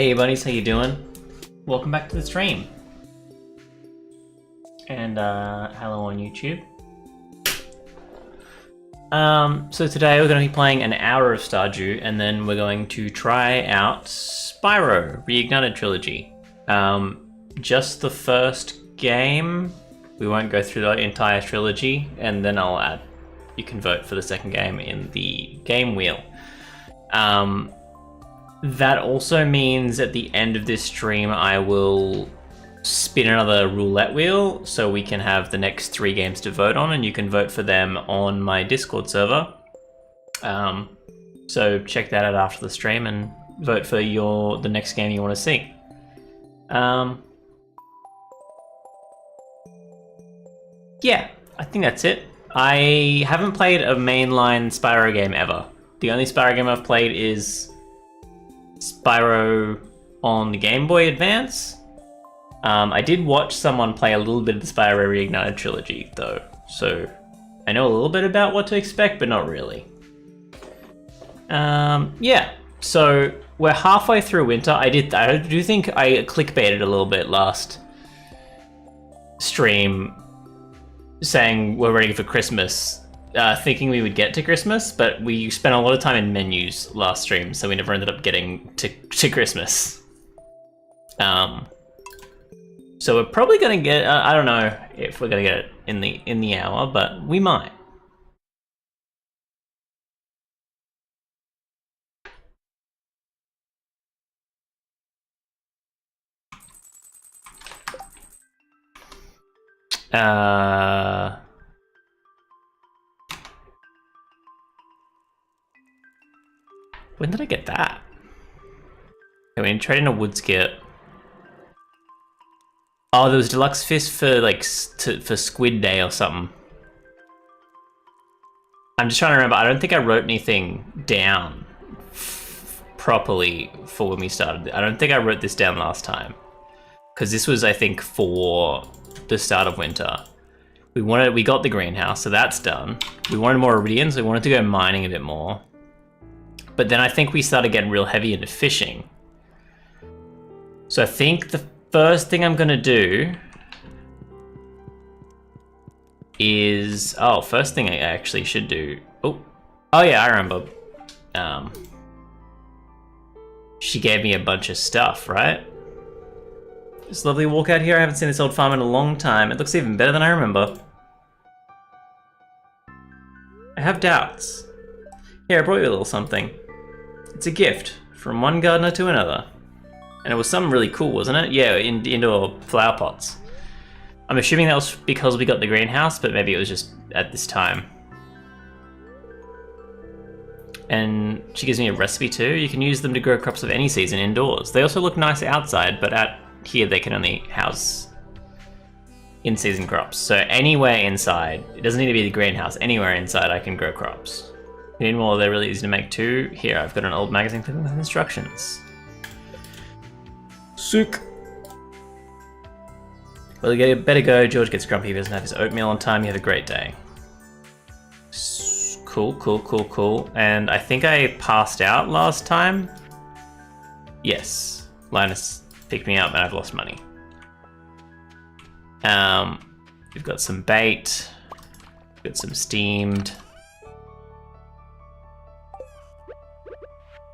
Hey buddies, how you doing? Welcome back to the stream. And hello on YouTube. So today we're going to be playing an hour of Stardew, and then we're going to try out Spyro Reignited Trilogy. Just the first game. We won't go through the entire trilogy, and then I'll add. You can vote for the second game in the game wheel. That also means at the end of this stream I will spin another roulette wheel so we can have the next 3 games to vote on, and you can vote for them on my Discord server. So check that out after the stream and vote for the next game you want to see. Yeah, I think that's it. I haven't played a mainline Spyro game ever. The only Spyro game I've played is Spyro on the Game Boy Advance. I did watch someone play a little bit of the Spyro Reignited Trilogy though, so I know a little bit about what to expect, but not really. Yeah, so we're halfway through winter. I do think I clickbaited a little bit last stream saying we're ready for Christmas, thinking we would get to Christmas, but we spent a lot of time in menus last stream, so we never ended up getting to Christmas. So we're probably gonna get. I don't know if we're gonna get it in the hour, but we might. When did I get that? Okay, we trade in a wood skip. Oh, there was deluxe fist for like for Squid Day or something. I'm just trying to remember. I don't think I wrote anything down properly for when we started. I don't think I wrote this down last time, because this was, I think, for the start of winter. We got the greenhouse, so that's done. We wanted more iridium, so we wanted to go mining a bit more. But then I think we started getting real heavy into fishing. So I think the first thing I'm gonna do is, first thing I actually should do. Oh yeah, I remember. She gave me a bunch of stuff, right? This lovely walk out here. I haven't seen this old farm in a long time. It looks even better than I remember. I have doubts. Here, I brought you a little something. It's a gift from one gardener to another. And it was something really cool, wasn't it? Yeah, indoor flower pots. I'm assuming that was because we got the greenhouse, but maybe it was just at this time. And she gives me a recipe too. You can use them to grow crops of any season indoors. They also look nice outside, but out here they can only house in-season crops. So anywhere inside, it doesn't need to be the greenhouse, anywhere inside I can grow crops. Meanwhile, they're really easy to make too. Here, I've got an old magazine clip with instructions. Sick. Well, you better go. George gets grumpy if he doesn't have his oatmeal on time. You have a great day. Cool. And I think I passed out last time. Yes. Linus picked me up and I've lost money. We've got some bait. We've got some steamed.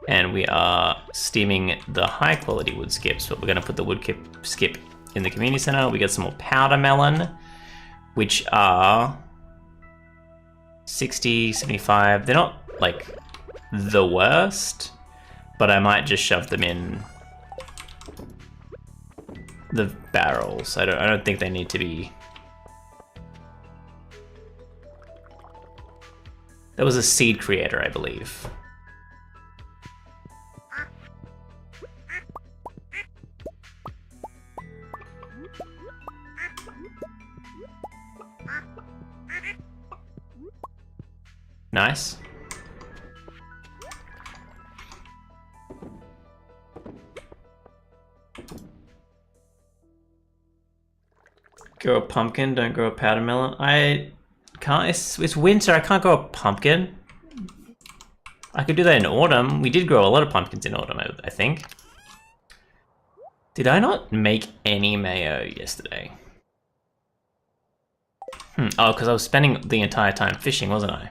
And we are steaming the high quality wood skips, but we're going to put the wood skip in the community center. We got some more powder melon, which are 60, 75. They're not like the worst, but I might just shove them in the barrels. I don't think they need to be. That was a seed creator, I believe. Nice. Grow a pumpkin, don't grow a powder melon. I can't, it's winter, I can't grow a pumpkin. I could do that in autumn. We did grow a lot of pumpkins in autumn, I think. Did I not make any mayo yesterday? Oh, because I was spending the entire time fishing, wasn't I?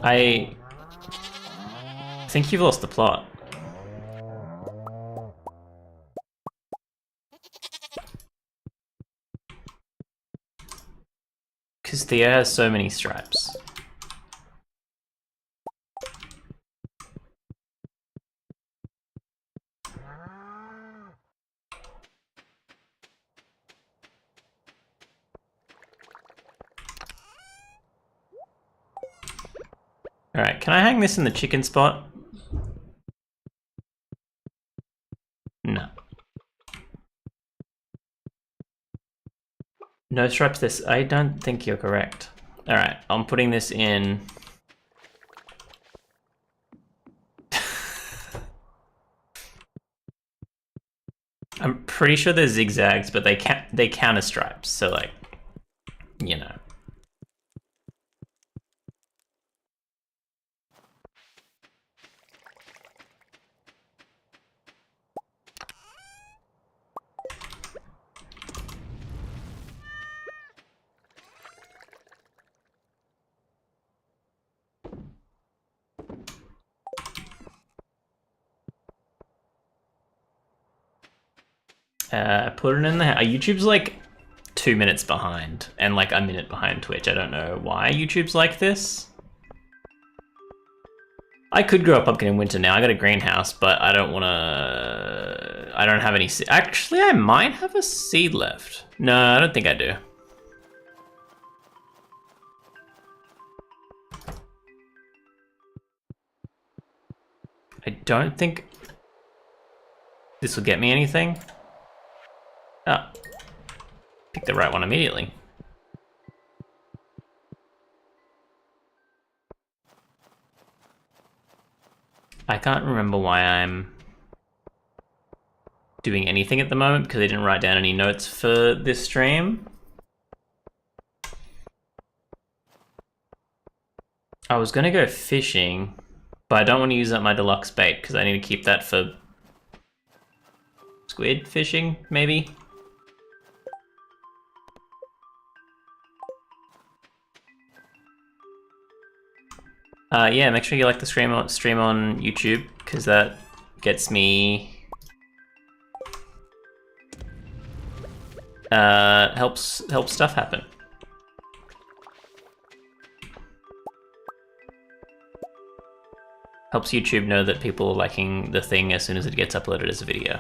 I think you've lost the plot. Because Thea has so many stripes. Alright, can I hang this in the chicken spot? No. No stripes this. I don't think you're correct. Alright, I'm putting this in. I'm pretty sure they're zigzags, but they count as stripes, so like, you know. Put it in there. YouTube's like 2 minutes behind and like a minute behind Twitch. I don't know why YouTube's like this. I could grow a pumpkin in winter now. I got a greenhouse, but I don't want to. I don't have any. Actually, I might have a seed left. No, I don't think I do. I don't think this will get me anything. Oh, pick the right one immediately. I can't remember why I'm doing anything at the moment because I didn't write down any notes for this stream. I was gonna go fishing, but I don't want to use up my deluxe bait because I need to keep that for squid fishing, maybe? Yeah, make sure you like the stream on YouTube because that gets me helps stuff happen. Helps YouTube know that people are liking the thing as soon as it gets uploaded as a video.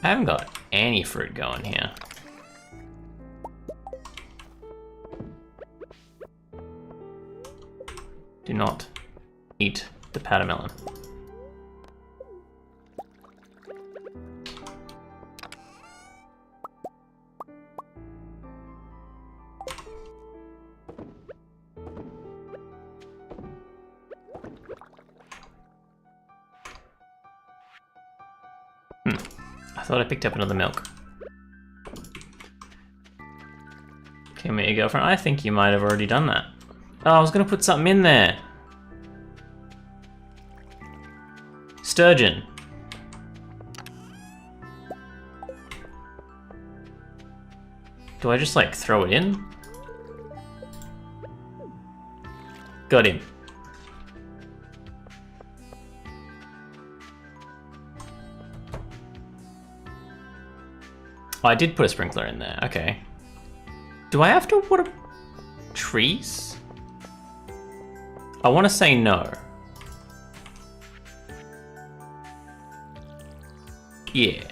I haven't got any fruit going here. Do not eat the powdermelon. I thought I picked up another milk. Okay, meet your girlfriend. I think you might have already done that. Oh, I was gonna put something in there. Sturgeon. Do I just like throw it in? Got him. Oh, I did put a sprinkler in there, okay. Do I have to water trees? I want to say no. Yeah.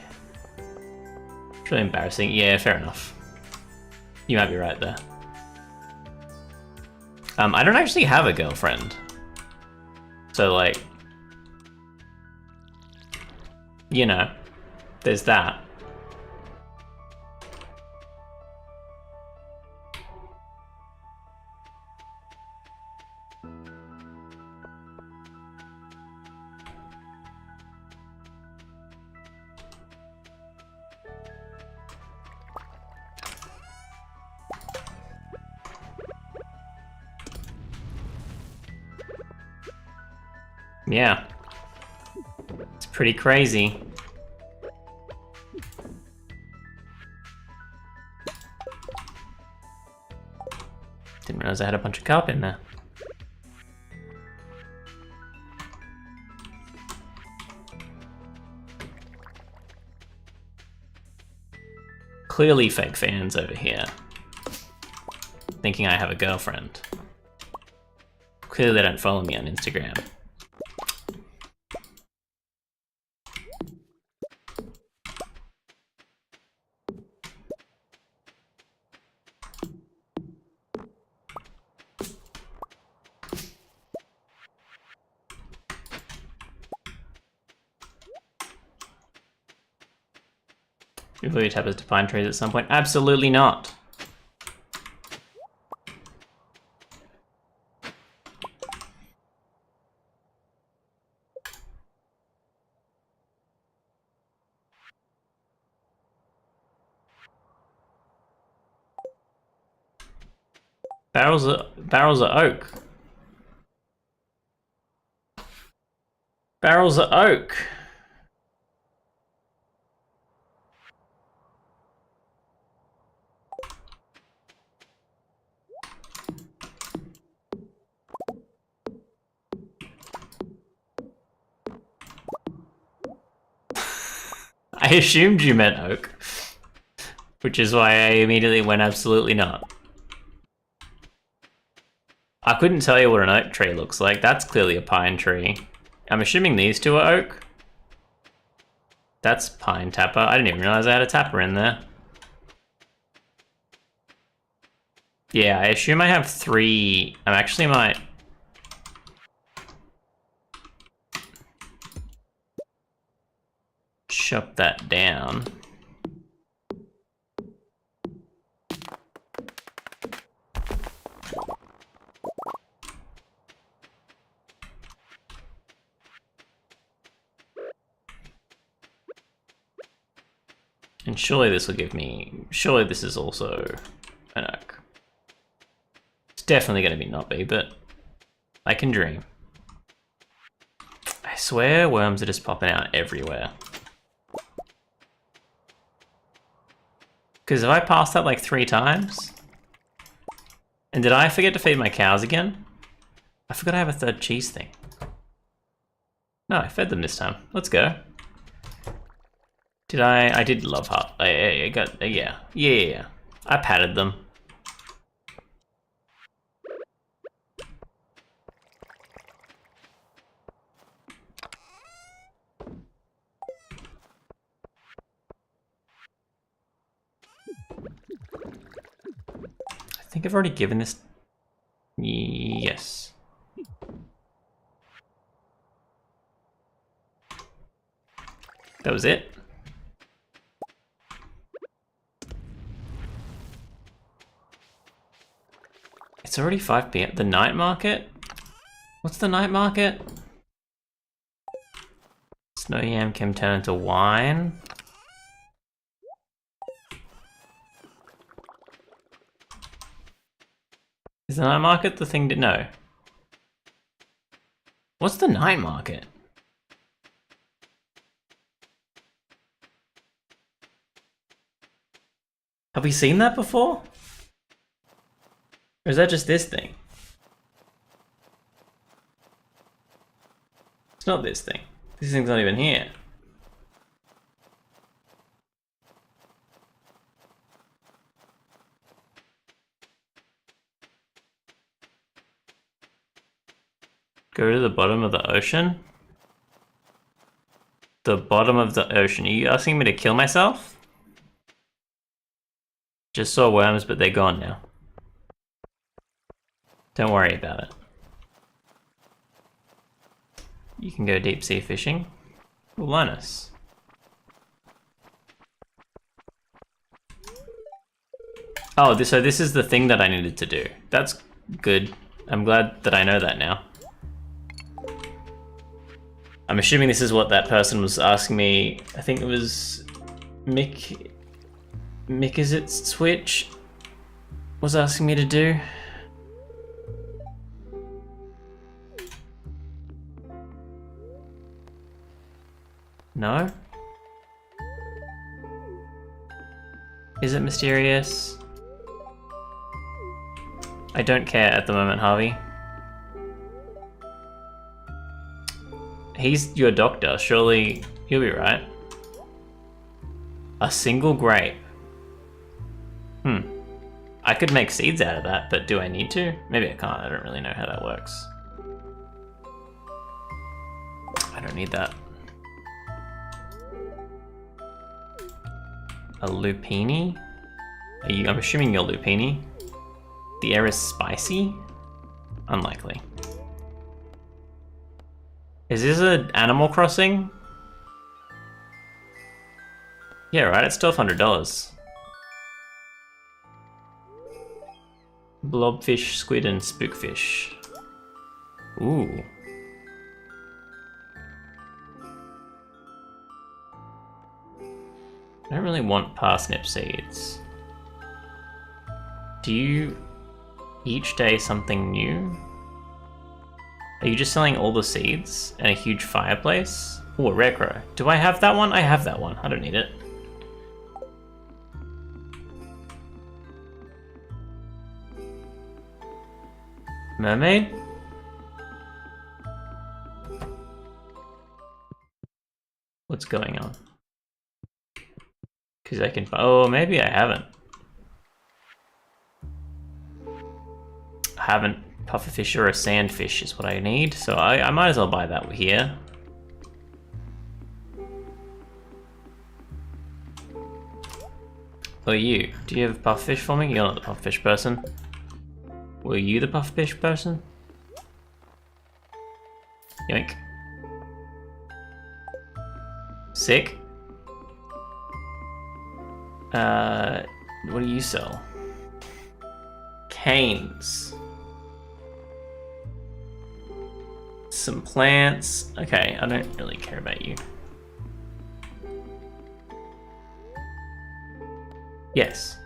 It's really embarrassing. Yeah, fair enough. You might be right there. I don't actually have a girlfriend. So, like... You know, there's that. Yeah. It's pretty crazy. Didn't realize I had a bunch of carp in there. Clearly fake fans over here. Thinking I have a girlfriend. Clearly they don't follow me on Instagram. Will you tap us to pine trees at some point? Absolutely not. Barrels of oak. Barrels of oak. I assumed you meant oak, which is why I immediately went absolutely not. I couldn't tell you what an oak tree looks like. That's clearly a pine tree. I'm assuming these two are oak. That's pine tapper. I didn't even realize I had a tapper in there. Yeah, I assume I have 3. I actually might... chop that down. And surely this will give me... surely this is also an oak. It's definitely going to be not be, but I can dream. I swear worms are just popping out everywhere. Because if I passed that like 3 times... And did I forget to feed my cows again? I forgot I have a 3rd cheese thing. No, I fed them this time. Let's go. Did I did love heart. I got, yeah. I patted them. I think I've already given this. Yes. That was it. It's already 5 PM. The night market? What's the night market? Snow yam can turn into wine. Is the night market the thing to know? What's the night market? Have we seen that before? Or is that just this thing? It's not this thing. This thing's not even here. Go to the bottom of the ocean? The bottom of the ocean. Are you asking me to kill myself? Just saw worms, but they're gone now. Don't worry about it. You can go deep sea fishing. Ooh, Linus. Oh, so this is the thing that I needed to do. That's good. I'm glad that I know that now. I'm assuming this is what that person was asking me. I think it was Mick is it Twitch was asking me to do. No? Is it mysterious? I don't care at the moment, Harvey. He's your doctor, surely he'll be right. A single grape. I could make seeds out of that, but do I need to? Maybe I can't, I don't really know how that works. I don't need that. A lupini? I'm assuming you're lupini. The air is spicy? Unlikely. Is this an Animal Crossing? Yeah, right, it's $1,200. Blobfish, squid, and spookfish. Ooh. I don't really want parsnip seeds. Do you each day something new? Are you just selling all the seeds and a huge fireplace? Ooh, a rare crow. Do I have that one? I have that one. I don't need it. Mermaid? What's going on? Because I can... Oh, maybe I haven't. I haven't. Pufferfish or a sandfish is what I need, so I might as well buy that here. Or you? Do you have a pufferfish for me? You're not the pufferfish person. Were you the pufferfish person? Yoink. Sick. What do you sell? Canes. Some plants. Okay, I don't really care about you. Yes.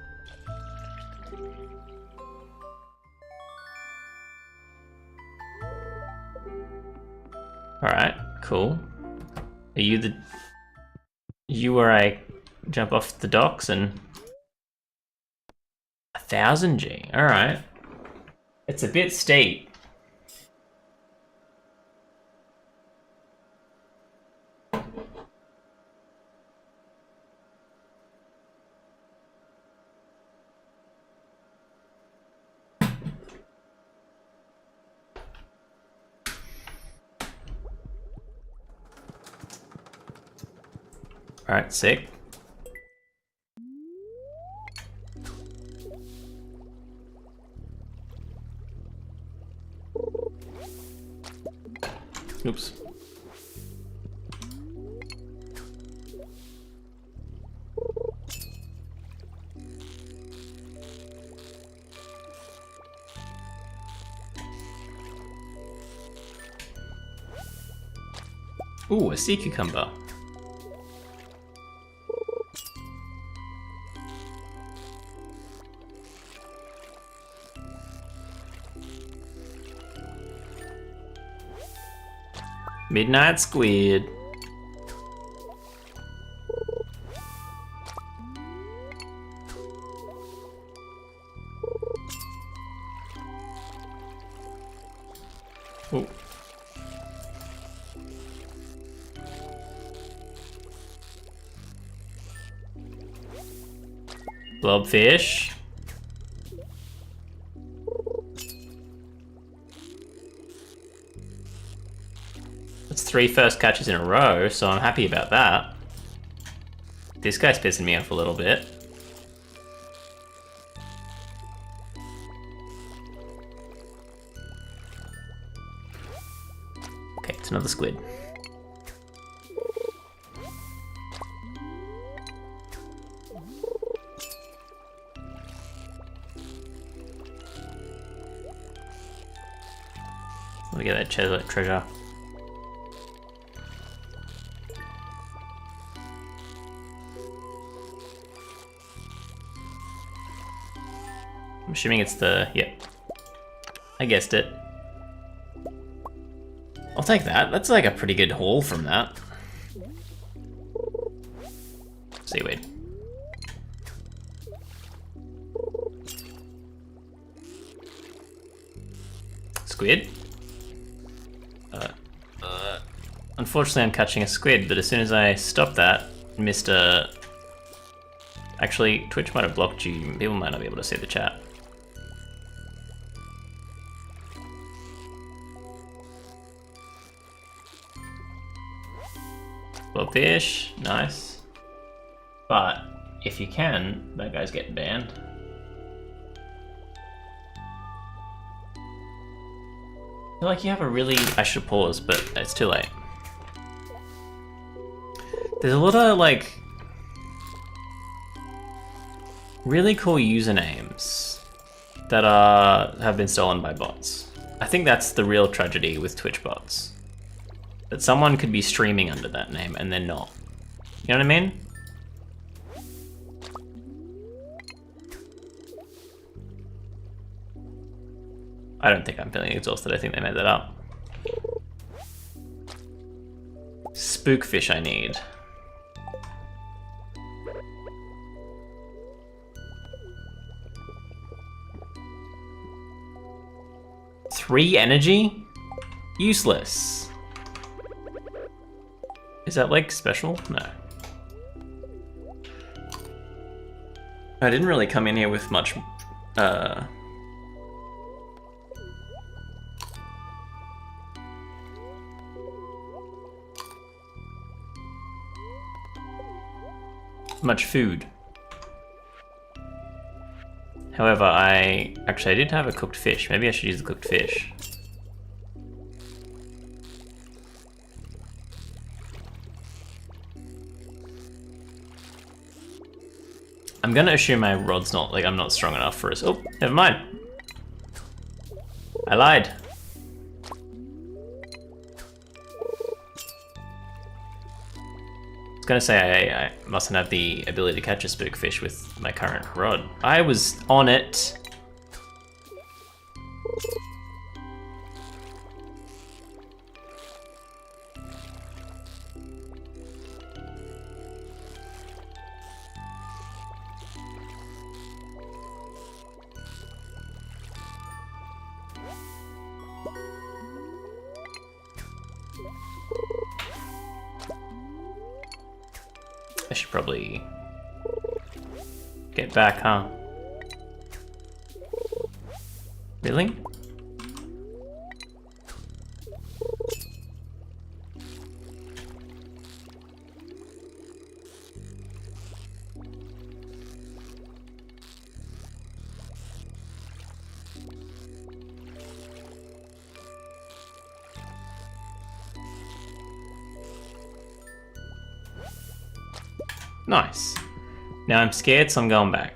Alright, cool. Are you the... You where I jump off the docks and... 1,000 G, alright. It's a bit steep. Alright, sick. Oops. Ooh, a sea cucumber. Midnight squid. Ooh. Blobfish. That's 3 first catches in a row, so I'm happy about that. This guy's pissing me off a little bit. Okay, it's another squid. Let me get that treasure. I'm assuming it's the... Yep. I guessed it. I'll take that. That's like a pretty good haul from that. seaweed. Squid? Unfortunately, I'm catching a squid, but as soon as I stop that, Mr. Actually, Twitch might have blocked you. People might not be able to see the chat. Well, fish, nice. But if you can, that guy's getting banned. I feel like you have a really... I should pause, but it's too late. There's a lot of, like, really cool usernames that have been stolen by bots. I think that's the real tragedy with Twitch bots. That someone could be streaming under that name and they're not. You know what I mean? I don't think I'm feeling exhausted. I think they made that up. Spookfish I need. Three energy? Useless. Is that like special? No. I didn't really come in here with much much food. However, I did have a cooked fish. Maybe I should use the cooked fish. I'm gonna assume my rod's not, like, I'm not strong enough for us. Oh, never mind. I lied. I was gonna say I mustn't have the ability to catch a spookfish with my current rod. I was on it. I should probably get back, huh? Really? Nice. Now I'm scared, so I'm going back.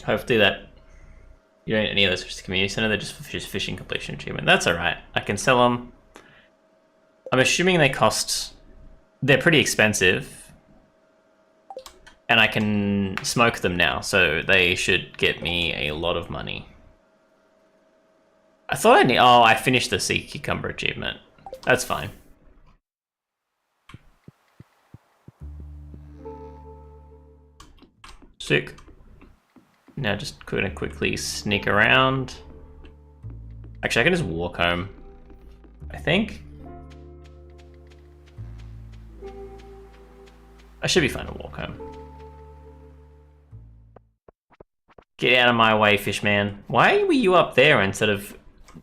Hopefully that you don't need any of those for the community center. They're just for fishing completion achievement. That's all right. I can sell them. I'm assuming they cost. They're pretty expensive. And I can smoke them now, so they should get me a lot of money. I thought I need... Oh, I finished the sea cucumber achievement. That's fine. Sick. Now just gonna quickly sneak around. Actually, I can just walk home, I think. I should be fine to walk home. Get out of my way, fishman. Why were you up there instead of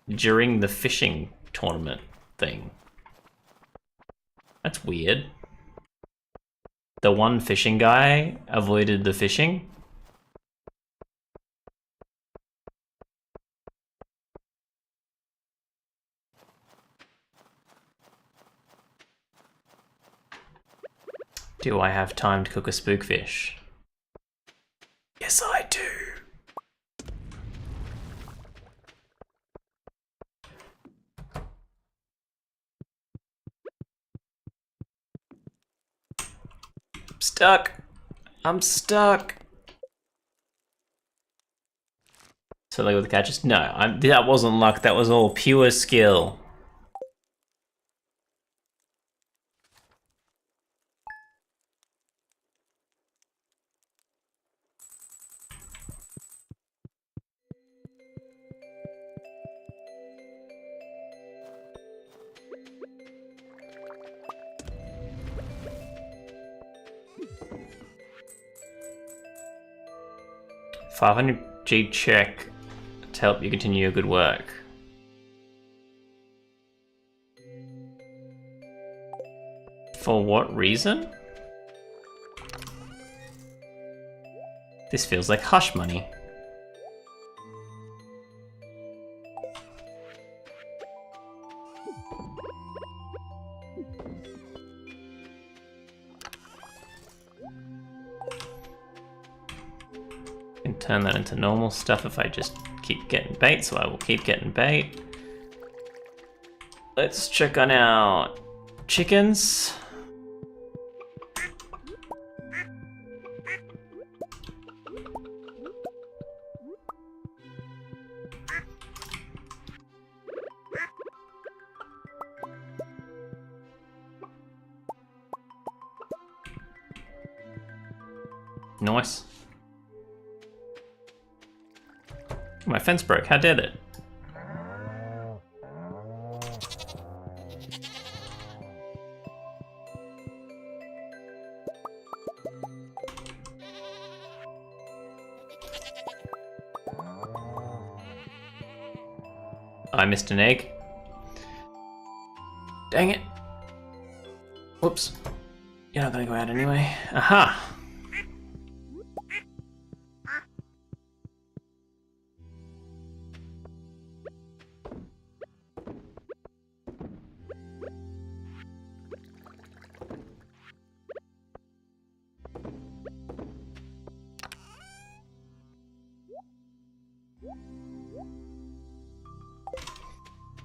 during the fishing tournament thing? That's weird. The one fishing guy avoided the fishing? Do I have time to cook a spookfish? Yes, I do. Stuck. I'm stuck. So like with the catches? No, that wasn't luck. That was all pure skill. $500G check to help you continue your good work. For what reason? This feels like hush money. Can turn that into normal stuff if I just keep getting bait, so I will keep getting bait. Let's check on our chickens. Nice. My fence broke, how dare it? I missed an egg. Dang it. Whoops. You're not gonna go out anyway. Aha!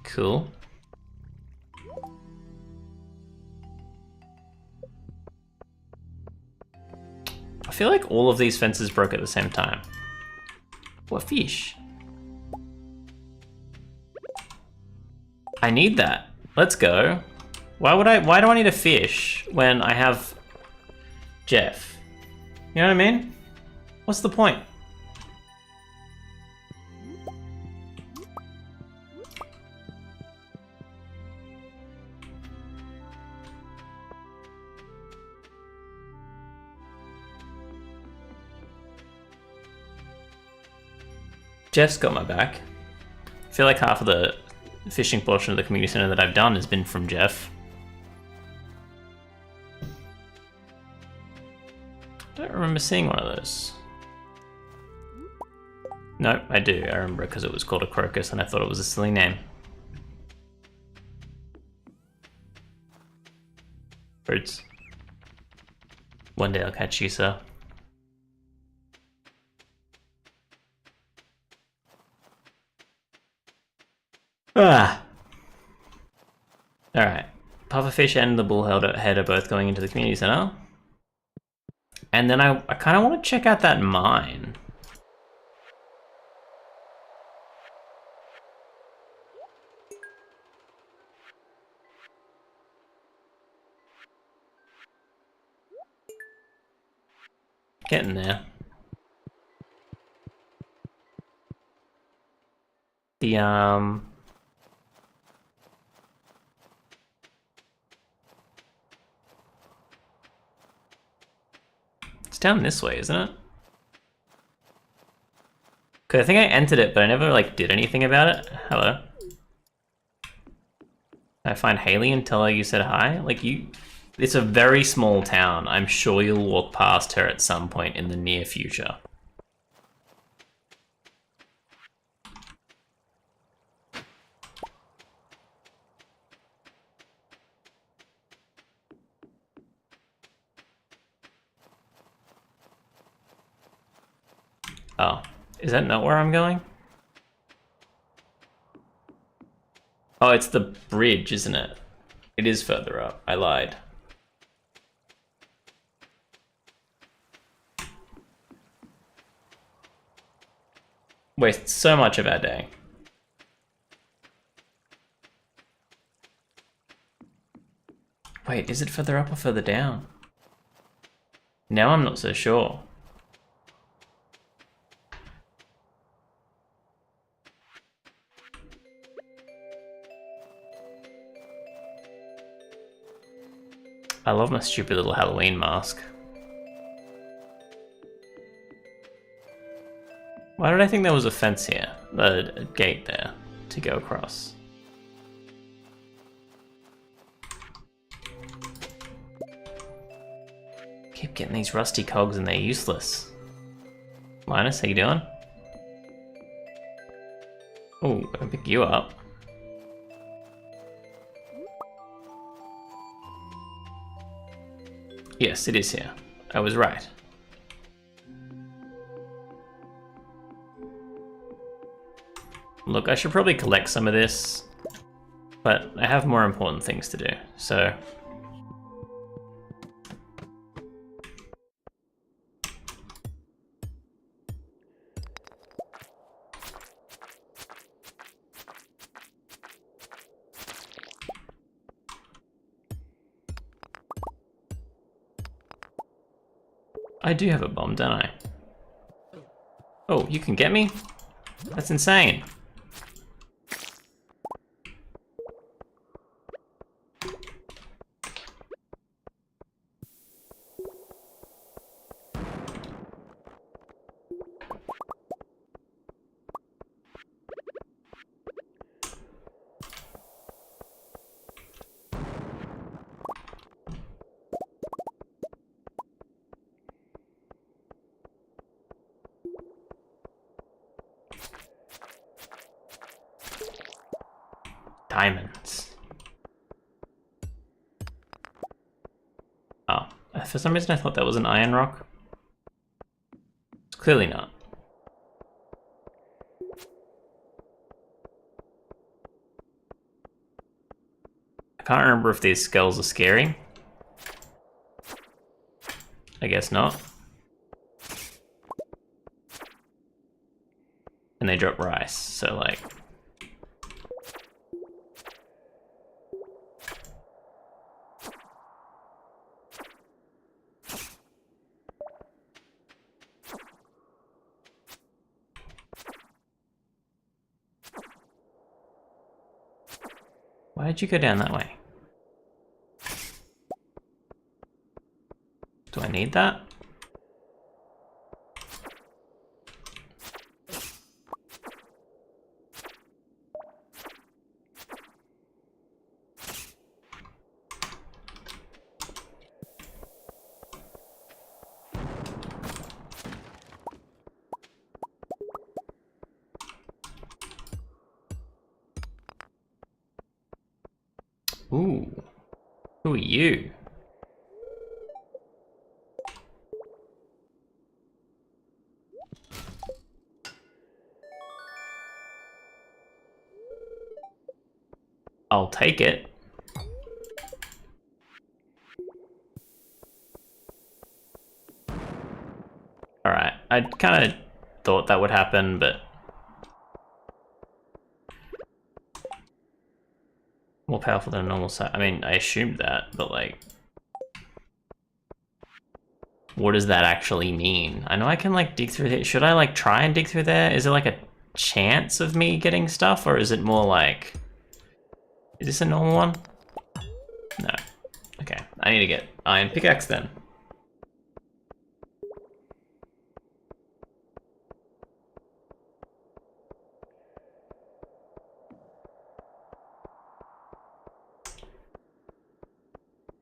Cool. I feel like all of these fences broke at the same time. What fish? I need that. Let's go. Why do I need a fish when I have Jeff? You know what I mean? What's the point? Jeff's got my back. I feel like half of the fishing portion of the community center that I've done has been from Jeff. I don't remember seeing one of those. No, I do. I remember it because it was called a crocus and I thought it was a silly name. Birds. One day I'll catch you, sir. Ah. Alright. Pufferfish and the bullhead are both going into the community center. And then I kind of want to check out that mine. Getting there. The it's down this way, isn't it? Cause I think I entered it, but I never like did anything about it. Hello. I find Haley and tell her you said hi. Like it's a very small town. I'm sure you'll walk past her at some point in the near future. Oh, is that not where I'm going? Oh, it's the bridge, isn't it? It is further up. I lied. Waste so much of our day. Wait, is it further up or further down? Now I'm not so sure. I love my stupid little Halloween mask. Why did I think there was a fence here? A gate there to go across. Keep getting these rusty cogs and they're useless. Linus, how you doing? Oh, I can pick you up. Yes, it is here. I was right. Look, I should probably collect some of this, but I have more important things to do, so... I do have a bomb, don't I? Oh, you can get me? That's insane. Diamonds. Oh, for some reason I thought that was an iron rock. It's clearly not. I can't remember if these skulls are scary. I guess not. And they drop rice, so like... Why did you go down that way? Do I need that? Ooh, who are you? I'll take it. Alright, I kind of thought that would happen, but... More powerful than a normal size. I mean, I assumed that, but like... What does that actually mean? I know I can like dig through there. Should I like try and dig through there? Is there like a chance of me getting stuff, or is it more like... Is this a normal one? No. Okay, I need to get iron pickaxe then.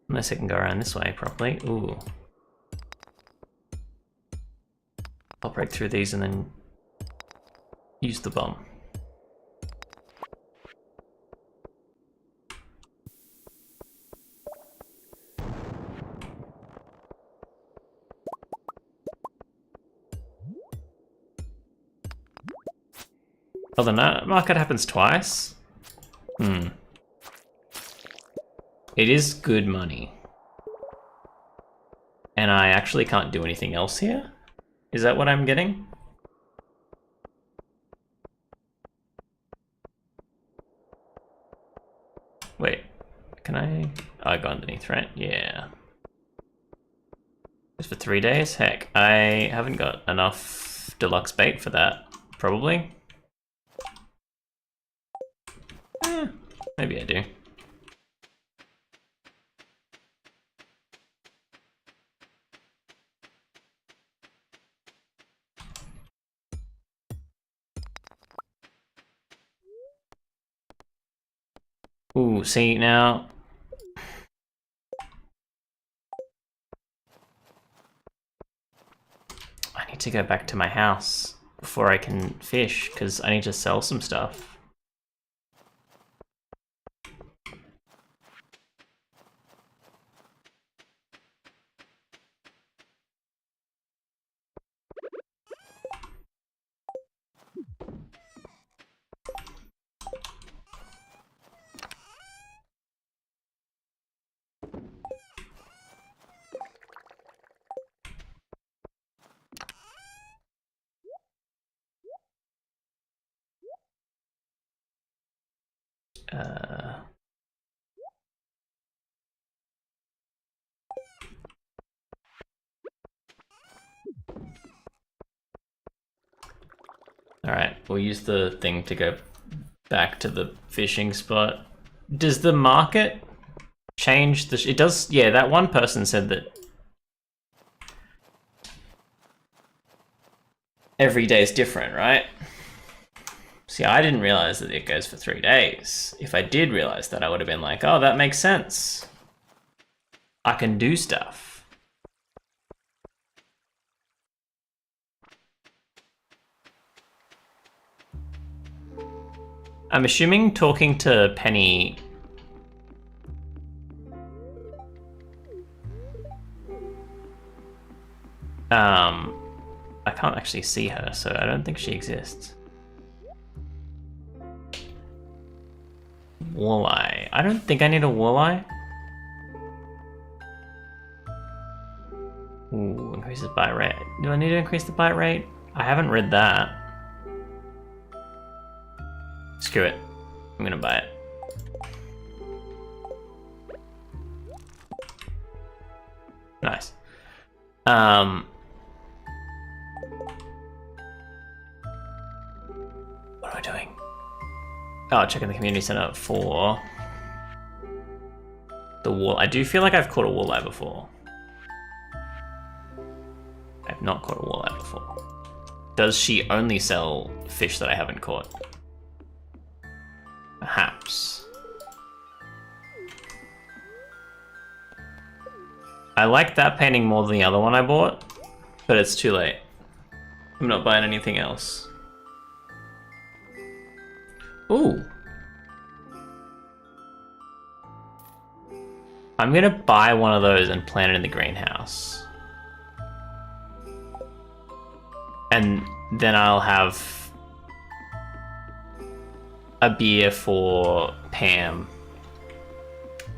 Unless I can go around this way properly. Ooh. I'll break through these and then use the bomb. Oh, the night market happens twice? Hmm. It is good money. And I actually can't do anything else here? Is that what I'm getting? Wait, can I? Oh, I go underneath, right? Yeah. Just for 3 days? Heck, I haven't got enough deluxe bait for that. Probably. Maybe I do. Ooh, see now. I need to go back to my house before I can fish, because I need to sell some stuff. Alright, we'll use the thing to go back to the fishing spot. Does the market change the... It does... Yeah, that one person said that every day is different, right? See, I didn't realize that it goes for 3 days. If I did realize that, I would have been like, oh, that makes sense. I can do stuff. I'm assuming talking to Penny... I can't actually see her, so I don't think she exists. Walleye. I don't think I need a walleye. Ooh, increases bite rate. Do I need to increase the bite rate? I haven't read that. Screw it. I'm gonna buy it. Nice. What am I doing? Oh, checking the community center for the wall. I do feel like I've caught a walleye before. I've not caught a walleye before. Does she only sell fish that I haven't caught? Perhaps. I like that painting more than the other one I bought, but it's too late. I'm not buying anything else. Ooh. I'm gonna buy one of those and plant it in the greenhouse. And then I'll have a beer for Pam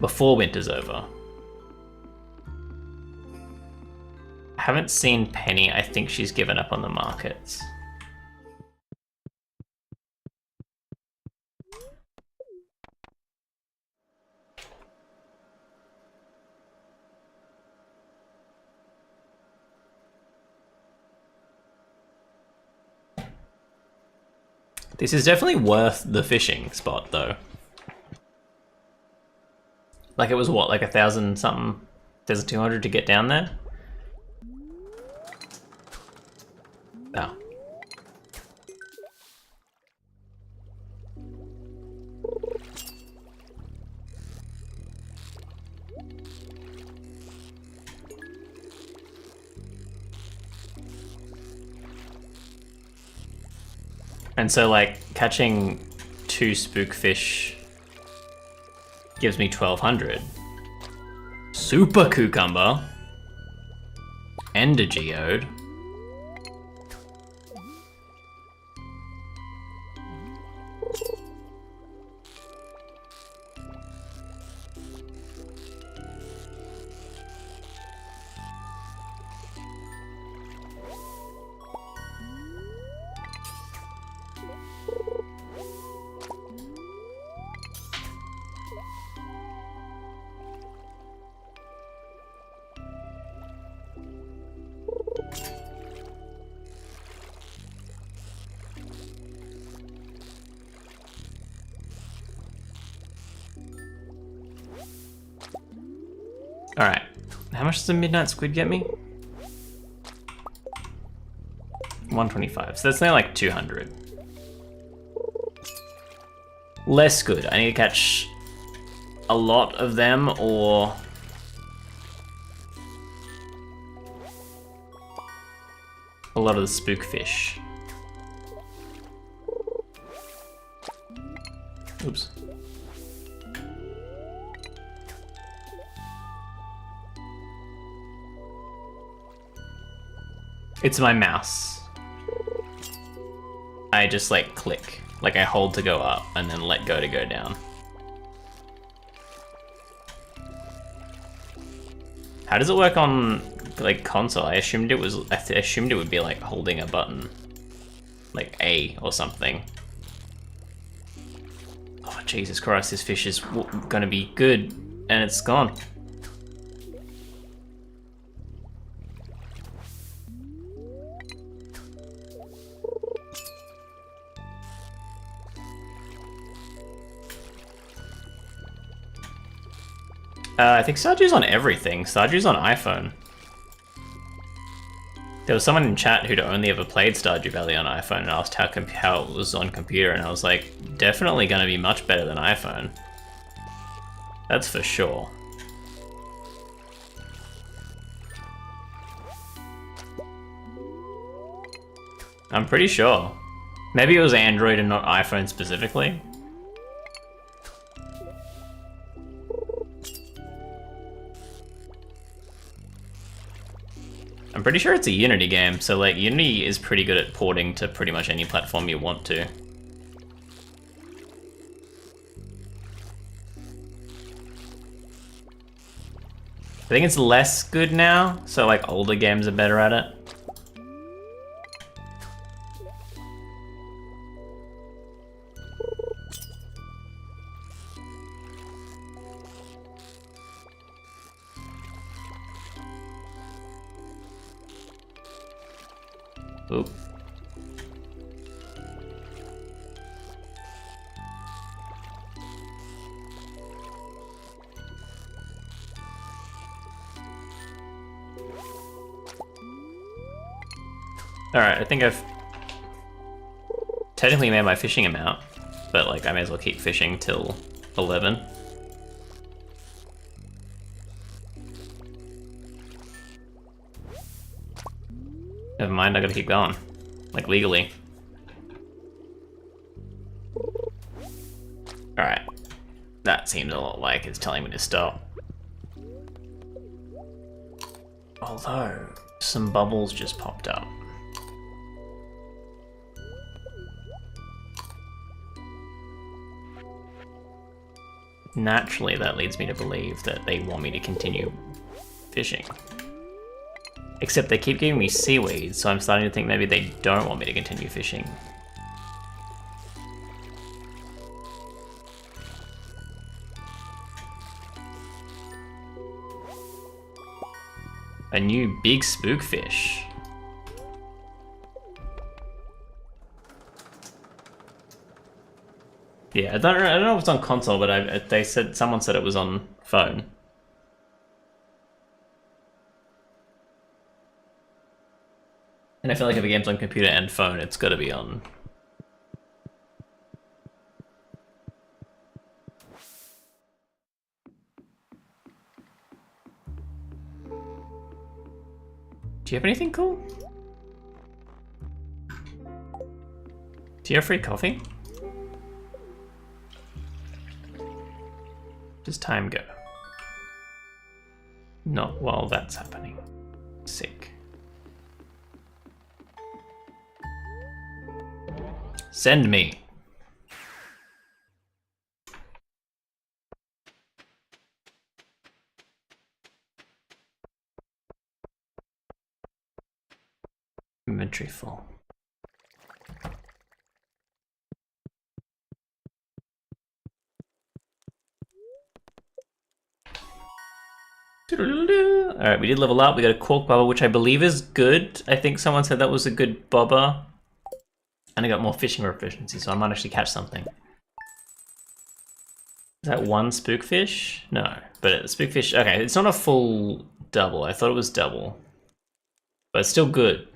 before winter's over. I haven't seen Penny. I think she's given up on the markets. This is definitely worth the fishing spot, though. Like, it was what, like 1,000 something, 1,200 to get down there? Oh. And so, like, catching 2 spookfish gives me 1,200. Super cucumber. And a geode. Alright. How much does a midnight squid get me? 125. So that's only like 200. Less good. I need to catch a lot of them or... a lot of the spook fish. Oops. It's my mouse. I just like click. Like I hold to go up and then let go to go down. How does it work on like console? I assumed it would be like holding a button. Like A or something. Oh Jesus Christ, this fish is gonna be good and it's gone. I think Stardew's on everything. Stardew's on iPhone. There was someone in chat who'd only ever played Stardew Valley on iPhone and asked how it was on computer, and I was like, definitely gonna be much better than iPhone. That's for sure. I'm pretty sure. Maybe it was Android and not iPhone specifically. I'm pretty sure it's a Unity game, so like Unity is pretty good at porting to pretty much any platform you want to. I think it's less good now, so like older games are better at it. Oop. Alright, I think I've technically made my fishing amount, but like I may as well keep fishing till 11. Never mind, I gotta keep going. Like, legally. Alright. That seems a lot like it's telling me to stop. Although, some bubbles just popped up. Naturally, that leads me to believe that they want me to continue fishing. Except they keep giving me seaweed, so I'm starting to think maybe they don't want me to continue fishing. A new big spookfish. Yeah, I don't know if it's on console, but someone said it was on phone. And I feel like if a game's on computer and phone, it's got to be on. Do you have anything cool? Do you have free coffee? Does time go? Not while that's happening. Sick. Send me. Inventory full. Alright, we did level up. We got a cork bobber, which I believe is good. I think someone said that was a good bobber. And I got more fishing proficiency, so I might actually catch something. Is that one spookfish? No, but spookfish, okay, it's not a full double. I thought it was double. But it's still good.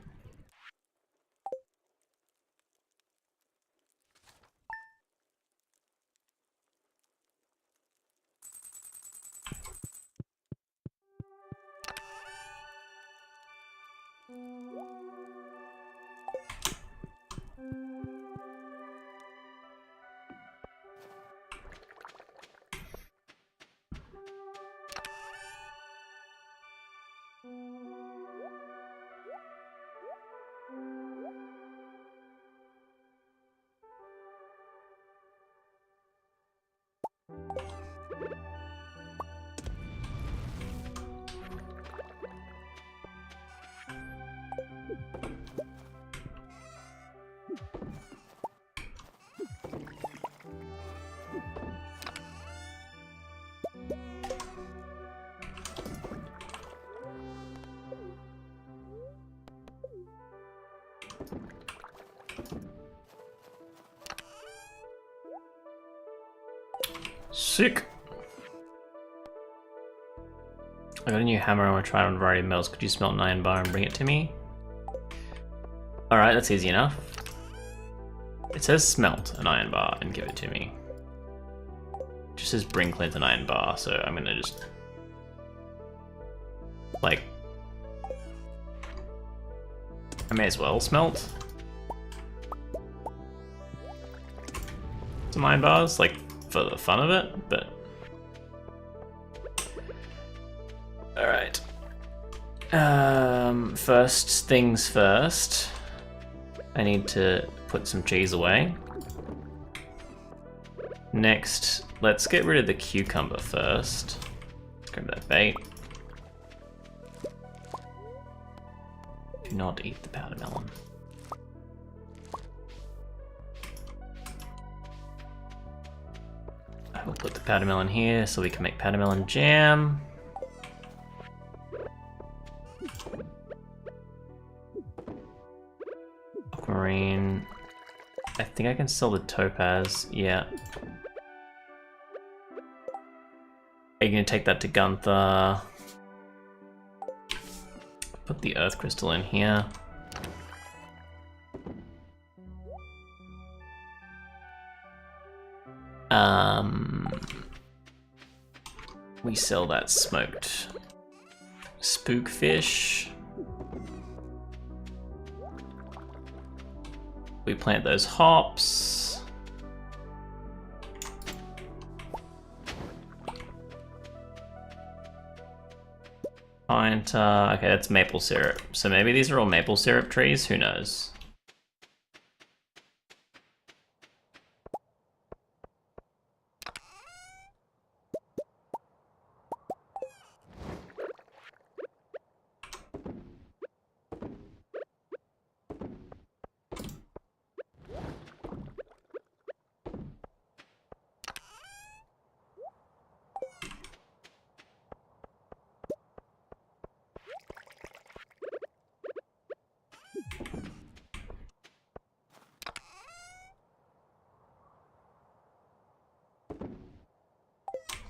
Sick. I got a new hammer. I want to try it on a variety of metals. Could you smelt an iron bar and bring it to me? Alright, that's easy enough. It says smelt an iron bar and give it to me. It just says bring Clint an iron bar, so I'm gonna just... like... I may as well smelt some iron bars, like, for the fun of it, but... Alright. First things first. I need to put some cheese away. Next, let's get rid of the cucumber first. Let's grab that bait. Do not eat the powder melon. I will put the powder melon here so we can make powder melon jam. Aquamarine. I think I can sell the topaz, yeah. Are you gonna take that to Gunther? Put the earth crystal in here. We sell that smoked spookfish. We plant those hops. Okay, that's maple syrup. So maybe these are all maple syrup trees, who knows?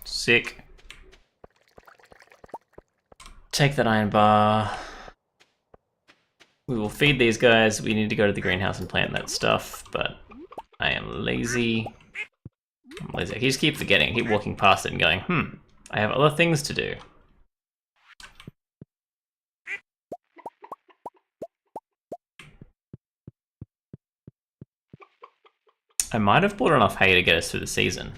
Sick. Take that iron bar. We will feed these guys. We need to go to the greenhouse and plant that stuff, but I am lazy. I'm lazy. I just keep forgetting. I keep walking past it and going, I have other things to do. I might have bought enough hay to get us through the season.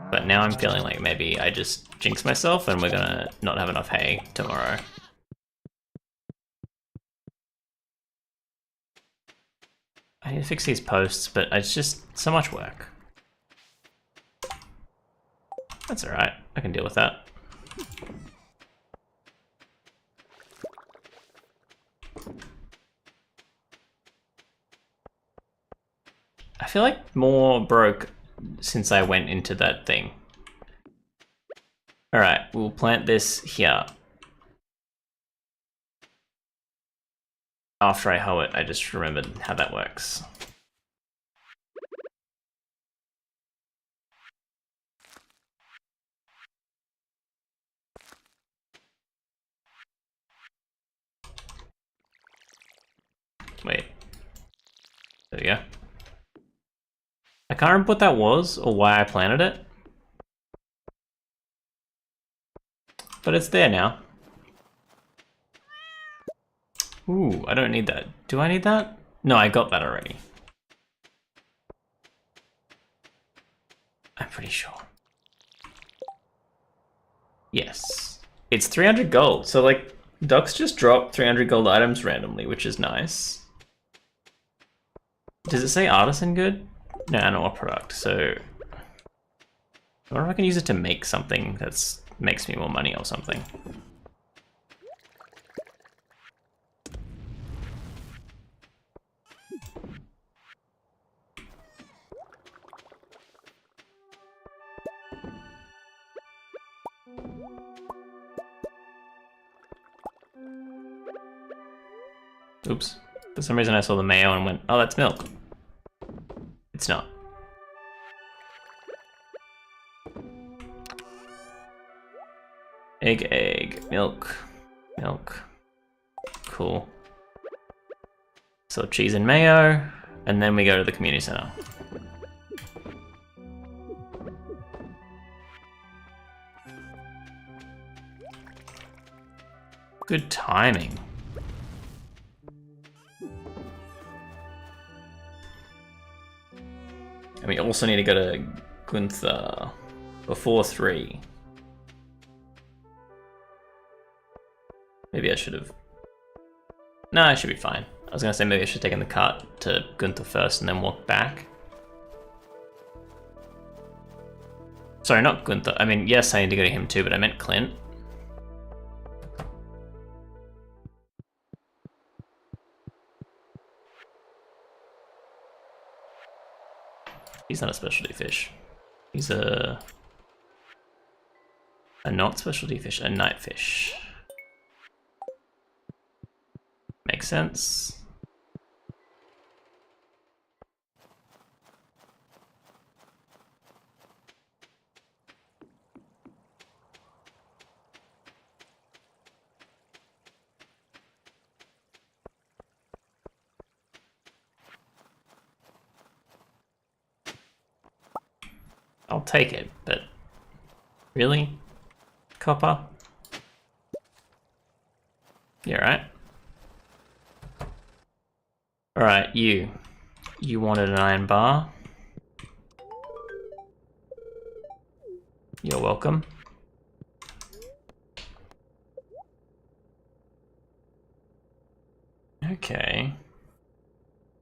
But now I'm feeling like maybe I just jinx myself and we're gonna not have enough hay tomorrow. I need to fix these posts, but it's just so much work. That's alright, I can deal with that. I feel like more broke since I went into that thing. Alright, we'll plant this here. After I hoe it, I just remembered how that works. Wait. There we go. I can't remember what that was or why I planted it. But it's there now. Ooh, I don't need that. Do I need that? No, I got that already. I'm pretty sure. Yes. It's 300 gold, so like, ducks just drop 300 gold items randomly, which is nice. Does it say artisan good? No, animal product, so... I wonder if I can use it to make something that makes me more money or something. Oops. For some reason I saw the mayo and went, oh, that's milk. It's not. Egg, milk, milk. Cool. So cheese and mayo, and then we go to the community center. Good timing. And we also need to go to Gunther before 3. Maybe I should have... No, I should be fine. I was gonna say maybe I should have taken the cart to Gunther first and then walk back. Sorry, not Gunther. I mean, yes, I need to go to him too, but I meant Clint. He's not a specialty fish. He's a not specialty fish, a night fish. Makes sense. I'll take it, but really? Copper? Yeah, right? Alright, you. You wanted an iron bar. You're welcome. Okay.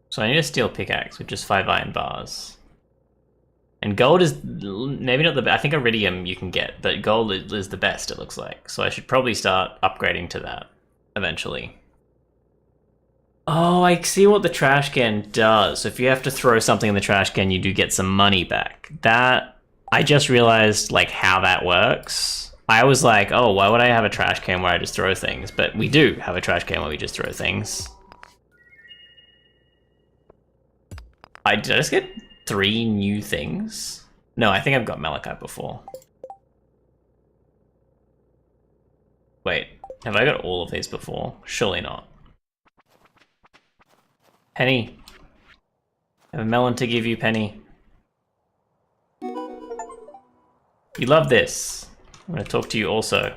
So I need a steel pickaxe with just 5 iron bars. And gold is maybe not the best. I think iridium you can get, but gold is the best, it looks like. So I should probably start upgrading to that eventually. Oh, I see what the trash can does. So if you have to throw something in the trash can, you do get some money back. That, I just realized like how that works. I was like, oh, why would I have a trash can where I just throw things? But we do have a trash can where we just throw things. Did I just get 3 new things? No, I think I've got malachite before. Wait, have I got all of these before? Surely not. Penny. I have a melon to give you, Penny. You love this. I'm gonna talk to you also.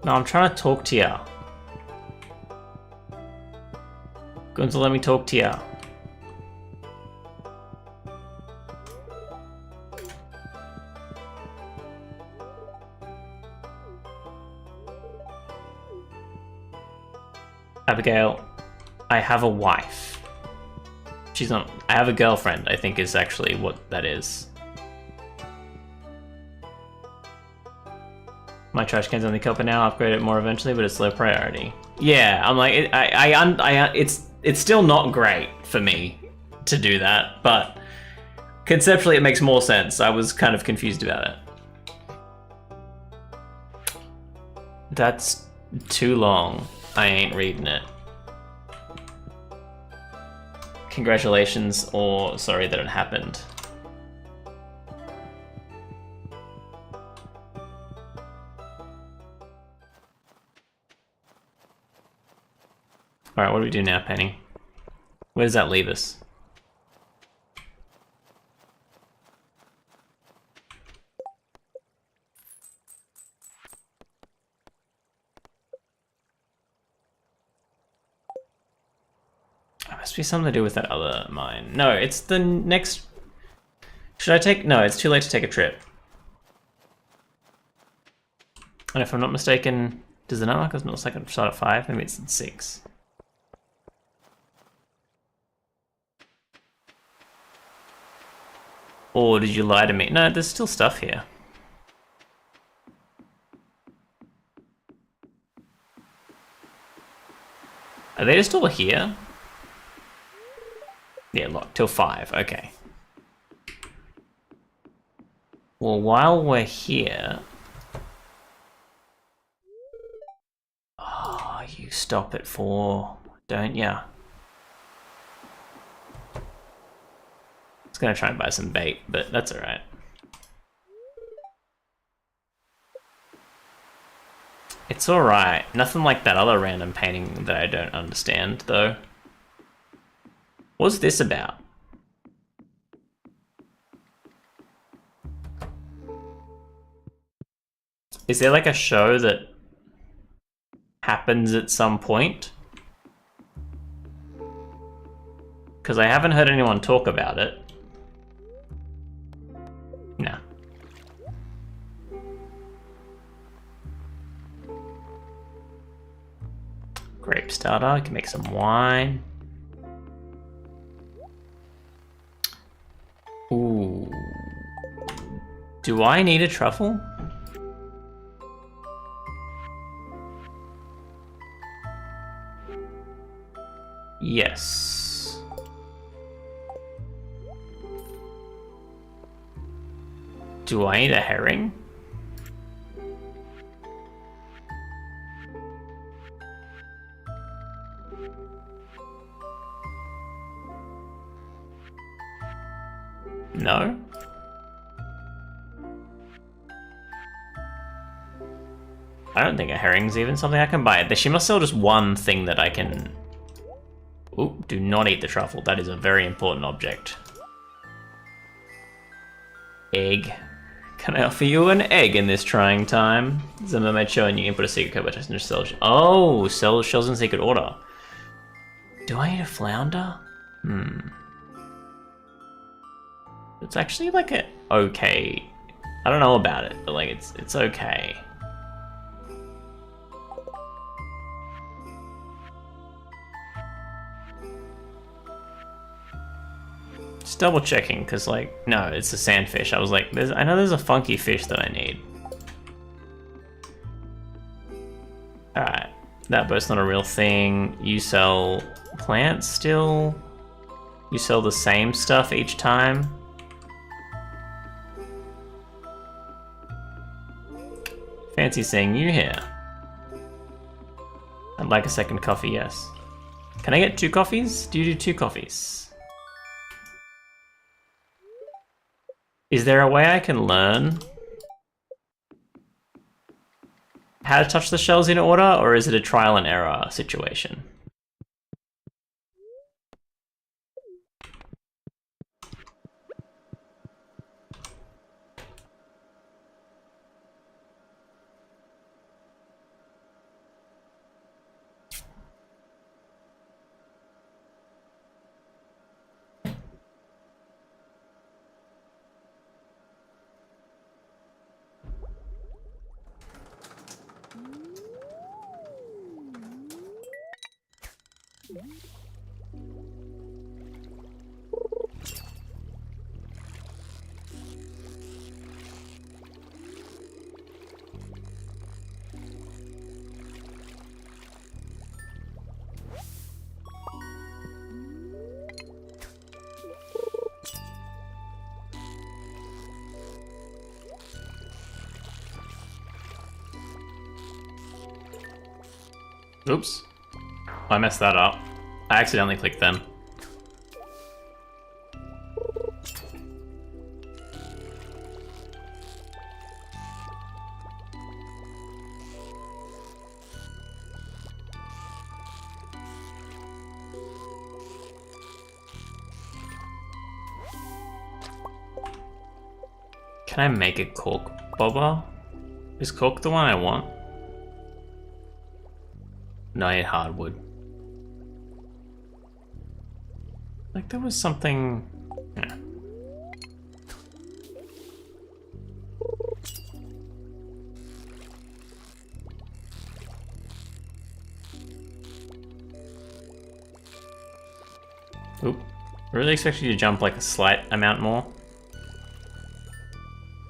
No, I'm trying to talk to ya. Going to let me talk to ya. Abigail, I have a wife. She's not... I have a girlfriend, I think is actually what that is. My trash can's only copper now. Upgrade it more eventually, but it's low priority. Yeah, I'm like, it's still not great for me to do that, but conceptually it makes more sense. I was kind of confused about it. That's too long. I ain't reading it. Congratulations, or sorry that it happened. Alright, what do we do now, Penny? Where does that leave us? It must be something to do with that other mine. No, it's the next... Should I take... No, it's too late to take a trip. And if I'm not mistaken, does the night marker not like start at 5? Maybe it's at 6. Or did you lie to me? No, there's still stuff here. Are they just all here? Yeah, locked till 5, okay. Well, while we're here... Oh, you stop at 4, don't ya? I was gonna try and buy some bait, but that's alright. It's alright. Nothing like that other random painting that I don't understand, though. What's this about? Is there like a show that happens at some point? Because I haven't heard anyone talk about it. No. Grape starter, I can make some wine. Ooh. Do I need a truffle? Yes. Do I need a herring? No? I don't think a herring's even something I can buy. She must sell just one thing that I can... Ooh, do not eat the truffle. That is a very important object. Egg. Can I offer you an egg in this trying time? There's a mermaid show and you input a secret code by testing your sell. Oh, sell shells in secret order. Do I need a flounder? It's actually like a okay. I don't know about it, but like it's okay. Just double checking, because like, no, it's a sandfish. I was like, I know there's a funky fish that I need. Alright, that boat's not a real thing. You sell plants still? You sell the same stuff each time? Fancy seeing you here. I'd like a second coffee, yes. Can I get 2 coffees? Do you do 2 coffees? Is there a way I can learn how to touch the shells in order, or is it a trial and error situation? Oops. I messed that up. I accidentally clicked them. Can I make a cork bobber? Is cork the one I want? No, I need hardwood. Like there was something... Yeah. Oop. I really expected you to jump like a slight amount more.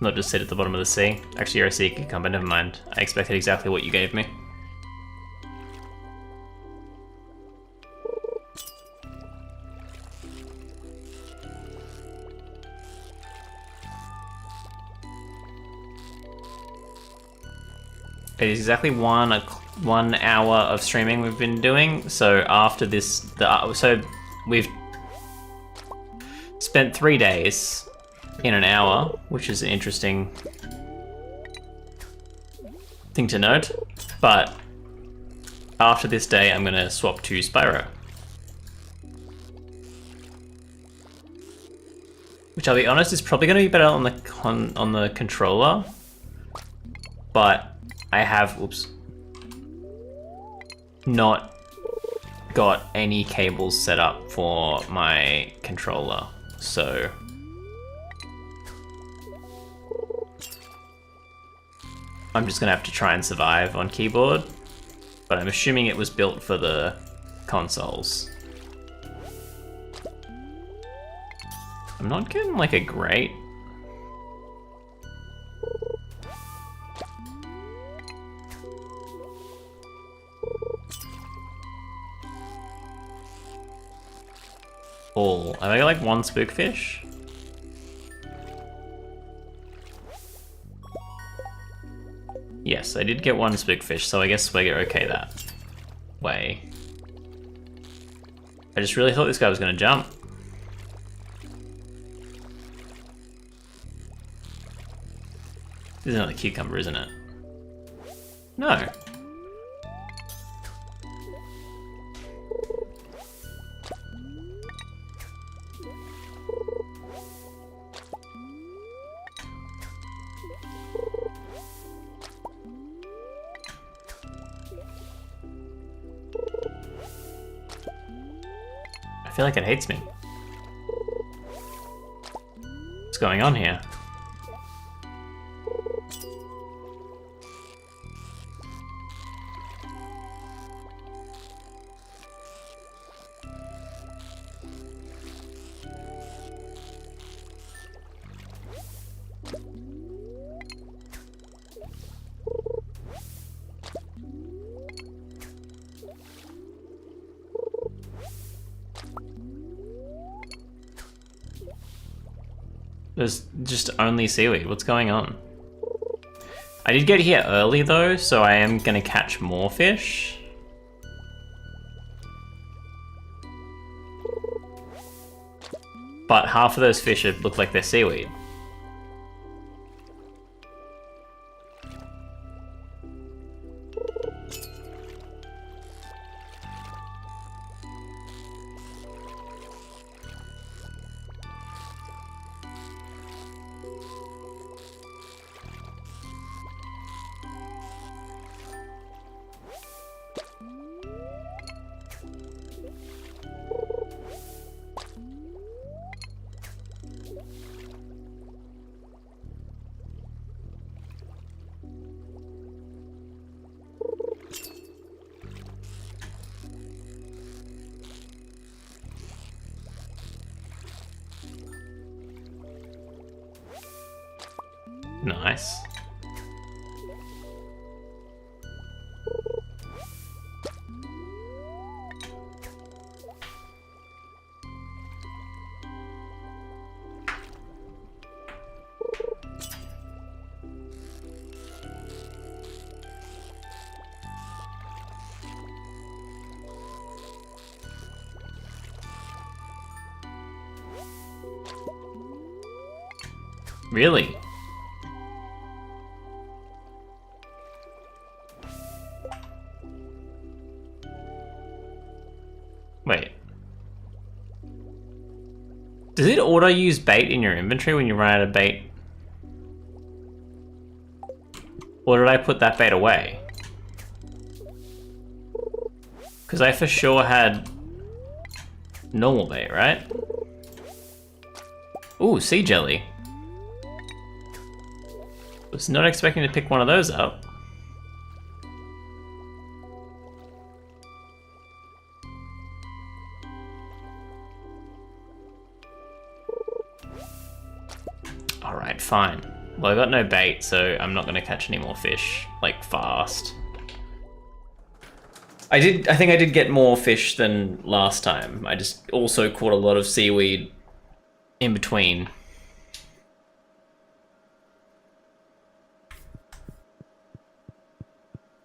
Not just sit at the bottom of the sea. Actually, you're a sea cucumber, never mind. I expected exactly what you gave me. It is exactly 1 hour of streaming we've been doing. So after this, so we've spent 3 days in an hour, which is an interesting thing to note. But after this day, I'm gonna swap to Spyro, which I'll be honest is probably gonna be better on the controller, but I have, oops, not got any cables set up for my controller, so I'm just gonna have to try and survive on keyboard, but I'm assuming it was built for the consoles. I'm not getting like a great... All. Have I got like 1 spookfish? Yes, I did get 1 spookfish, so I guess we're okay that way. I just really thought this guy was gonna jump. This is another cucumber, isn't it? No. I feel like it hates me. What's going on here? There's just only seaweed. What's going on? I did get here early though, so I am gonna catch more fish. But half of those fish look like they're seaweed. Nice. Really? Wait. Does it auto-use bait in your inventory when you run out of bait? Or did I put that bait away? Because I for sure had normal bait, right? Ooh, sea jelly. Was not expecting to pick one of those up. Alright, fine. Well, I got no bait, so I'm not gonna catch any more fish, like, fast. I think I did get more fish than last time. I just also caught a lot of seaweed in between.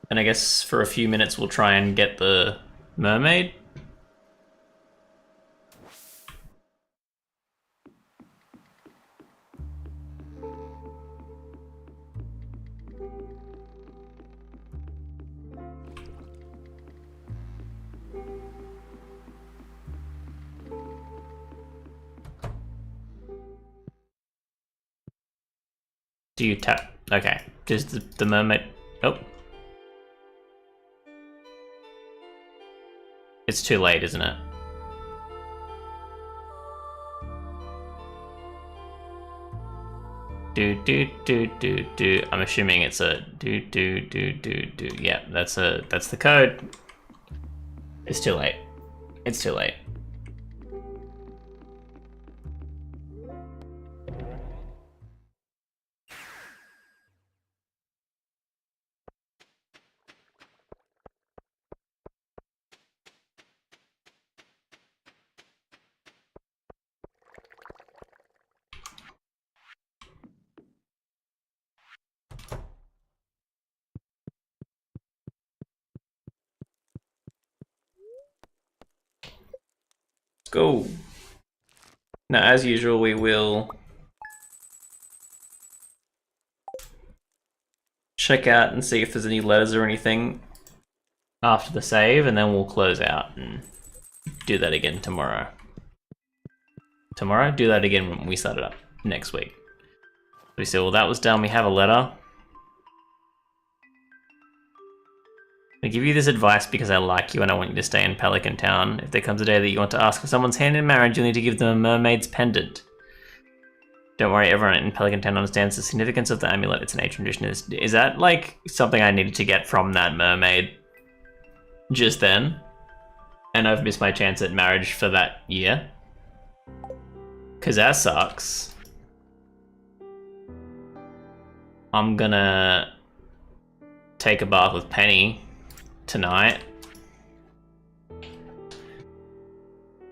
And I guess for a few minutes we'll try and get the mermaid. Do you tap? Okay. Does the mermaid... Oh. It's too late, isn't it? Do. I'm assuming it's a do. Yeah, that's the code. It's too late. It's too late. Go. Now, as usual, we will check out and see if there's any letters or anything after the save, and then we'll close out and do that again tomorrow. Tomorrow? Do that again when we start it up next week. We say, well, that was done. We have a letter. I give you this advice because I like you and I want you to stay in Pelican Town. If there comes a day that you want to ask for someone's hand in marriage, you'll need to give them a mermaid's pendant. Don't worry, everyone in Pelican Town understands the significance of the amulet. It's an ancient tradition. Is that like something I needed to get from that mermaid just then? And I've missed my chance at marriage for that year? Because that sucks. I'm gonna take a bath with Penny tonight.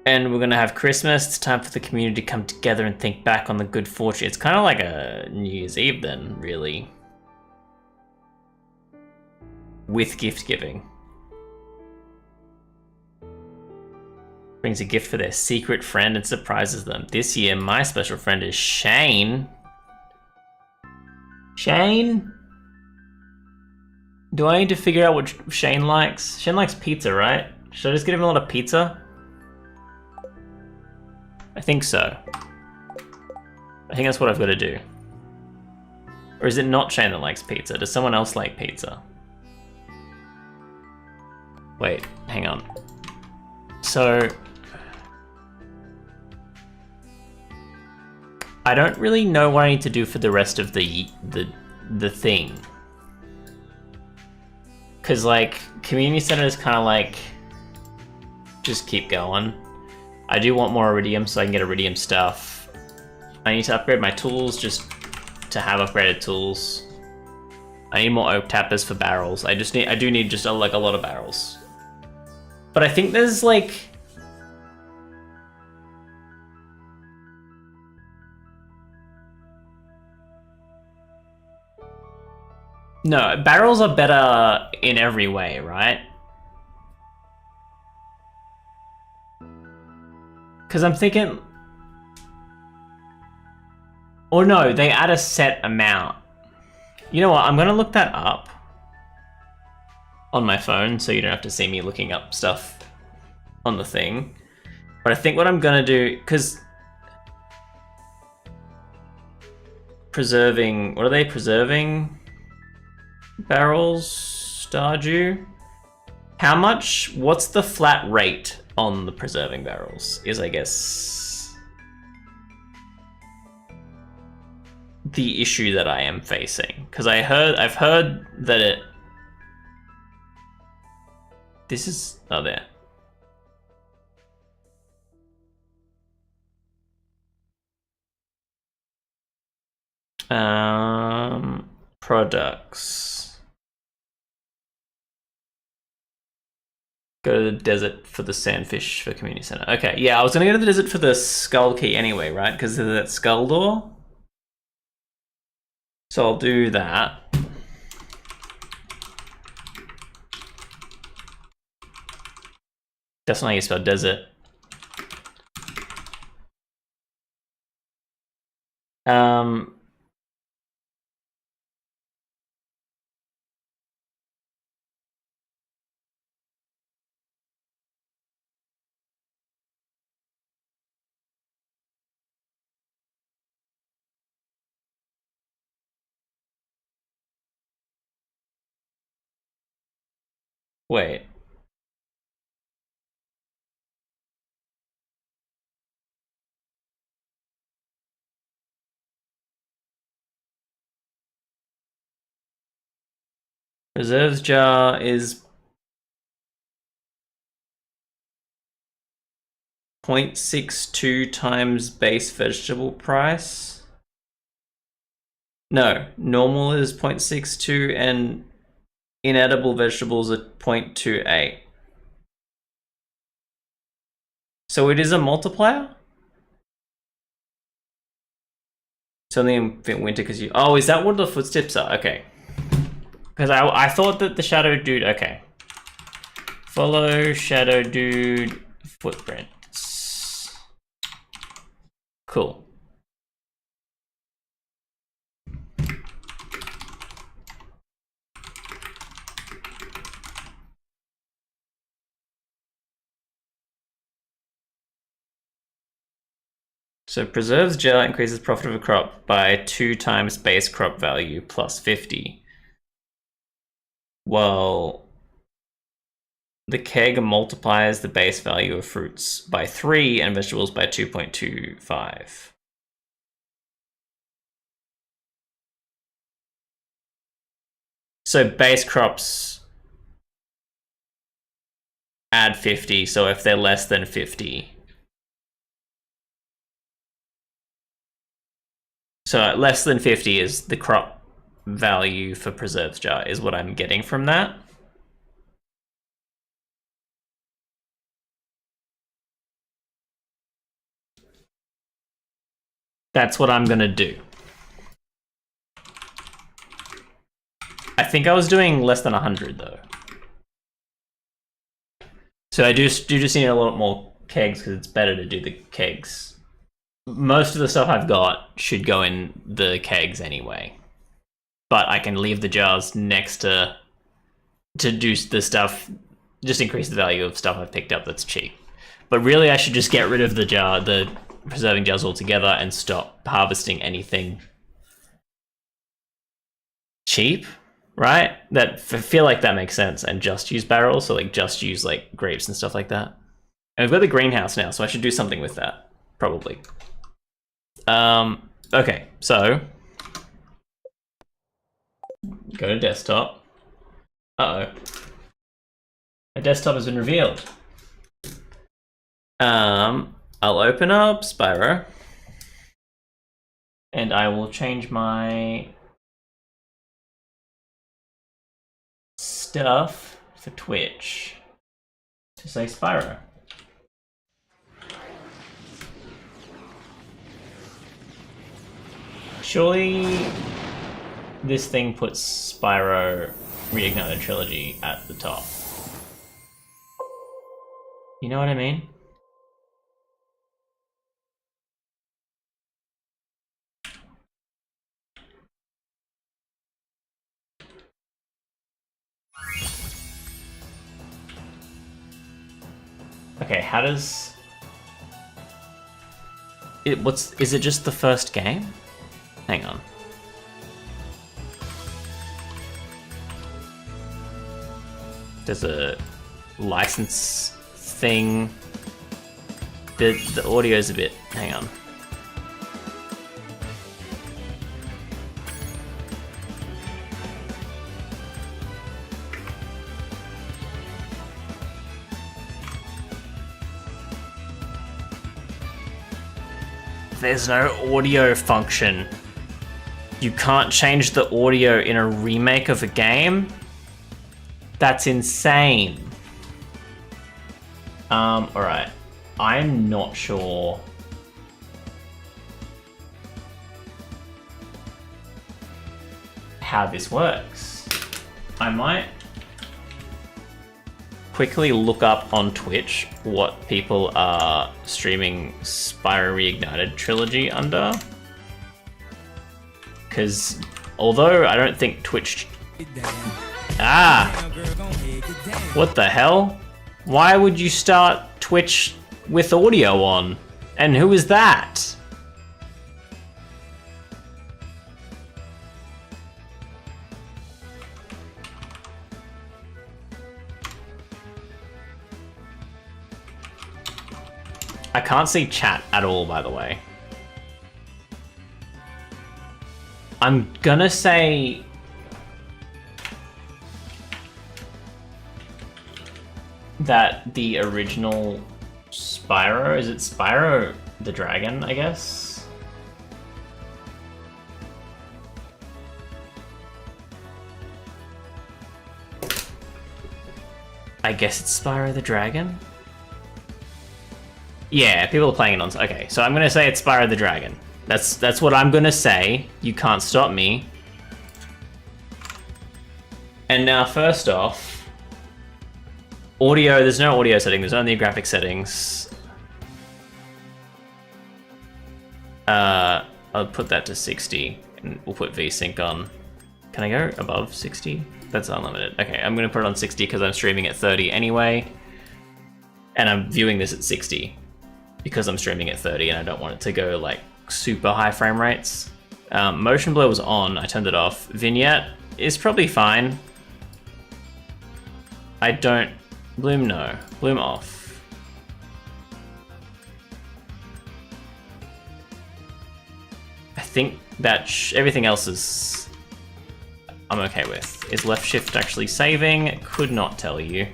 And we're gonna have Christmas. It's time for the community to come together and think back on the good fortune. It's kind of like a New Year's Eve then, really. With gift giving. Brings a gift for their secret friend and surprises them. This year, my special friend is Shane. Shane? Do I need to figure out what Shane likes? Shane likes pizza, right? Should I just get him a lot of pizza? I think so. I think that's what I've got to do. Or is it not Shane that likes pizza? Does someone else like pizza? Wait, hang on. So... I don't really know what I need to do for the rest of the thing. Cause like, community center is kind of like, just keep going. I do want more iridium so I can get iridium stuff. I need to upgrade my tools just to have upgraded tools. I need more oak tappers for barrels. I do need just like a lot of barrels. But I think there's like, no, barrels are better in every way, right? Because I'm thinking... Or no, they add a set amount. You know what? I'm gonna look that up on my phone, so you don't have to see me looking up stuff on the thing. But I think what I'm gonna do, because preserving, what are they preserving? Barrels, Stardew. How much? What's the flat rate on the preserving barrels? Is I guess the issue that I am facing, because I've heard that it. This is there. Products. Go to the desert for the sandfish for community center. Okay, yeah, I was gonna go to the desert for the skull key anyway, right? Because of that skull door. So I'll do that. That's not how you spell desert. Wait. Reserves jar is 0.62 times base vegetable price. No, normal is 0.62 and inedible vegetables are 0.28. So it is a multiplier? It's only in winter because you... Oh, is that what the footsteps are? Okay. Because I thought that the shadow dude... Okay. Follow shadow dude footprints. Cool. So preserves gel increases profit of a crop by 2 times base crop value plus 50. Well, the keg multiplies the base value of fruits by 3 and vegetables by 2.25. So base crops add 50, so if they're less than 50. So less than 50 is the crop value for preserves jar, is what I'm getting from that. That's what I'm gonna do. I think I was doing less than 100 though. So I do just need a lot more kegs because it's better to do the kegs. Most of the stuff I've got should go in the kegs anyway. But I can leave the jars next to do the stuff, just increase the value of stuff I've picked up that's cheap. But really I should just get rid of the preserving jars altogether and stop harvesting anything cheap, right? That I feel like that makes sense, and just use barrels, so like just use like grapes and stuff like that. And we've got the greenhouse now, so I should do something with that, probably. Okay, so go to desktop. Uh-oh. A desktop has been revealed. I'll open up Spyro. And I will change my stuff for Twitch to say Spyro. Surely this thing puts Spyro Reignited Trilogy at the top. You know what I mean? Okay, how does... Is it just the first game? Hang on. There's a license thing. The audio's a bit... Hang on. There's no audio function. You can't change the audio in a remake of a game? That's insane. Alright. I'm not sure. How this works. I might quickly look up on Twitch what people are streaming Spyro Reignited Trilogy under. Because although I don't think Twitch... Ah! What the hell? Why would you start Twitch with audio on? And who is that? I can't see chat at all, by the way. I'm gonna say... that the original Spyro, is it Spyro the Dragon, I guess? I guess it's Spyro the Dragon? Yeah, people are playing it on... Okay, so I'm gonna say it's Spyro the Dragon. That's what I'm gonna say. You can't stop me. And now, first off, audio, there's no audio setting, there's only graphic settings. I'll put that to 60, and we'll put VSync on. Can I go above 60? That's unlimited. Okay, I'm gonna put it on 60 because I'm streaming at 30 anyway. And I'm viewing this at 60 because I'm streaming at 30 and I don't want it to go like super high frame rates. Motion blur was on, I turned it off. Vignette is probably fine. I don't... Bloom, no. Bloom off. I think that everything else is... I'm okay with. Is left shift actually saving? Could not tell you.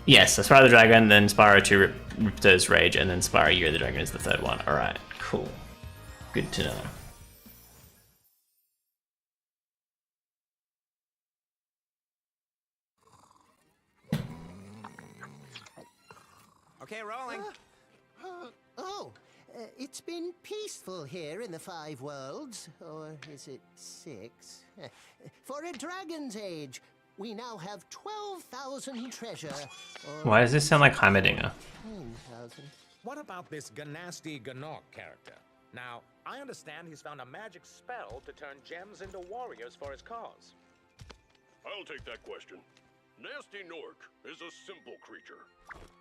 Yes, so Spyro the Dragon, then Spyro 2 Ripto's Rage, and then Spyro Year of the Dragon is the third one. Alright, cool. Good to know. Okay, rolling. It's been peaceful here in the 5 worlds, or is it 6? For a dragon's age, we now have 12,000 treasure. Why does this sound like Heimerdinger? 9,000. What about this Ganasty Ganok character? Now, I understand he's found a magic spell to turn gems into warriors for his cause. I'll take that question. Nasty Nork is a simple creature.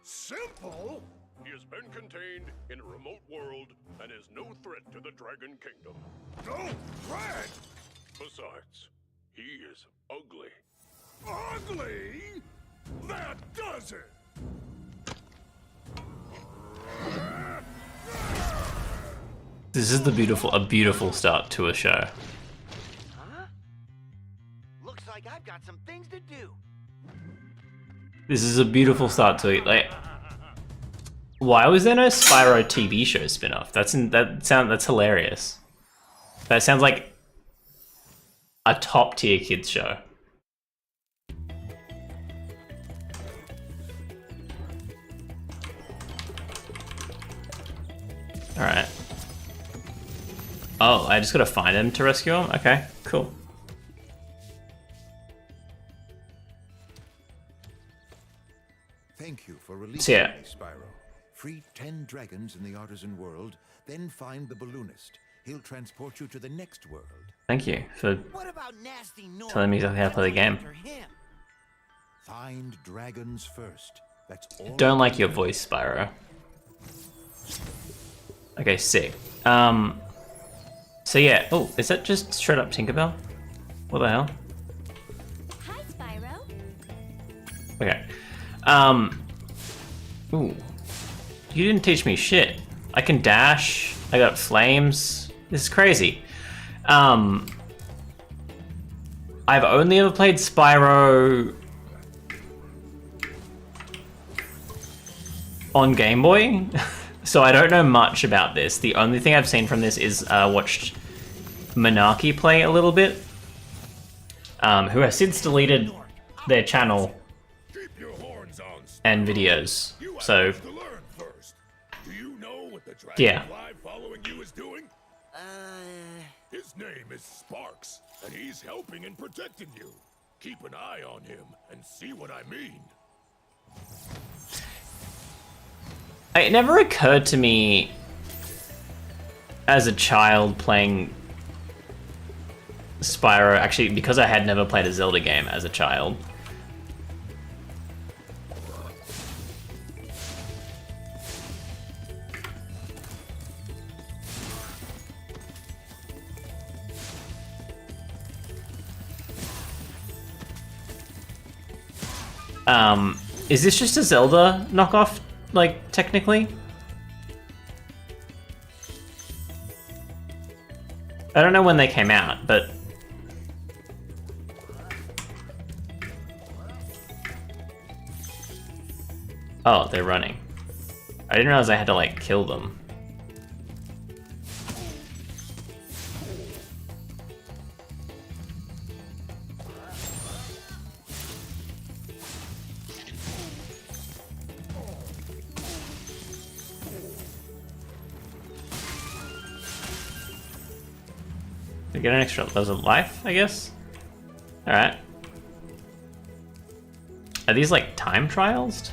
Simple? He has been contained in a remote world and is no threat to the Dragon Kingdom. No threat? Besides, he is ugly. Ugly? That does it! This is a beautiful start to a show. Huh? Looks like I've got some things to do. This is a beautiful start to it. Like, why was there no Spyro TV show spin-off? That's hilarious. That sounds like a top tier kids show. All right. Oh, I just gotta find him to rescue him? Okay, cool. Thank you for releasing So, yeah. me, Spyro. Free 10 dragons in the artisan world, then find the balloonist. He'll transport you to the next world. Thank you for What about Nasty Nork? telling me exactly how to play the game. After him? Find dragons first. That's all. Don't like your voice, Spyro. Okay, sick. So yeah. Oh, is that just straight up Tinkerbell? What the hell? Hi, Spyro. Okay. Ooh. You didn't teach me shit. I can dash. I got flames. This is crazy. I've only ever played Spyro on Game Boy, so I don't know much about this. The only thing I've seen from this is watched Monarchy play a little bit, who has since deleted their channel Keep your horns on. and videos. You have So to learn first. Do you know what the Yeah. dragonfly following you is doing? His name is Sparks, and he's helping and protecting you. Keep an eye on him and see what I mean. it never occurred to me as a child playing Spyro, actually, because I had never played a Zelda game as a child. Is this just a Zelda knockoff, like, technically? I don't know when they came out, but... Oh, they're running. I didn't realize I had to, like, kill them. We get an extra level of life, I guess? Alright. Are these like time trials?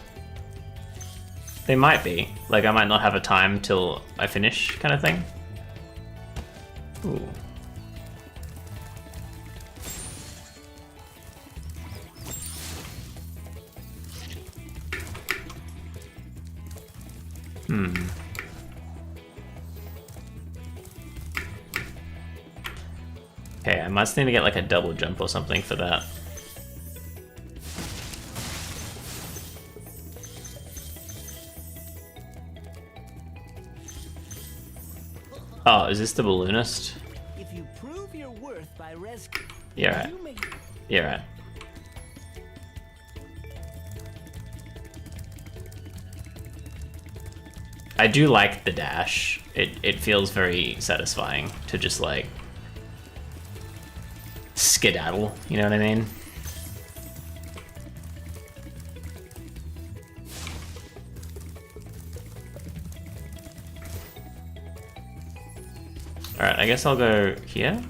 They might be. Like I might not have a time till I finish kind of thing. Ooh. Okay, I must need to get like a double jump or something for that. Oh, is this the balloonist? If you prove your worth by rescue, Yeah, right. you may Yeah, right. I do like the dash. It feels very satisfying to just like skedaddle, you know what I mean? Alright, I guess I'll go here.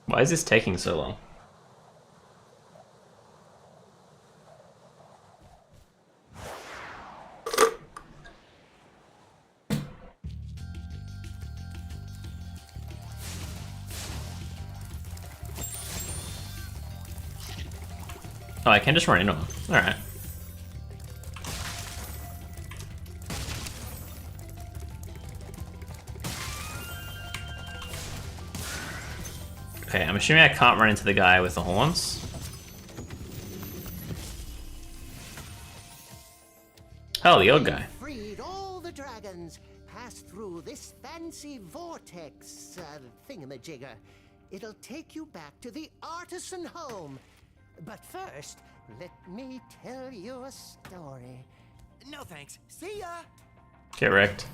Why is this taking so long? Oh, I can just run into him. Alright. Okay, I'm assuming I can't run into the guy with the horns. Oh, the old guy. Freed all the dragons. Pass through this fancy vortex thingamajigger. It'll take you back to the artisan home. But first, let me tell you a story. No thanks. See ya. Get wrecked.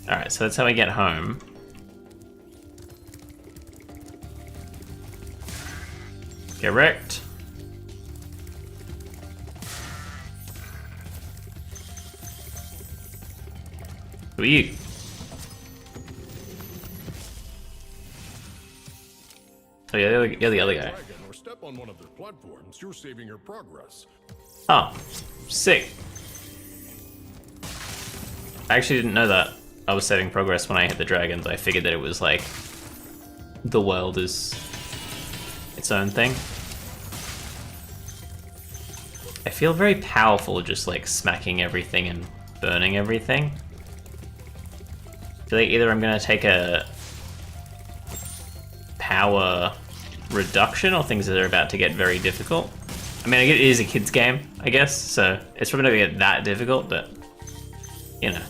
Alright, so that's how we get home. Get wrecked. Who are you? Oh yeah, you're the other guy. Dragon or step on one of their platforms, you're saving your progress. Oh, sick. I actually didn't know that I was saving progress when I hit the dragons. I figured that it was like the world is its own thing. I feel very powerful just like smacking everything and burning everything. I feel like either I'm gonna take a power reduction or things that are about to get very difficult. I mean, it is a kid's game, I guess, so it's probably not gonna get that difficult, but you know.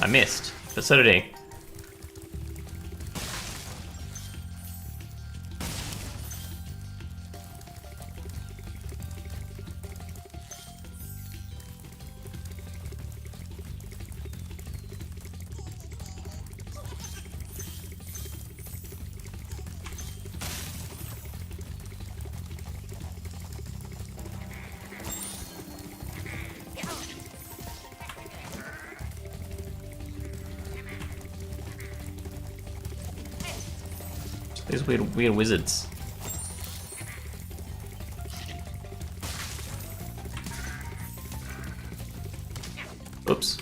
I missed, but so did he. These weird wizards. Oops.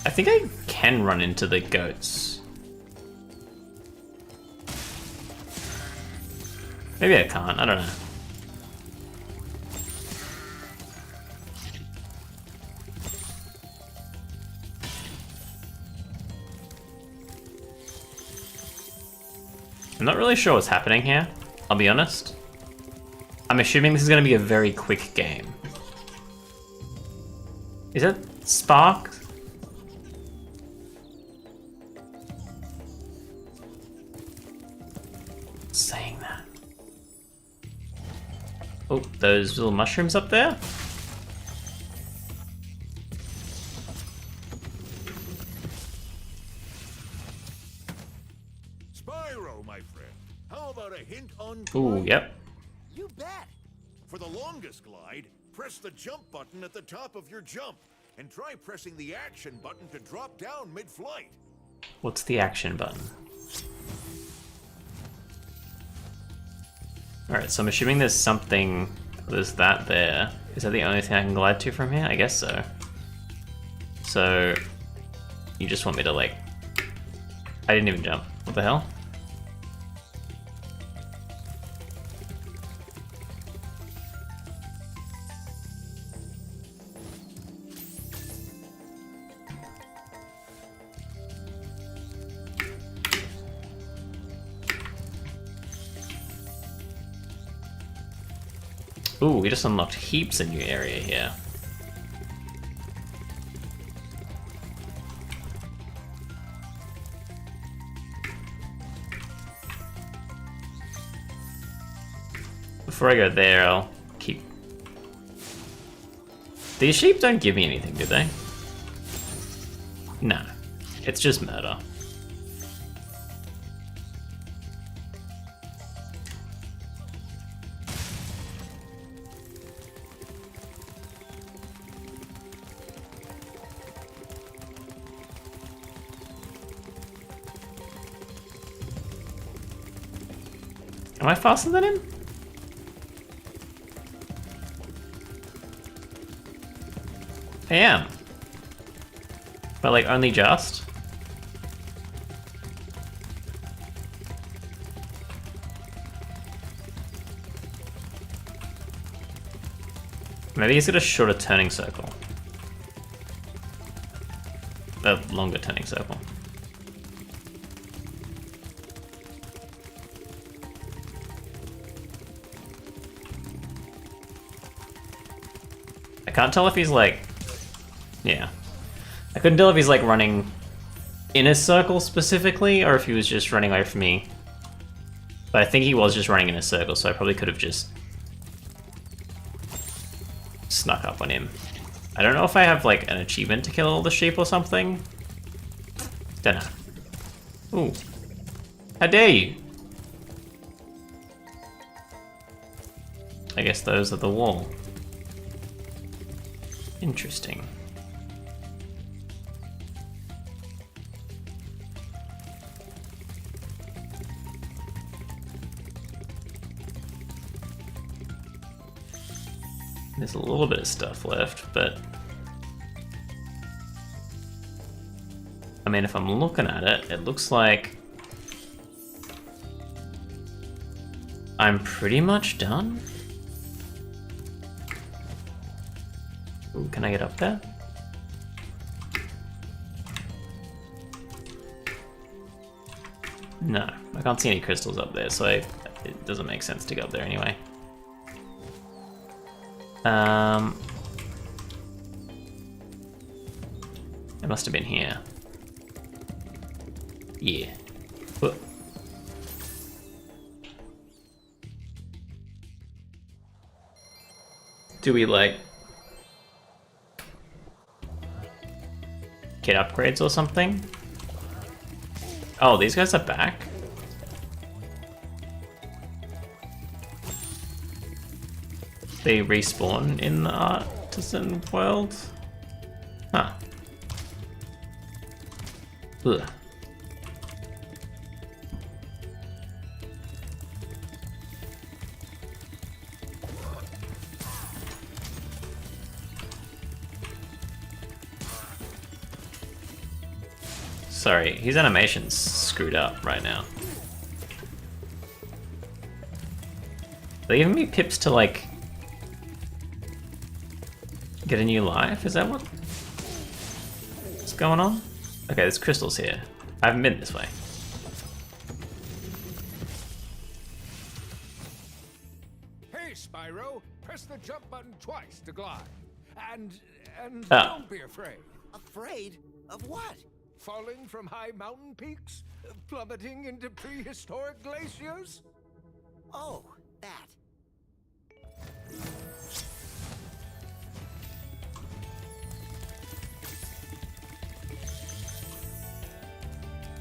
I think I can run into the goats. Maybe I can't, I don't know. I'm not really sure what's happening here, I'll be honest. I'm assuming this is going to be a very quick game. Is that Spark? Saying that. Oh, those little mushrooms up there? Spyro, my friend. How about a hint on Ooh, glide? yep. You bet. For the longest glide, press the jump button at the top of your jump, and try pressing the action button to drop down mid-flight. What's the action button? Alright, so I'm assuming there's something... There's that there. Is that the only thing I can glide to from here? I guess so. So... You just want me to, like... I didn't even jump. What the hell? Ooh, we just unlocked heaps of new area here. Before I go there, I'll keep... These sheep don't give me anything, do they? No. It's just murder. Am I faster than him? I am. But like only just. Maybe he's got a shorter turning circle. A longer turning circle. I can't tell if he's like... Yeah. I couldn't tell if he's like running in a circle specifically, or if he was just running away from me. But I think he was just running in a circle, so I probably could have just snuck up on him. I don't know if I have like an achievement to kill all the sheep or something. Don't know. Ooh. How dare you? I guess those are the wall. Interesting. There's a little bit of stuff left, but I mean, if I'm looking at it, it looks like I'm pretty much done. Ooh, can I get up there? No, I can't see any crystals up there, so it doesn't make sense to go up there anyway. It must have been here. Yeah. Whoa. Do we like get upgrades or something? Oh, these guys are back? They respawn in the artisan world? Huh. Ugh. Sorry, his animation's screwed up right now. They giving me pips to like get a new life? Is that what's going on? Okay, there's crystals here. I haven't been this way. Hey, Spyro, press the jump button twice to glide. And Ah. don't be afraid. Afraid of what? Falling from high mountain peaks? Plummeting into prehistoric glaciers? Oh, that.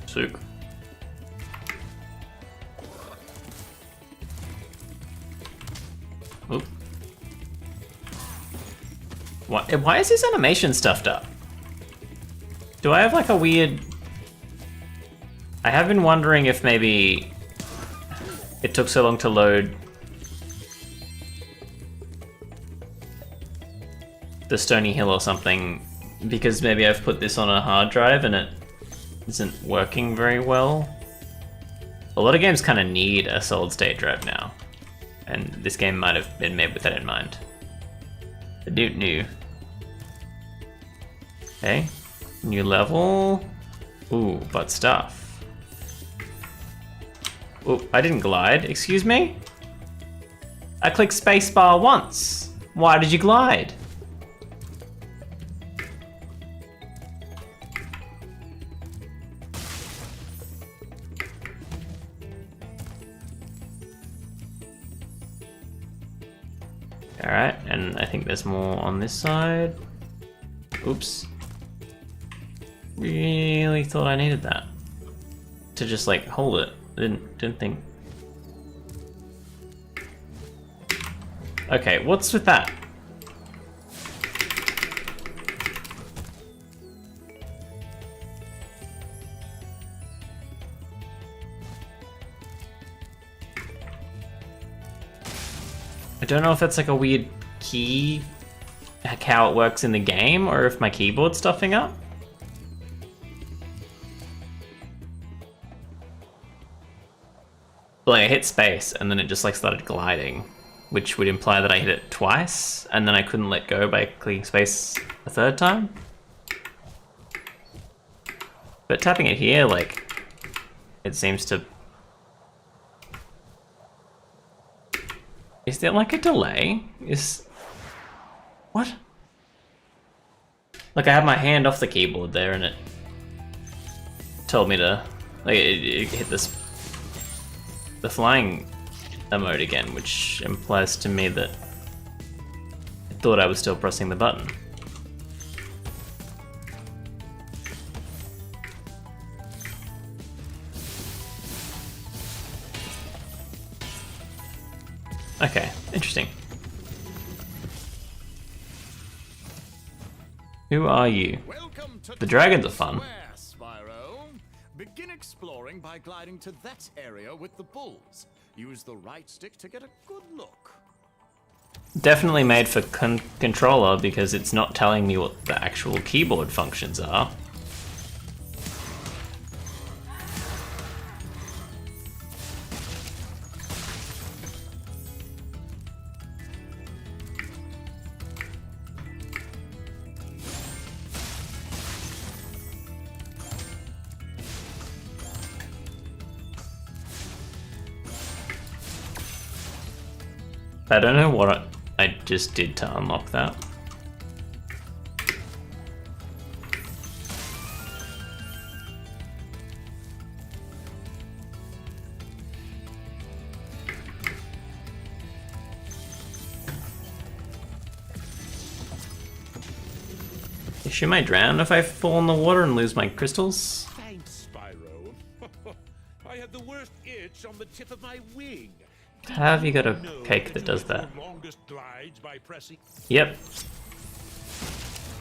Sick. Oop. Why is his animation stuffed up? Do I have like a weird... I have been wondering if maybe it took so long to load the Stony Hill or something, because maybe I've put this on a hard drive and it isn't working very well. A lot of games kind of need a solid state drive now, and this game might have been made with that in mind. The new. Okay, new level. Ooh, but stuff. Ooh, I didn't glide. Excuse me? I clicked spacebar once. Why did you glide? Alright, and I think there's more on this side. Oops. Really thought I needed that. To just like hold it. Didn't think. Okay, what's with that? I don't know if that's like a weird key, like how it works in the game, or if my keyboard's stuffing up. But, like, I hit space and then it just like started gliding, which would imply that I hit it twice and then I couldn't let go by clicking space a third time. But tapping it here, like, it seems to... Is there like a delay? What? Like I had my hand off the keyboard there and it told me to, like it hit the flying mode again, which implies to me that it thought I was still pressing the button. Okay, interesting. Who are you? Welcome to The dragons are fun. Square, Spyro. Begin exploring by gliding to that area with the bulls. Use the right stick to get a good look. Definitely made for controller because it's not telling me what the actual keyboard functions are. I don't know what I just did to unlock that. She might drown if I fall in the water and lose my crystals. Thanks, Spyro. I had the worst itch on the tip of my wing. Have you got a cake that does that? Longest glides by pressing. Yep.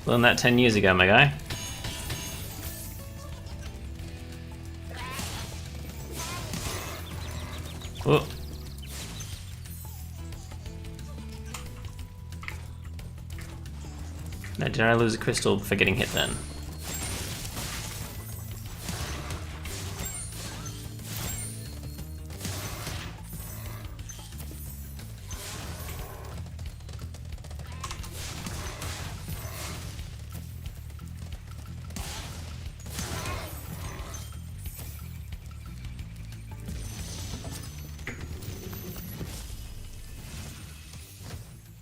Learned that 10 years ago, my guy. Oh. Now, did I lose a crystal for getting hit then?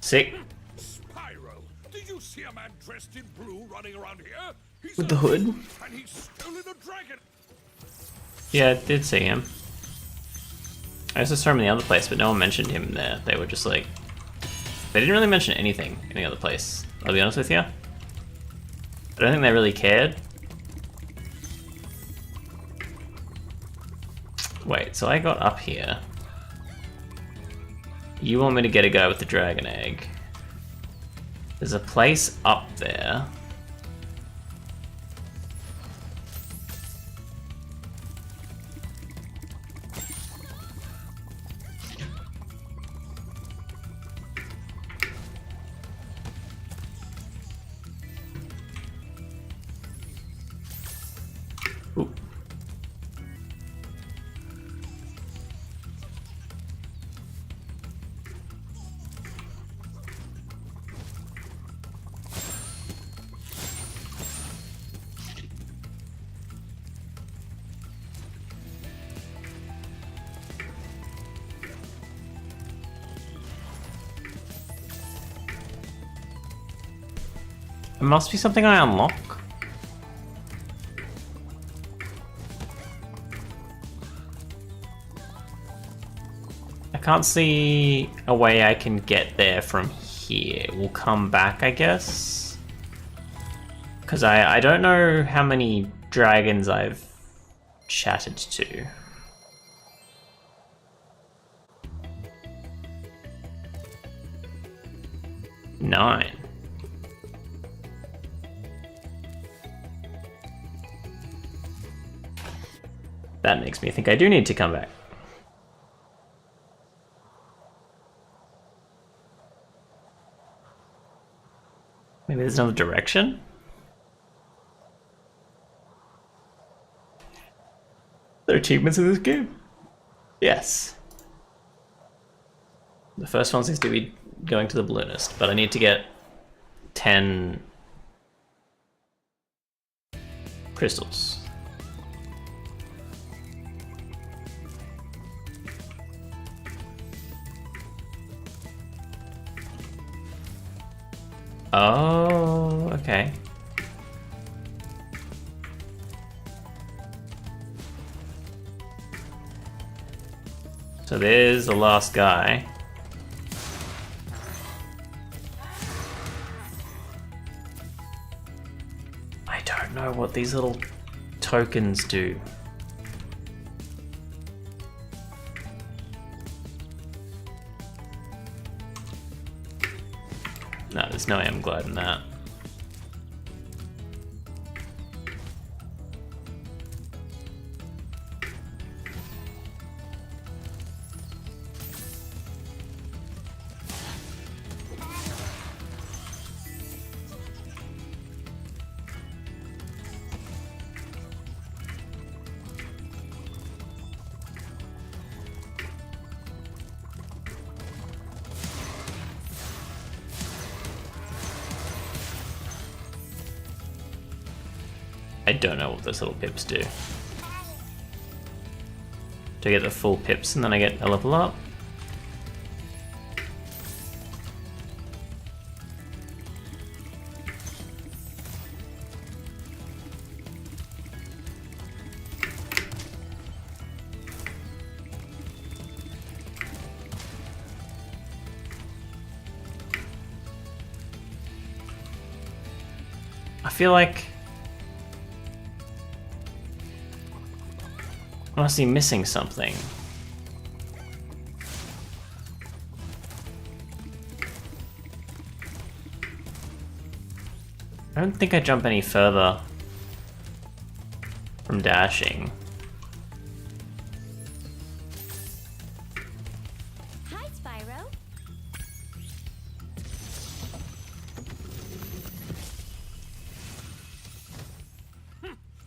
Sick. Spyro, did you see a man dressed in blue running around here? He's With the hood? and he's stolen a dragon. Yeah, I did see him. I also saw him in the other place, but no one mentioned him there. They were just like... They didn't really mention anything in the other place, I'll be honest with you. I don't think they really cared. Wait, so I got up here. You want me to get a guy with the dragon egg. There's a place up there. Ooh. It must be something I unlock. I can't see a way I can get there from here. We'll come back, I guess. Because I don't know how many dragons I've chatted to. Nine. That makes me think I do need to come back. Maybe there's another direction? There are achievements in this game? Yes. The first one seems to be going to the balloonist, but I need to get 10 crystals. Oh, okay. So there's the last guy. I don't know what these little tokens do. No, there's no way I'm gliding that. I don't know what those little pips do. Do I get the full pips and then I get a level up? I feel like I must be missing something. I don't think I jump any further from dashing. Hi, Spyro.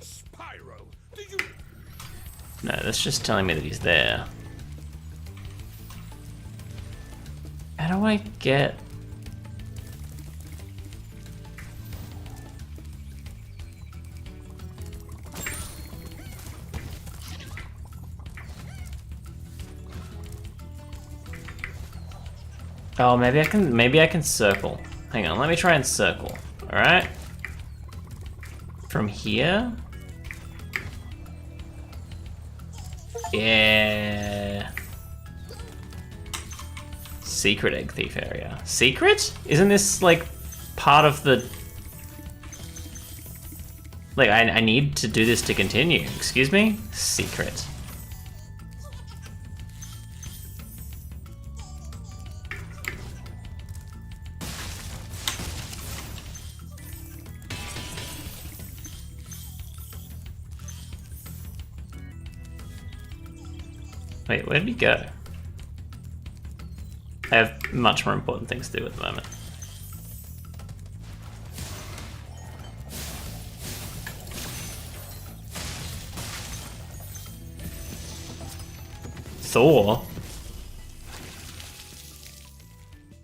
Spyro, did you... No, that's just telling me that he's there. How do I get... Oh, maybe I can circle. Hang on, let me try and circle. Alright. From here? Yeah. Secret egg thief area. Secret? Isn't this like part of the... Like, I need to do this to continue. Excuse me? Secret. Wait, where did he go? I have much more important things to do at the moment. Thor?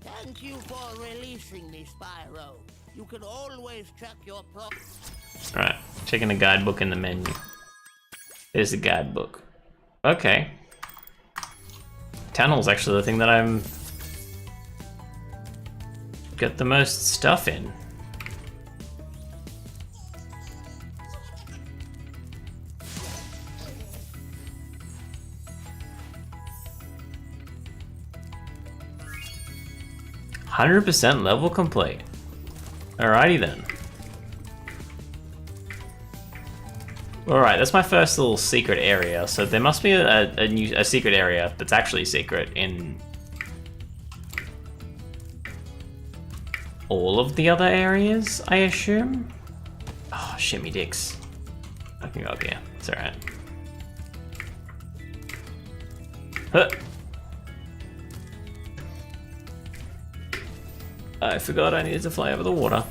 Thank you for releasing me, Spyro. You can always check your pro... Alright, checking the guidebook in the menu. There's the guidebook. Okay. Town Hall's actually the thing that I'm... got the most stuff in. %100% level complete. Alrighty then. Alright, that's my first little secret area, so there must be a secret area that's actually secret in all of the other areas, I assume? Oh, shimmy dicks. I can go up here, it's alright. Huh. I forgot I needed to fly over the water.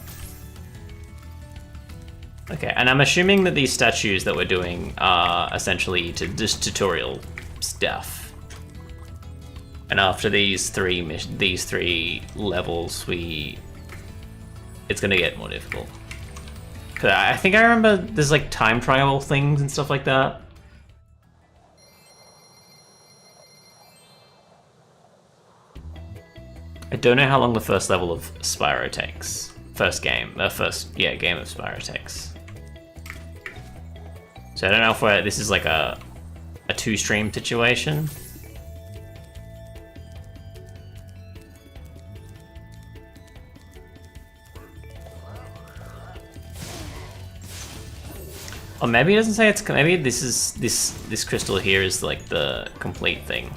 Okay, and I'm assuming that these statues that we're doing are essentially just tutorial stuff. And after these three levels, it's gonna get more difficult. 'Cause I think I remember there's like time trial things and stuff like that. I don't know how long the first level of Spyro takes. Game of Spyro takes. So I don't know if this is like a two-stream situation. Or maybe it doesn't say it's... Maybe this crystal here is like the complete thing.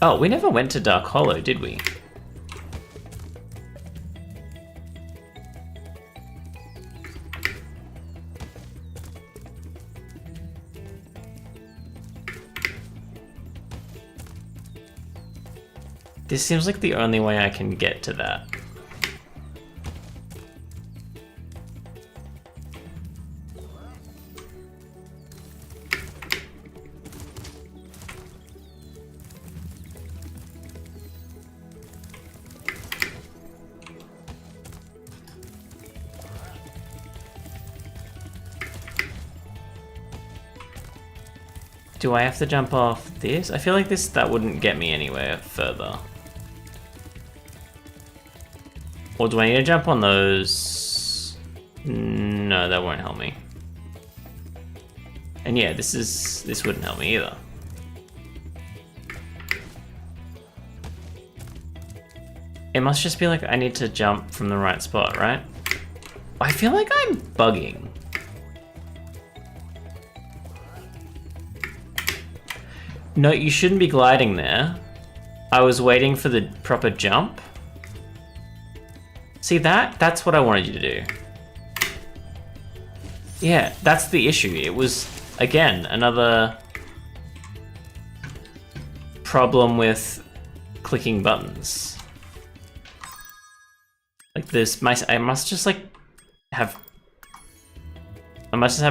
Oh, we never went to Dark Hollow, did we? This seems like the only way I can get to that. do I have to jump off this? I feel like that wouldn't get me anywhere further. Or do I need to jump on those? No, that won't help me. And yeah, this wouldn't help me either. It must just be like I need to jump from the right spot, right? I feel like I'm bugging. No, you shouldn't be gliding there. I was waiting for the proper jump. See that? That's what I wanted you to do. Yeah, that's the issue. It was, again, another problem with clicking buttons. Like this, I must just have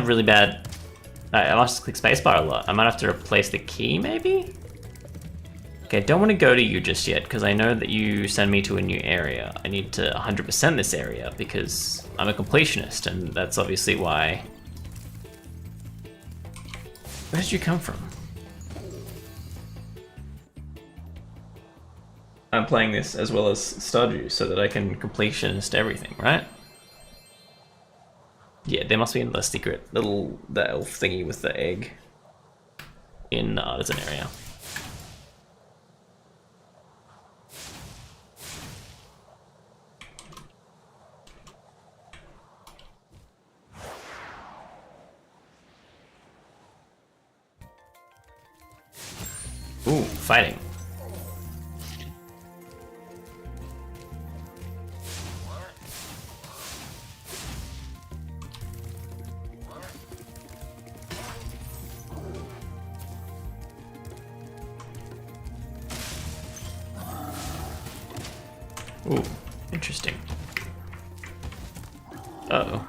really bad. I must click spacebar a lot. I might have to replace the key, maybe? Okay, I don't want to go to you just yet, because I know that you send me to a new area. I need to 100% this area, because I'm a completionist, and that's obviously why... Where did you come from? I'm playing this as well as Stardew, so that I can completionist everything, right? Yeah, there must be another secret little that elf thingy with the egg in the artisan area. Ooh, fighting. Ooh, interesting. Uh-oh.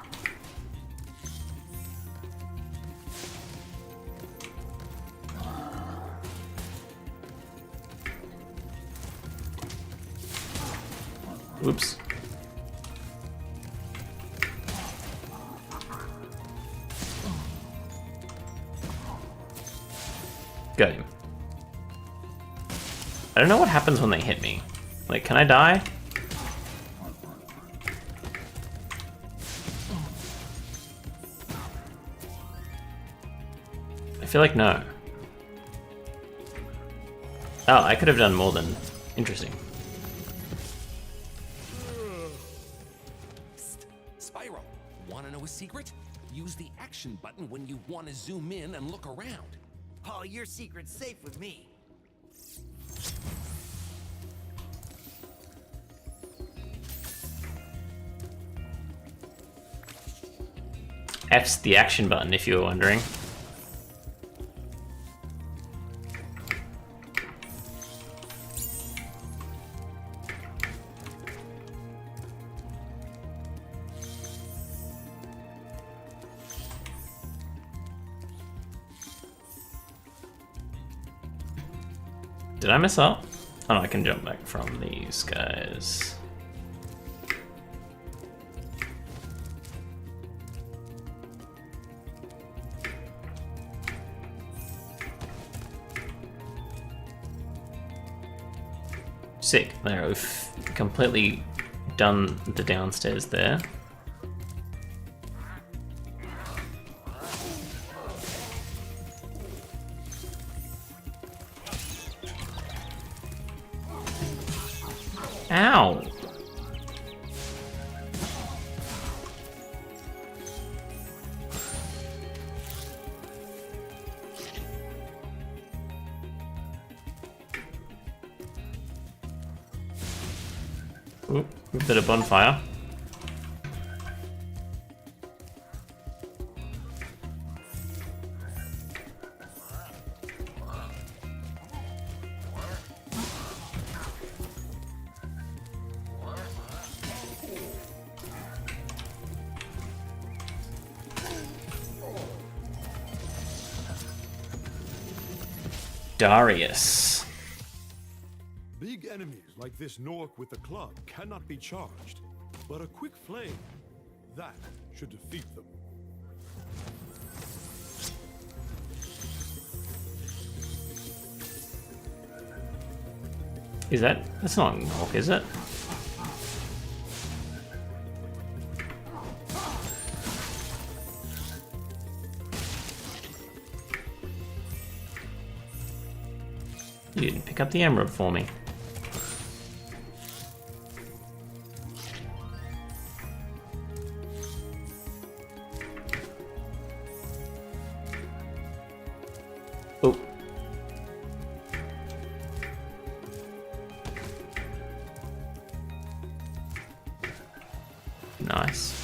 Oops. Got him. I don't know what happens when they hit me. Like, can I die? I feel like no. Oh, I could have done more than interesting. Psst. Spyro, wanna know a secret? Use the action button when you want to zoom in and look around. Oh, your secret's safe with me. F's the action button, if you were wondering. Did I mess up? Oh no, I can jump back from these guys. Sick. There, we've completely done the downstairs there. Ow! Ooh, a bit of bonfire. Darius. Big enemies like this Nork with the club cannot be charged, but a quick flame, that should defeat them. Is that? That's not Gnorc, is it? You didn't pick up the emerald for me. Oh. Nice.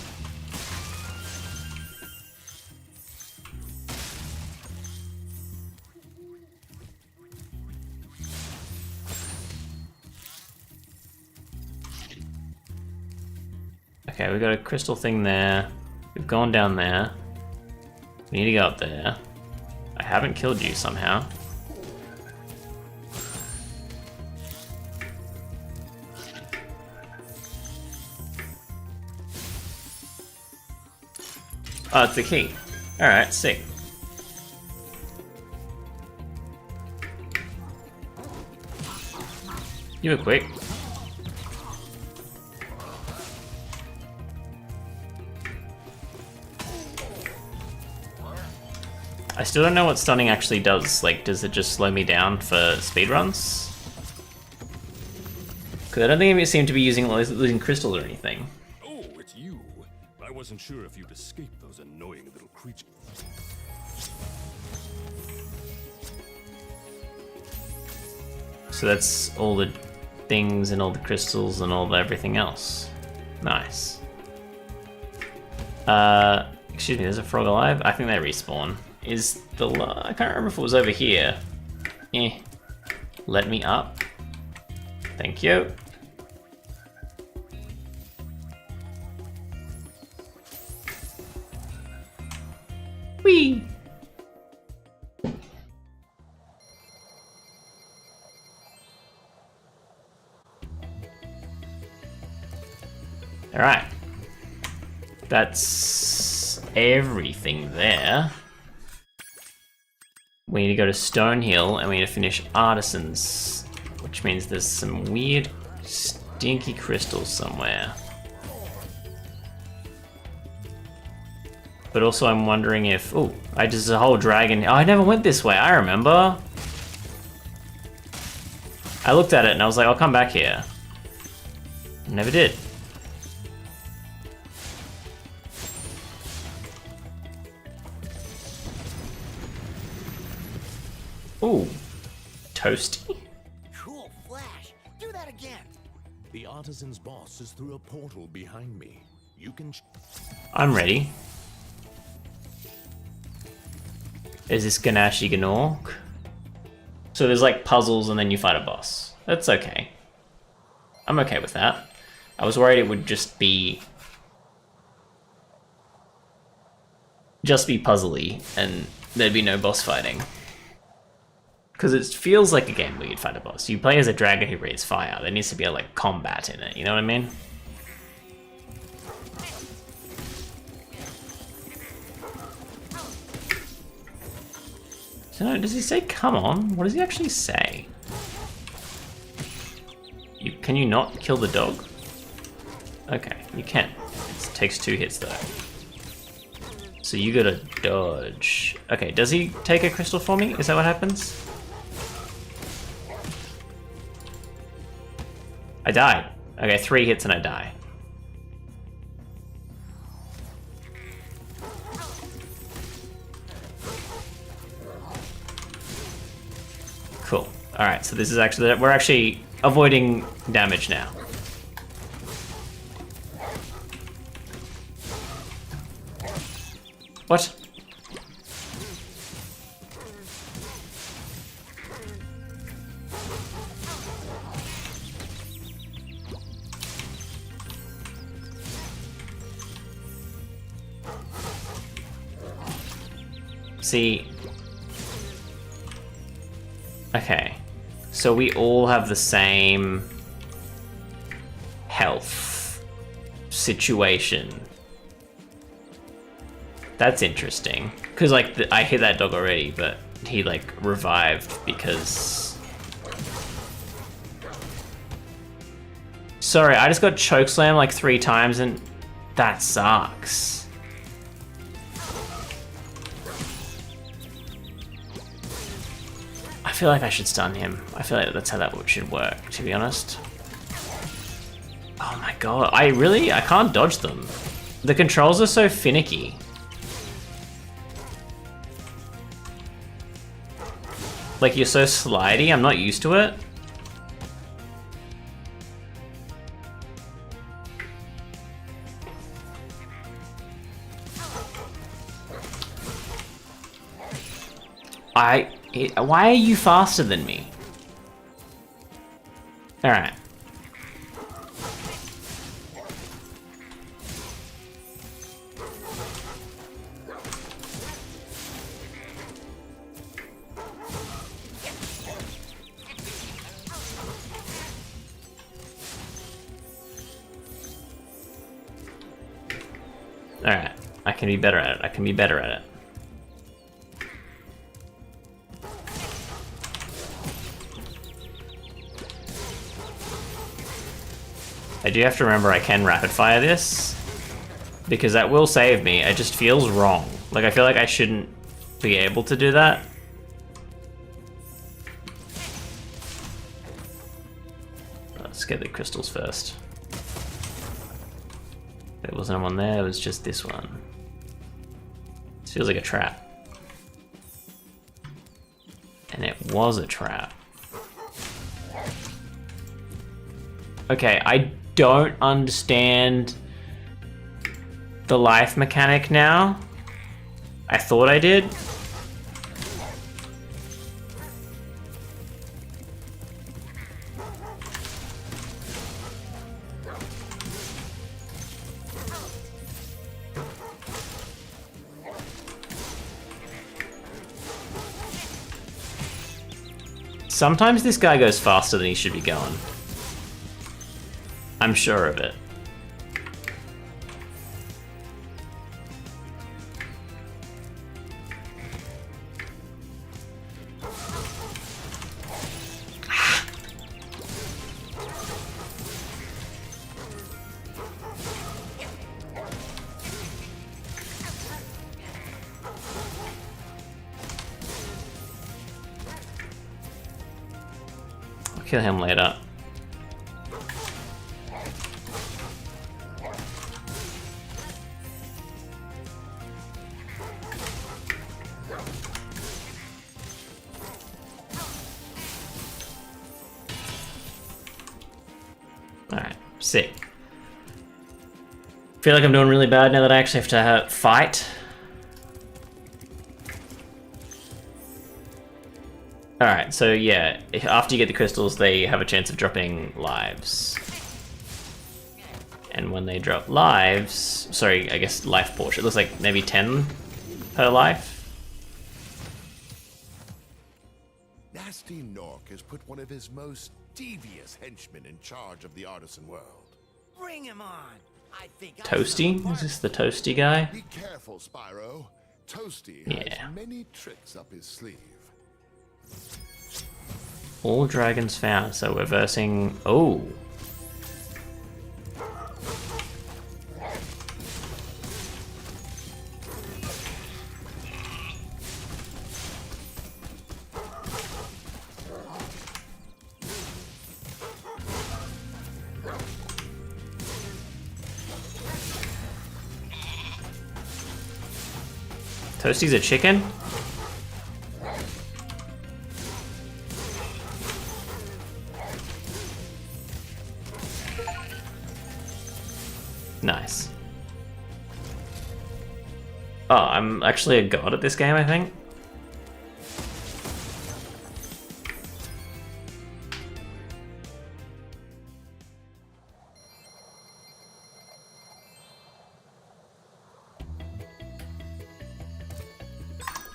Okay, we've got a crystal thing there. We've gone down there. We need to go up there. I haven't killed you somehow. Oh, it's the key. Alright, sick. You were quick. I still don't know what stunning actually does. Like, does it just slow me down for speedruns? Because I don't think it seemed to be losing crystals or anything. Oh, it's you. I wasn't sure if you'd escape those annoying little creatures. So that's all the things and all the crystals and all the everything else. Nice. Excuse me, there's a frog alive? I think they respawn. Is the... I can't remember if it was over here. Eh. Let me up. Thank you. Whee! Alright. That's everything there. We need to go to Stonehill and we need to finish Artisans, which means there's some weird, stinky crystals somewhere. But also I'm wondering if... Oh, there's a whole dragon... Oh, I never went this way, I remember. I looked at it and I was like, I'll come back here. Never did. Ooh, toasty? Cool flash. Do that again. The artisan's boss is through a portal behind me. You can... I'm ready. Is this Ganashi Gnorc? So there's like puzzles and then you fight a boss. That's okay. I'm okay with that. I was worried it would just be puzzly and there'd be no boss fighting. Because it feels like a game where you'd fight a boss. You play as a dragon who breathes fire. There needs to be a like combat in it, you know what I mean? So, does he say come on? What does he actually say? Can you not kill the dog? Okay, you can. It takes 2 hits though. So you gotta dodge. Okay, does he take a crystal for me? Is that what happens? I died. Okay, 3 hits and I die. Cool. Alright, so this is actually... We're actually avoiding damage now. What? See... Okay. So we all have the same health situation. That's interesting. Because, like, I hit that dog already, but he, like, revived because... Sorry, I just got chokeslammed like 3 times and that sucks. I feel like I should stun him. I feel like that's how that should work, to be honest. Oh my god, I can't dodge them. The controls are so finicky. Like, you're so slidey, I'm not used to it. Why are you faster than me? Alright. Alright, I can be better at it. I can be better at it. I do have to remember I can rapid fire this, because that will save me. It just feels wrong. Like, I feel like I shouldn't be able to do that. Let's get the crystals first. There wasn't one there, it was just this one. This feels like a trap. And it was a trap. Okay, I don't understand the life mechanic now. I thought I did. Sometimes this guy goes faster than he should be going. I'm sure of it. I'll kill him later. Alright, sick. Feel like I'm doing really bad now that I actually have to fight. Alright, so yeah, after you get the crystals, they have a chance of dropping lives. And when they drop lives, sorry, I guess life portion, it looks like maybe 10 per life. Nasty Nork has put one of his most devious henchmen in charge of the artisan world. Bring him on. I think Toasty? Is this the Toasty guy? Be careful, Spyro. Toasty Yeah. has many tricks up his sleeve. All dragons found, so we're versing... Oh! Toasty's a chicken? Nice. Oh, I'm actually a god at this game, I think.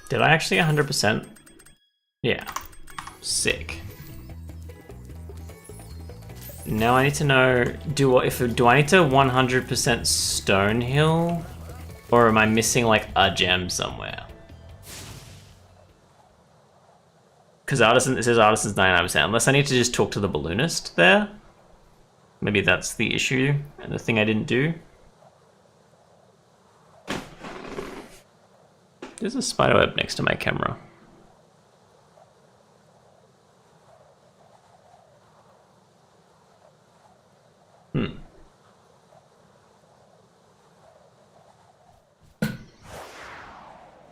Did I actually 100%? Yeah. Sick. Now I need to know, do I need to 100% stone hill? Or am I missing like a gem somewhere? Because artisan, it says artisan's 99%, unless I need to just talk to the balloonist there. Maybe that's the issue and the thing I didn't do. There's a spider web next to my camera.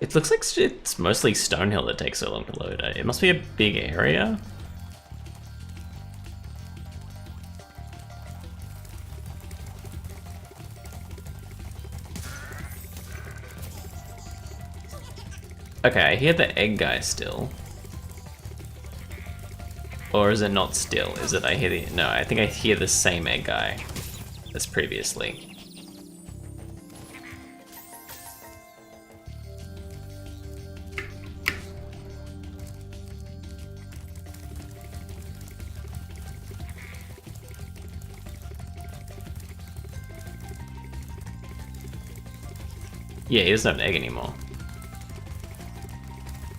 It looks like it's mostly Stonehill that takes so long to load. It must be a big area. Okay, I hear the egg guy still. Or is it not still? Is it I hear the... No, I think I hear the same egg guy as previously. Yeah, he doesn't have an egg anymore.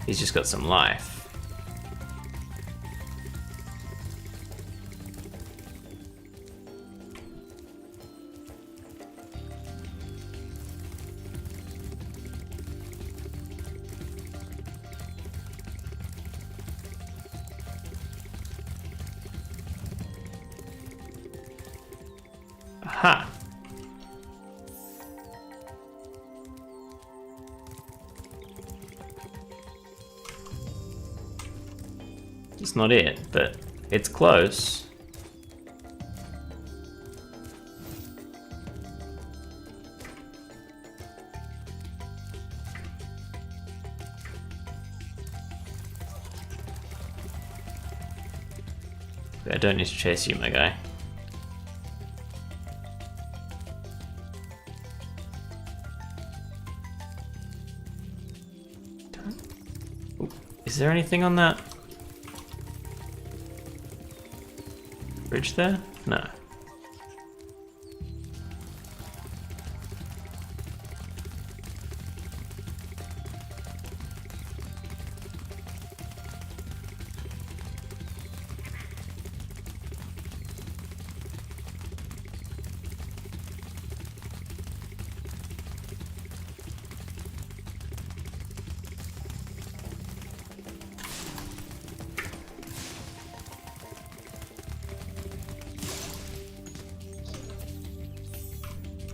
He's just got some life. Aha! It's not it, but it's close. I don't need to chase you, my guy. Is there anything on that bridge there? No.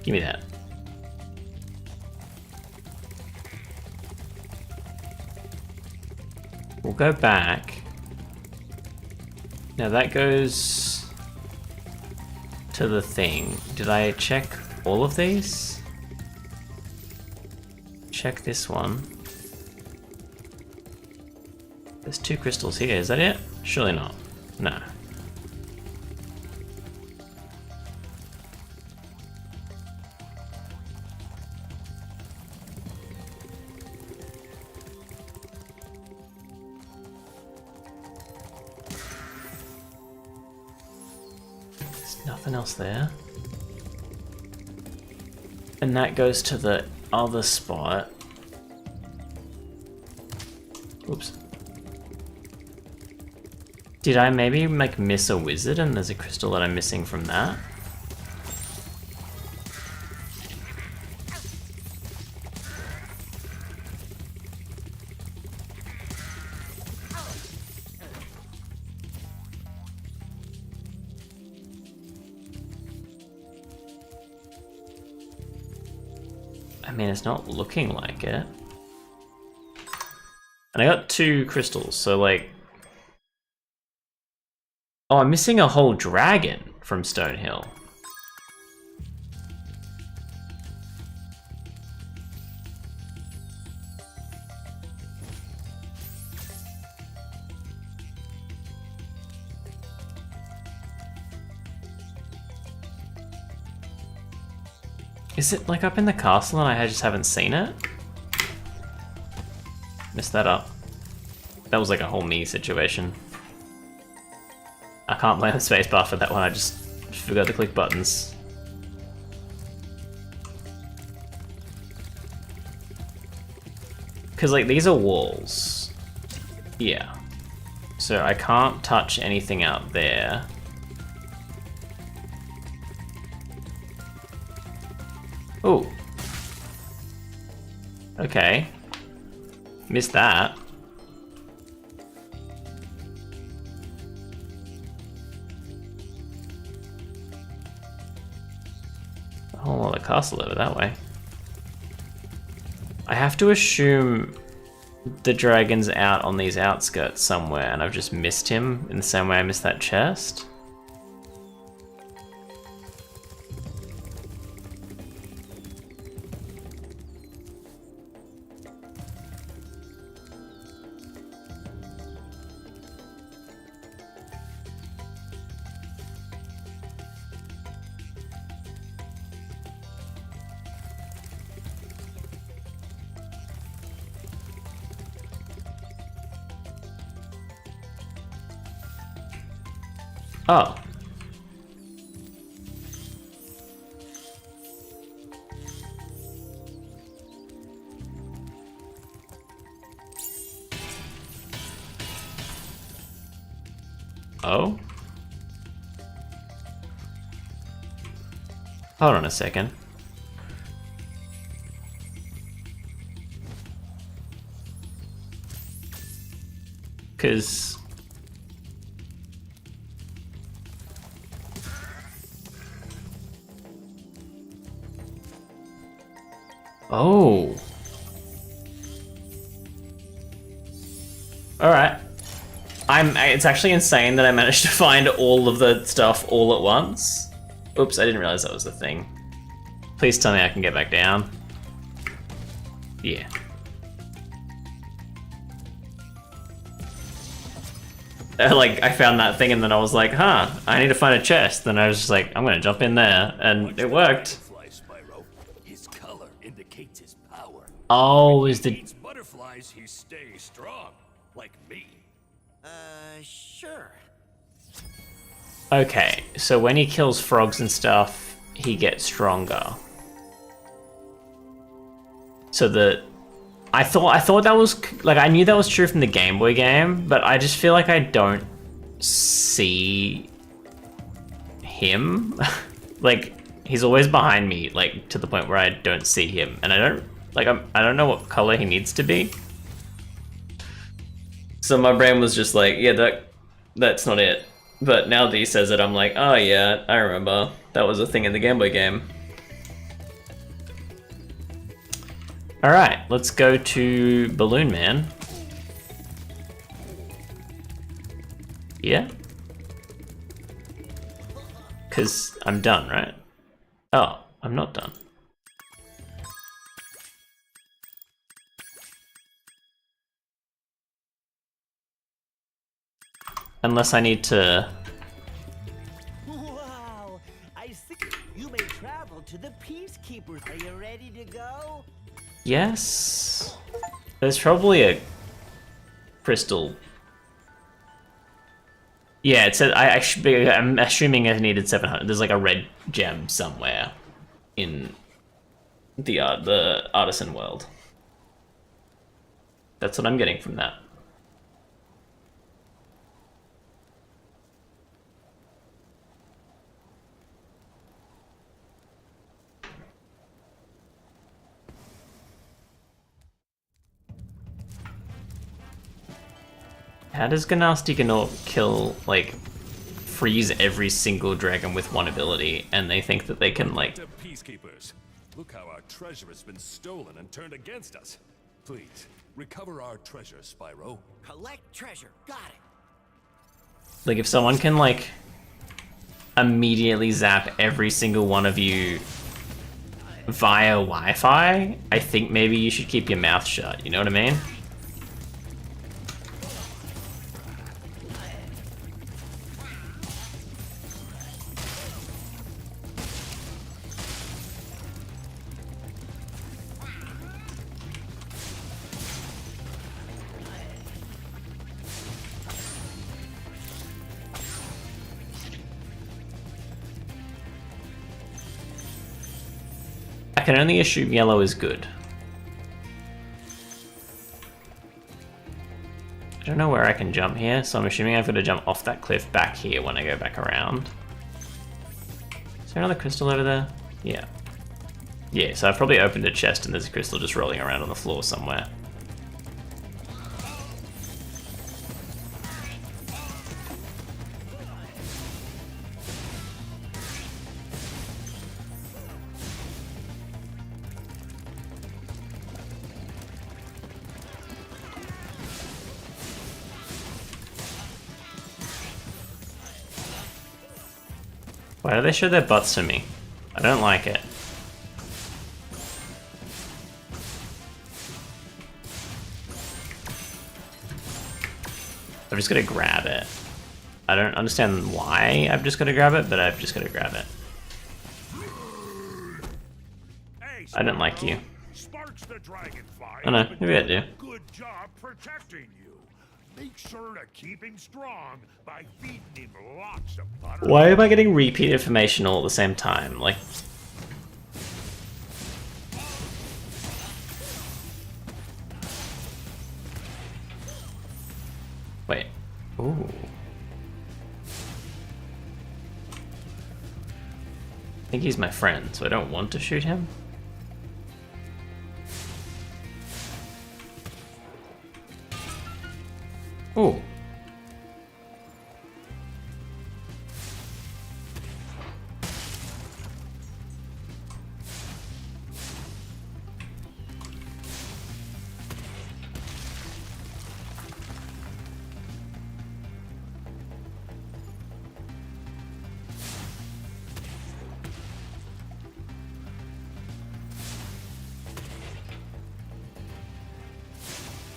Give me that. We'll go back. Now that goes to the thing. Did I check all of these? Check this one. There's 2 crystals here, is that it? Surely not. No. Nothing else there. And that goes to the other spot. Oops. Did I maybe miss a wizard and there's a crystal that I'm missing from that? I mean, it's not looking like it. And I got 2 crystals, so like... Oh, I'm missing a whole dragon from Stonehill. Is it like up in the castle and I just haven't seen it? Messed that up. That was like a whole me situation. I can't blame the spacebar for that one, I just forgot to click buttons. Because like these are walls. Yeah. So I can't touch anything out there. Oh. Okay. Missed that. A whole lot of castle over that way. I have to assume the dragon's out on these outskirts somewhere and I've just missed him in the same way I missed that chest. Oh. Oh? Hold on a second. Because... Oh. Alright. It's actually insane that I managed to find all of the stuff all at once. Oops, I didn't realize that was the thing. Please tell me I can get back down. Yeah. Like, I found that thing and then I was like, huh, I need to find a chest. Then I was just like, I'm gonna jump in there, and it worked. His color indicates his power. Oh, is the... Butterflies, he stays strong, like me. Sure. Okay, so when he kills frogs and stuff, he gets stronger. So I thought that was, like, I knew that was true from the Game Boy game, but I just feel like I don't see him. Like, he's always behind me, like, to the point where I don't see him, and I don't know what color he needs to be. So my brain was just like, yeah, that's not it. But now that he says it, I'm like, oh yeah, I remember. That was a thing in the Game Boy game. Alright, let's go to Balloon Man. Yeah? Because I'm done, right? Oh, I'm not done. Unless I need to... Wow, I see you may travel to the Peacekeepers. Are you ready to go? Yes. There's probably a crystal. Yeah, it said I'm assuming I needed 700. There's like a red gem somewhere in the artisan world. That's what I'm getting from that. How does Gnasty Gnorc kill, like, freeze every single dragon with one ability, and they think that they can, like... Peacekeepers, look how our treasure has been stolen and turned against us. Please, recover our treasure, Spyro. Collect treasure. Got it. Like, if someone can, like, immediately zap every single one of you via Wi-Fi, I think maybe you should keep your mouth shut, you know what I mean? I can only assume yellow is good. I don't know where I can jump here, so I'm assuming I've got to jump off that cliff back here when I go back around. Is there another crystal over there? Yeah. Yeah, so I've probably opened a chest and there's a crystal just rolling around on the floor somewhere. Why do they show their butts to me? I don't like it. I've just got to grab it. I don't understand why I've just got to grab it, but I've just got to grab it. Hey, I don't like you. Sparks the dragonfly. Oh no, maybe I do. Good job protecting you. Make sure to keep him strong by feeding him lots of butter. Why am I getting repeat information all at the same time? Like... Wait. Ooh. I think he's my friend, so I don't want to shoot him. Ooh.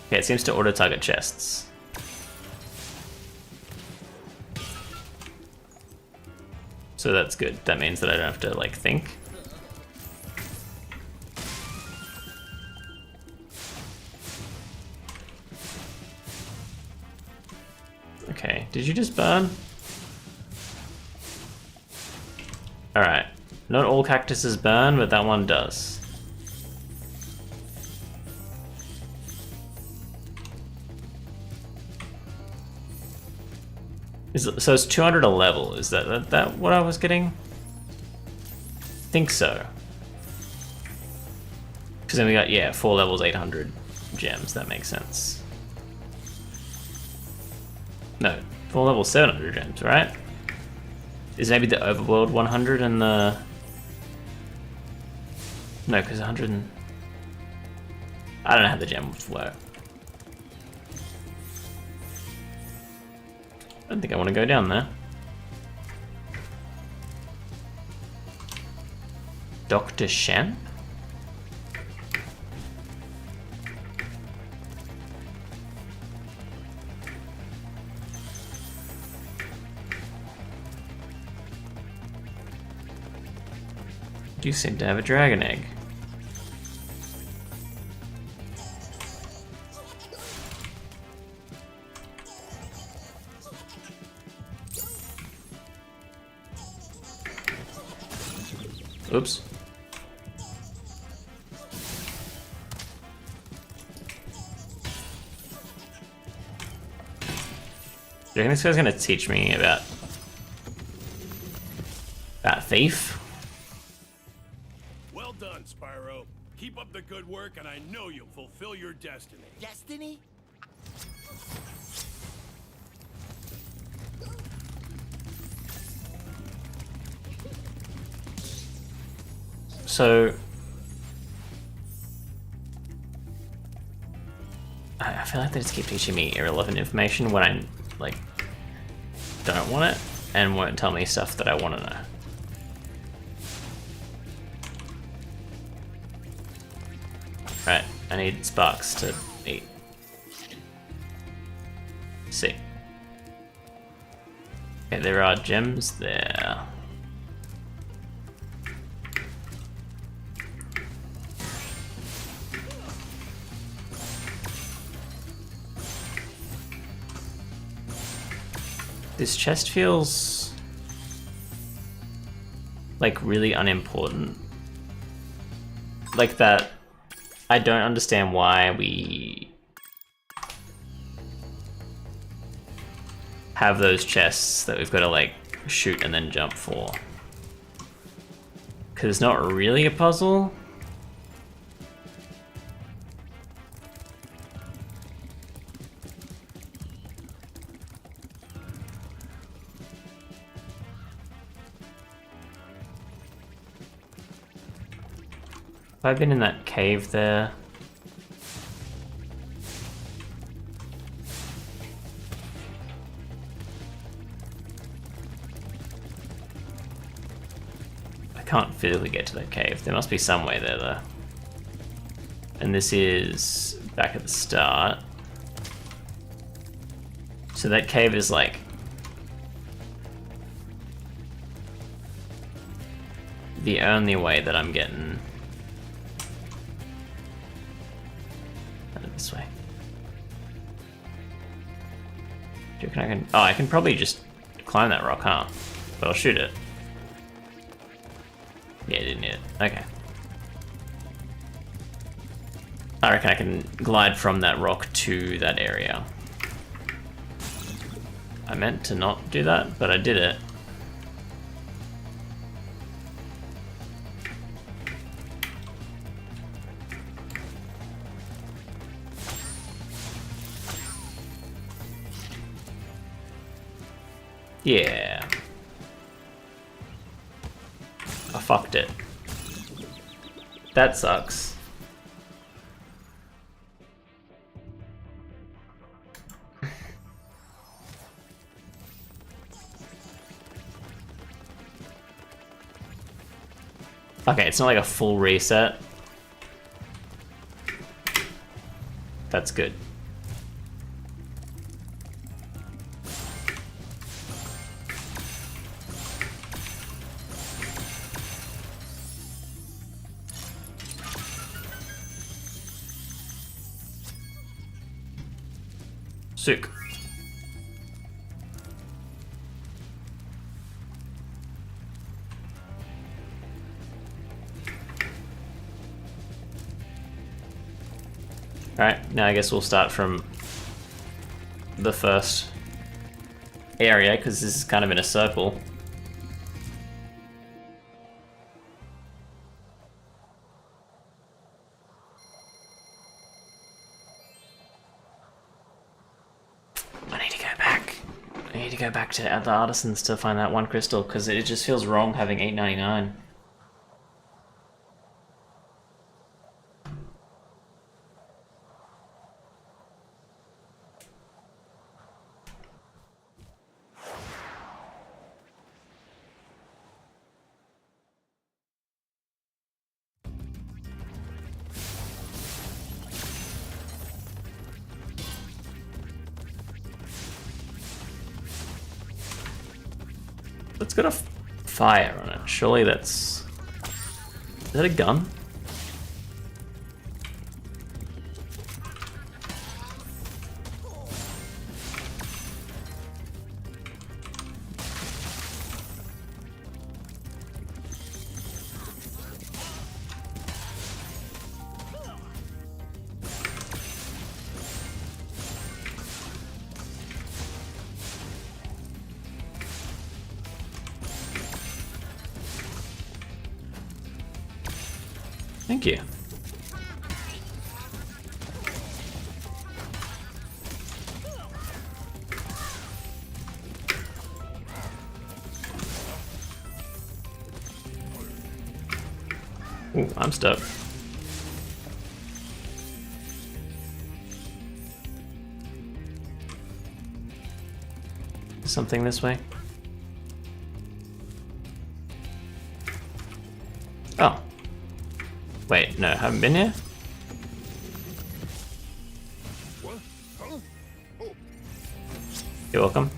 Okay, it seems to auto-target chests. So that's good. That means that I don't have to, like, think. Okay, did you just burn? Alright. Not all cactuses burn, but that one does. So it's 200 a level, is that what I was getting? I think so. Because then we got, yeah, 4 levels, 800 gems, that makes sense. No, 4 levels, 700 gems, right? Is maybe the overworld 100 and the... No, because 100 and... I don't know how the gems work. I don't think I want to go down there. Dr. Shen? You seem to have a dragon egg. Oops. Do you think this guy's gonna teach me about thief? Well done, Spyro. Keep up the good work, and I know you'll fulfill your destiny. Destiny? So I feel like they just keep teaching me irrelevant information when I like don't want it and won't tell me stuff that I want to know. Right, I need sparks to eat. See. Okay, there are gems there. This chest feels like really unimportant. Like that, I don't understand why we have those chests that we've got to like shoot and then jump for. Because it's not really a puzzle. I been in that cave there? I can't physically get to that cave. There must be some way there though. And this is back at the start. So that cave is like the only way that I'm getting this way. Do you reckon I can? Oh, I can probably just climb that rock, huh? But I'll shoot it. Yeah, didn't need it. Okay. I reckon I can glide from that rock to that area. I meant to not do that, but I did it. Yeah. I fucked it. That sucks. Okay, it's not like a full reset. That's good. Sick. Alright, now I guess we'll start from the first area, because this is kind of in a circle. I need to go back. I need to go back to the artisans to find that one crystal, because it just feels wrong having $8.99. It's got a fire on it. Surely that's... Is that a gun? Thank you. Ooh, I'm stuck. Something this way? Oh. Wait, no, haven't been here? What? Huh? Oh. You're welcome.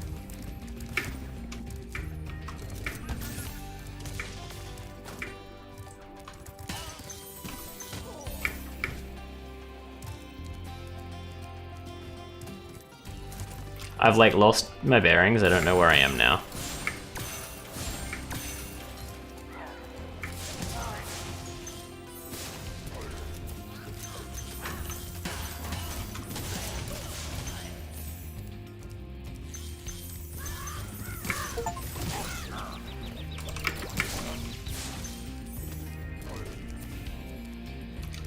I've like lost my bearings, I don't know where I am now.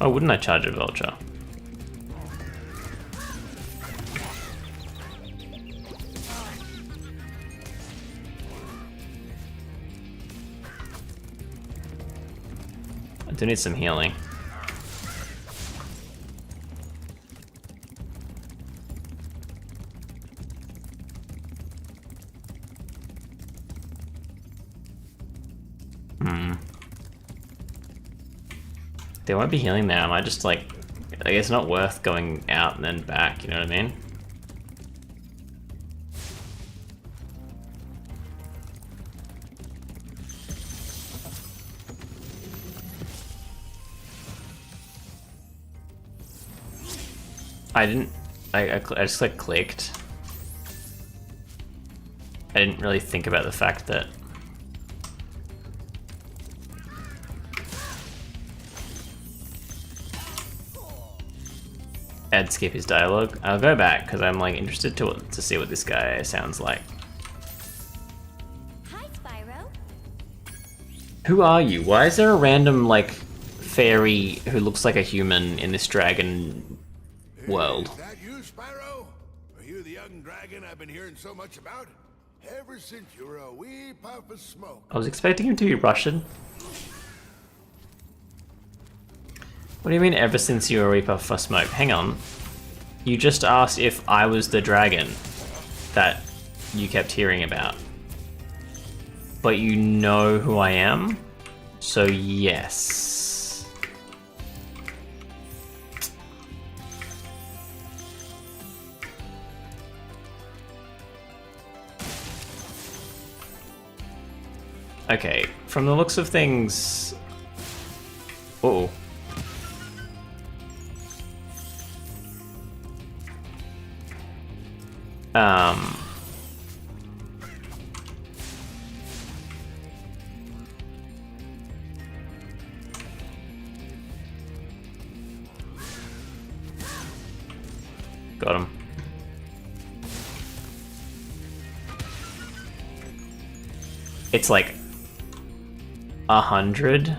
Oh, wouldn't I charge a vulture? I do need some healing. They won't be healing there. I might just like, I guess it's not worth going out and then back, you know what I mean? I just like clicked. I didn't really think about the fact that I'd skip his dialogue. I'll go back because I'm like interested to see what this guy sounds like. Hi, Spyro. Who are you? Why is there a random like fairy who looks like a human in this dragon world? Is that you, Spyro? Are you the young dragon I've been hearing so much about? Ever since you were a wee puff of smoke. I was expecting him to be Russian. What do you mean ever since you were a Reaper for Smoke? Hang on. You just asked if I was the dragon that you kept hearing about. But you know who I am? So yes. Okay, from the looks of things... Uh-oh. Got him. It's like 100.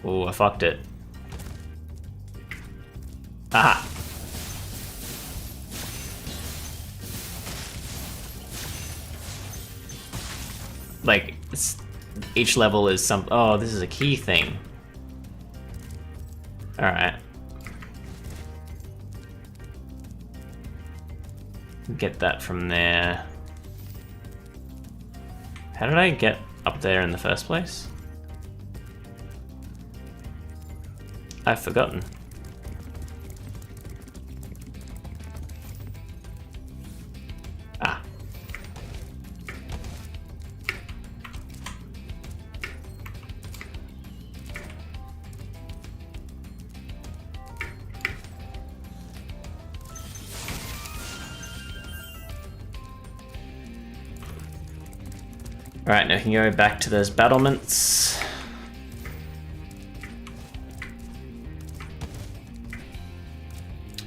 Oh, I fucked it. Aha! Like, each level is some... Oh, this is a key thing. Alright. Get that from there. How did I get up there in the first place? I've forgotten. Ah. Alright, now we can go back to those battlements.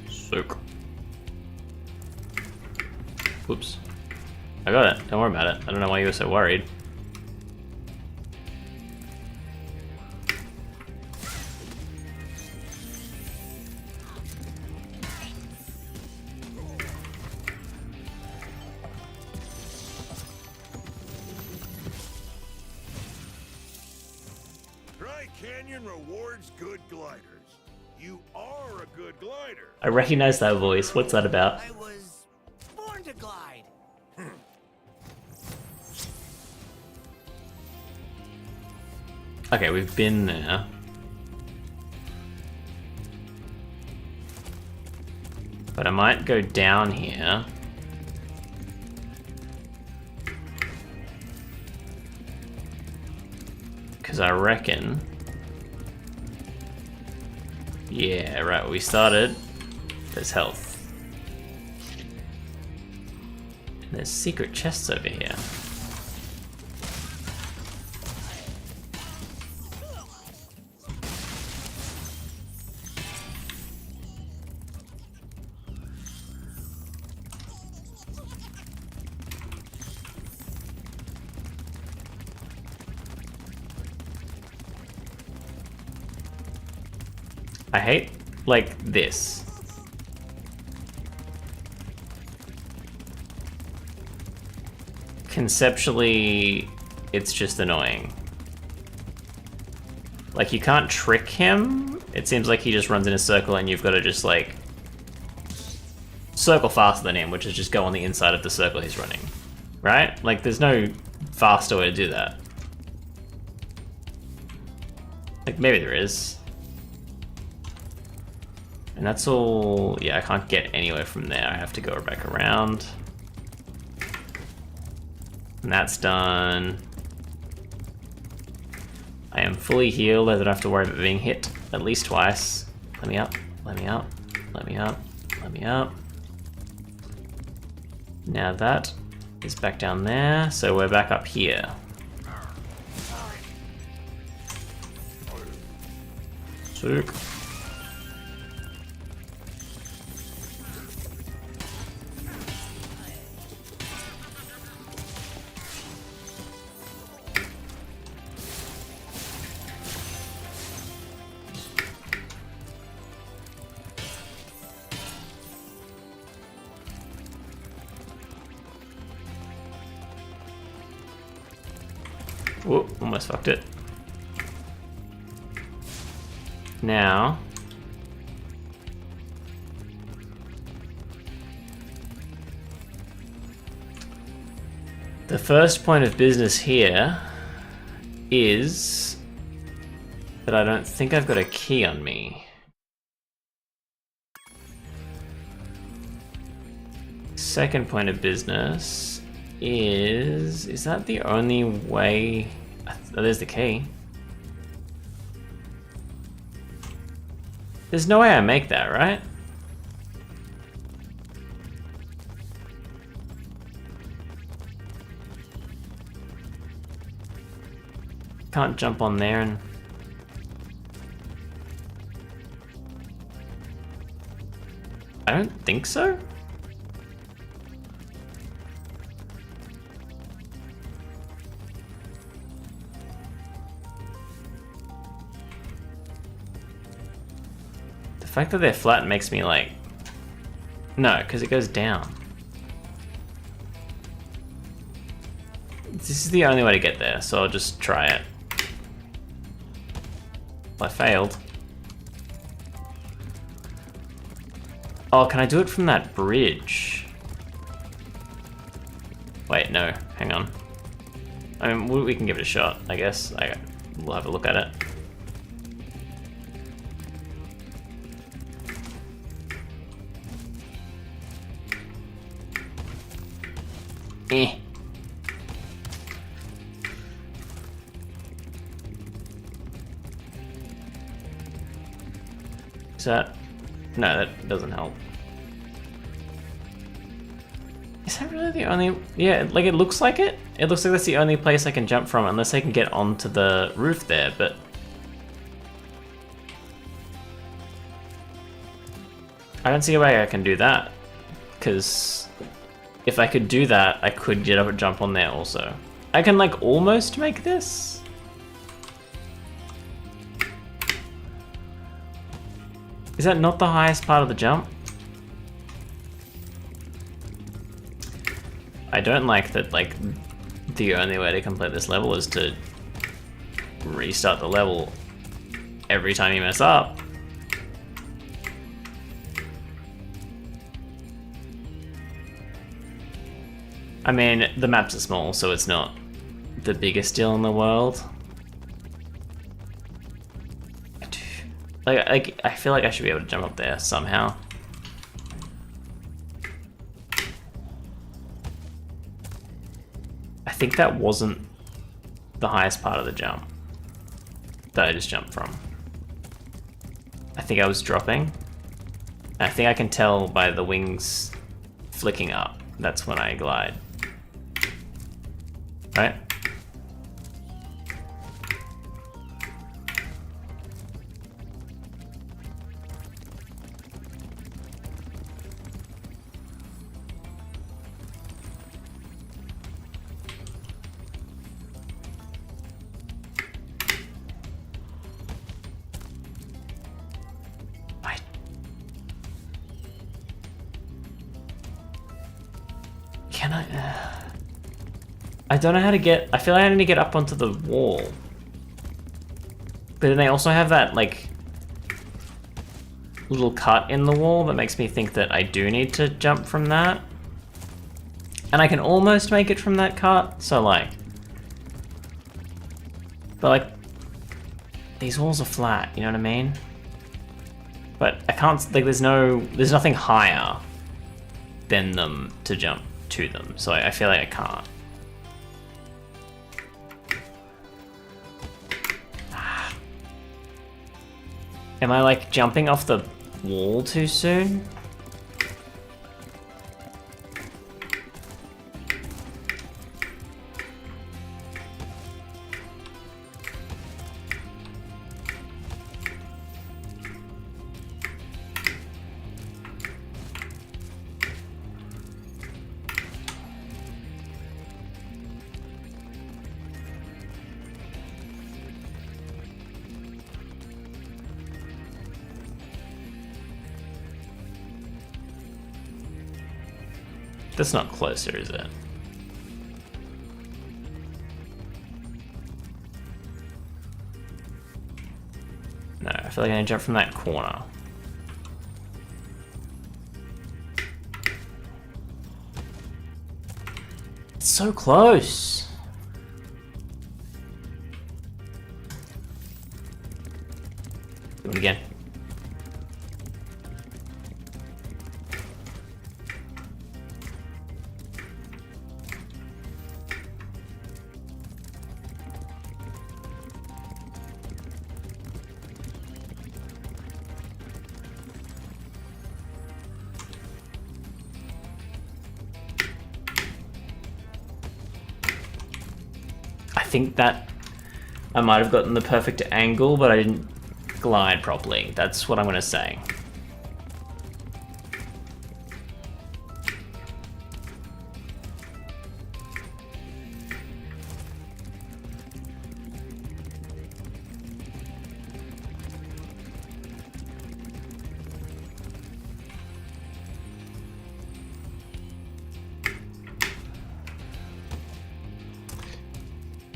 Soak. Whoops. I got it. Don't worry about it. I don't know why you were so worried. Dry Canyon rewards good gliders. You are a good glider. I recognize that voice. What's that about? I was born to glide. Okay, we've been there. But I might go down here. Because I reckon... Yeah, right, we started. There's health. And there's secret chests over here. I hate, like, this. Conceptually, it's just annoying. Like, you can't trick him. It seems like he just runs in a circle and you've got to just, like, circle faster than him, which is just go on the inside of the circle he's running. right? Like, there's no faster way to do that. Like, maybe there is. And that's all... Yeah, I can't get anywhere from there. I have to go back around. And that's done. I am fully healed. I don't have to worry about being hit at least twice. Let me up. Let me up. Let me up. Let me up. Now that is back down there. So we're back up here. Sick. Whoa, almost fucked it. Now... the first point of business here is that I don't think I've got a key on me. Second point of business is that the only way? Oh, there's the key. There's no way I make that, right? Can't jump on there and... I don't think so. The fact that they're flat makes me like... No, because it goes down. This is the only way to get there, so I'll just try it. I failed. Oh, can I do it from that bridge? Wait, no, hang on. I mean, we can give it a shot, I guess. We'll have a look at it. Eh. Is that... No, that doesn't help. Is that really the only... Yeah, like it looks like it. It looks like that's the only place I can jump from unless I can get onto the roof there, but... I don't see a way I can do that. Because if I could do that, I could get up and jump on there also. I can like almost make this. Is that not the highest part of the jump? I don't like that, like, the only way to complete this level is to restart the level every time you mess up. I mean, the maps are small, so it's not the biggest deal in the world. Like, I feel like I should be able to jump up there somehow. I think that wasn't the highest part of the jump that I just jumped from. I think I was dropping. I think I can tell by the wings flicking up. That's when I glide. Right? Can I don't know how to get... I feel like I need to get up onto the wall. But then they also have that, like, little cut in the wall that makes me think that I do need to jump from that. And I can almost make it from that cart, so like... But like... These walls are flat, you know what I mean? But I can't, like there's nothing higher than them to jump to them, so I feel like I can't. Am I like jumping off the wall too soon? That's not closer, is it? No, I feel like I need to jump from that corner. It's so close. Do it again. I think that I might have gotten the perfect angle, but I didn't glide properly. That's what I'm gonna say.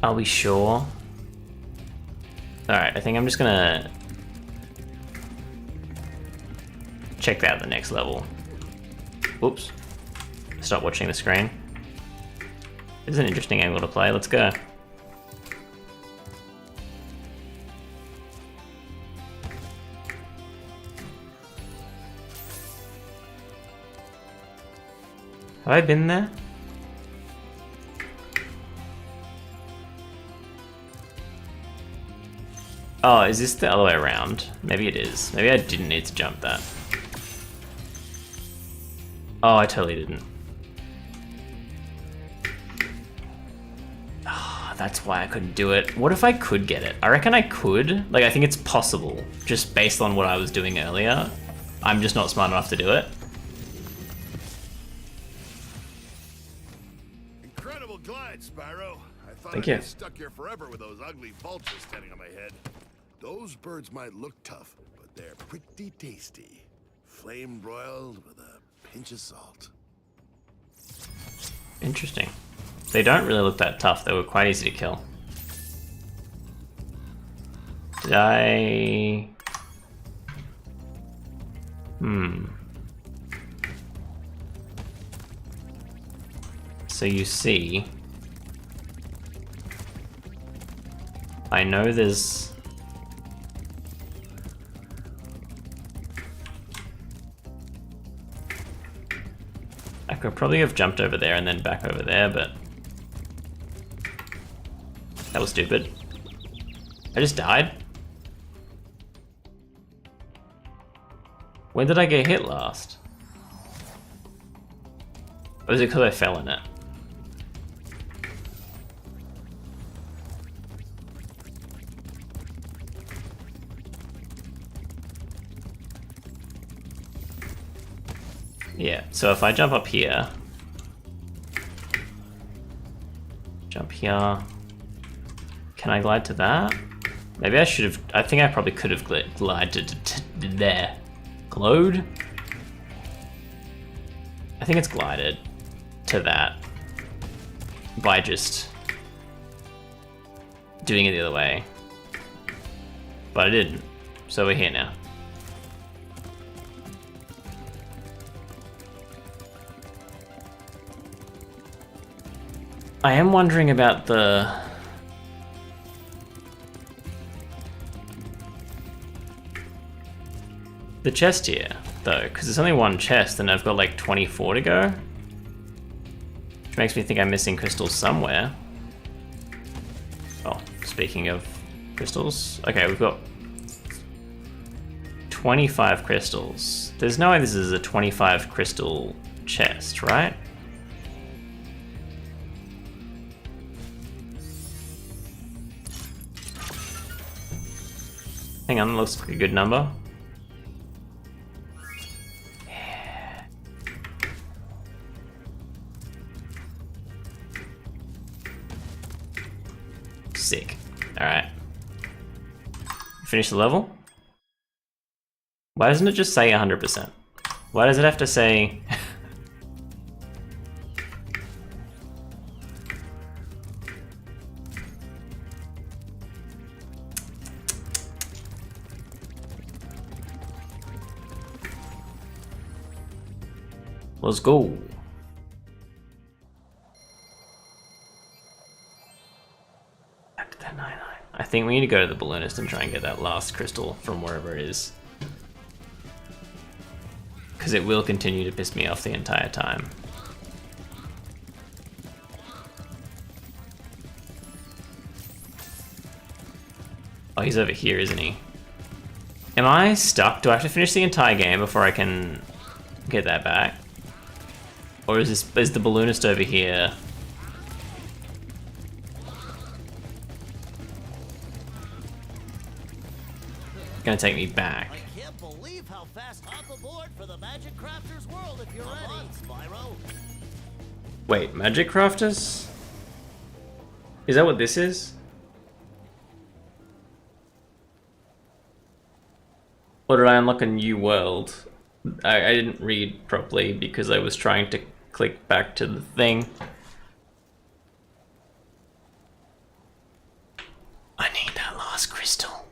Are we sure? Alright, I think I'm just gonna check out the next level. Oops. Stop watching the screen. This is an interesting angle to play, let's go. Have I been there? Oh, is this the other way around? Maybe it is. Maybe I didn't need to jump that. Oh, I totally didn't. Oh, that's why I couldn't do it. What if I could get it? I reckon I could. Like, I think it's possible, just based on what I was doing earlier. I'm just not smart enough to do it. Incredible glide, Spyro. I thought Thank I'd you. be stuck here forever with those ugly vultures standing on my head. Those birds might look tough, but they're pretty tasty. Flame broiled with a pinch of salt. Interesting. They don't really look that tough. They were quite easy to kill. Did I... So you see... I know there's... I could probably have jumped over there and then back over there, but... That was stupid. I just died? When did I get hit last? Or is it because I fell in it? Yeah, so if I jump up here, jump here, can I glide to that? Maybe I should have, I think I probably could have glided to there. Glowed? I think it's glided to that by just doing it the other way. But I didn't, so we're here now. I am wondering about the chest here, though, because it's only one chest and I've got like 24 to go. Which makes me think I'm missing crystals somewhere. Oh, speaking of crystals. Okay, we've got 25 crystals. There's no way this is a 25 crystal chest, right? Hang on, looks like a good number. Yeah. Sick. Alright. Finish the level? Why doesn't it just say 100%? Why does it have to say... Let's go. Back to that 99. I think we need to go to the balloonist and try and get that last crystal from wherever it is. Because it will continue to piss me off the entire time. Oh, he's over here, isn't he? Am I stuck? Do I have to finish the entire game before I can get that back? Or is the balloonist over here? Gonna take me back. I can't believe how fast. Hop aboard for the Magic Crafters world if you're ready, Spyro. Wait, Magic Crafters? Is that what this is? Or did I unlock a new world? I didn't read properly because I was trying to click back to the thing. I need that last crystal.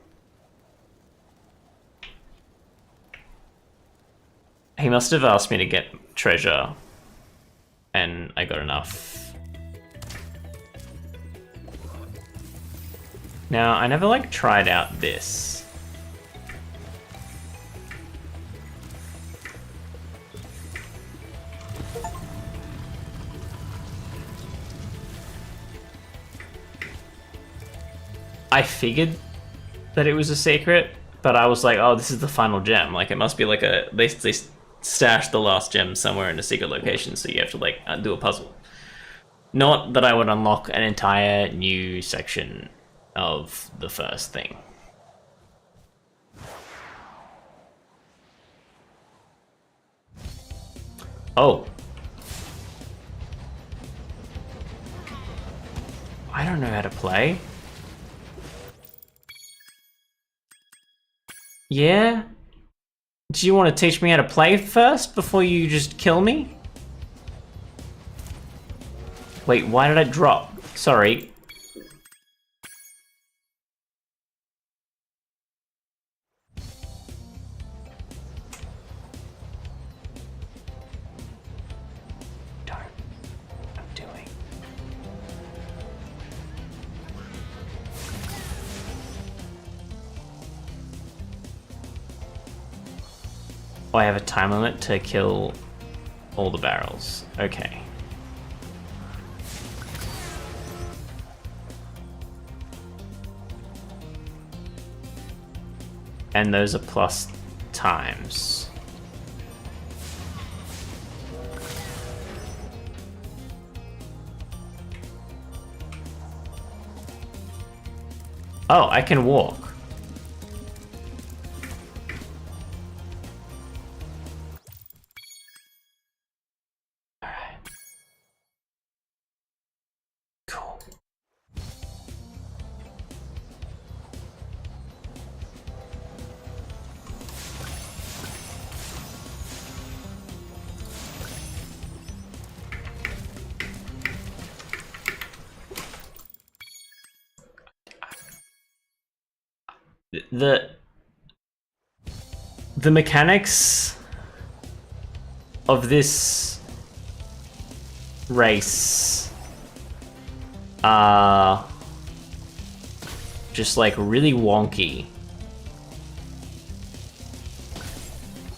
He must have asked me to get treasure, and I got enough. Now, I never like tried out this. I figured that it was a secret, but I was like, oh, this is the final gem. Like, it must be like a... They stashed the last gem somewhere in a secret location, so you have to, like, do a puzzle. Not that I would unlock an entire new section of the first thing. Oh. I don't know how to play. Yeah? Do you want to teach me how to play first before you just kill me? Wait, why did I drop? Sorry. Don't. I'm doing. Oh, I have a time limit to kill all the barrels. Okay. And those are plus times. Oh, I can walk. The mechanics of this race are just like really wonky.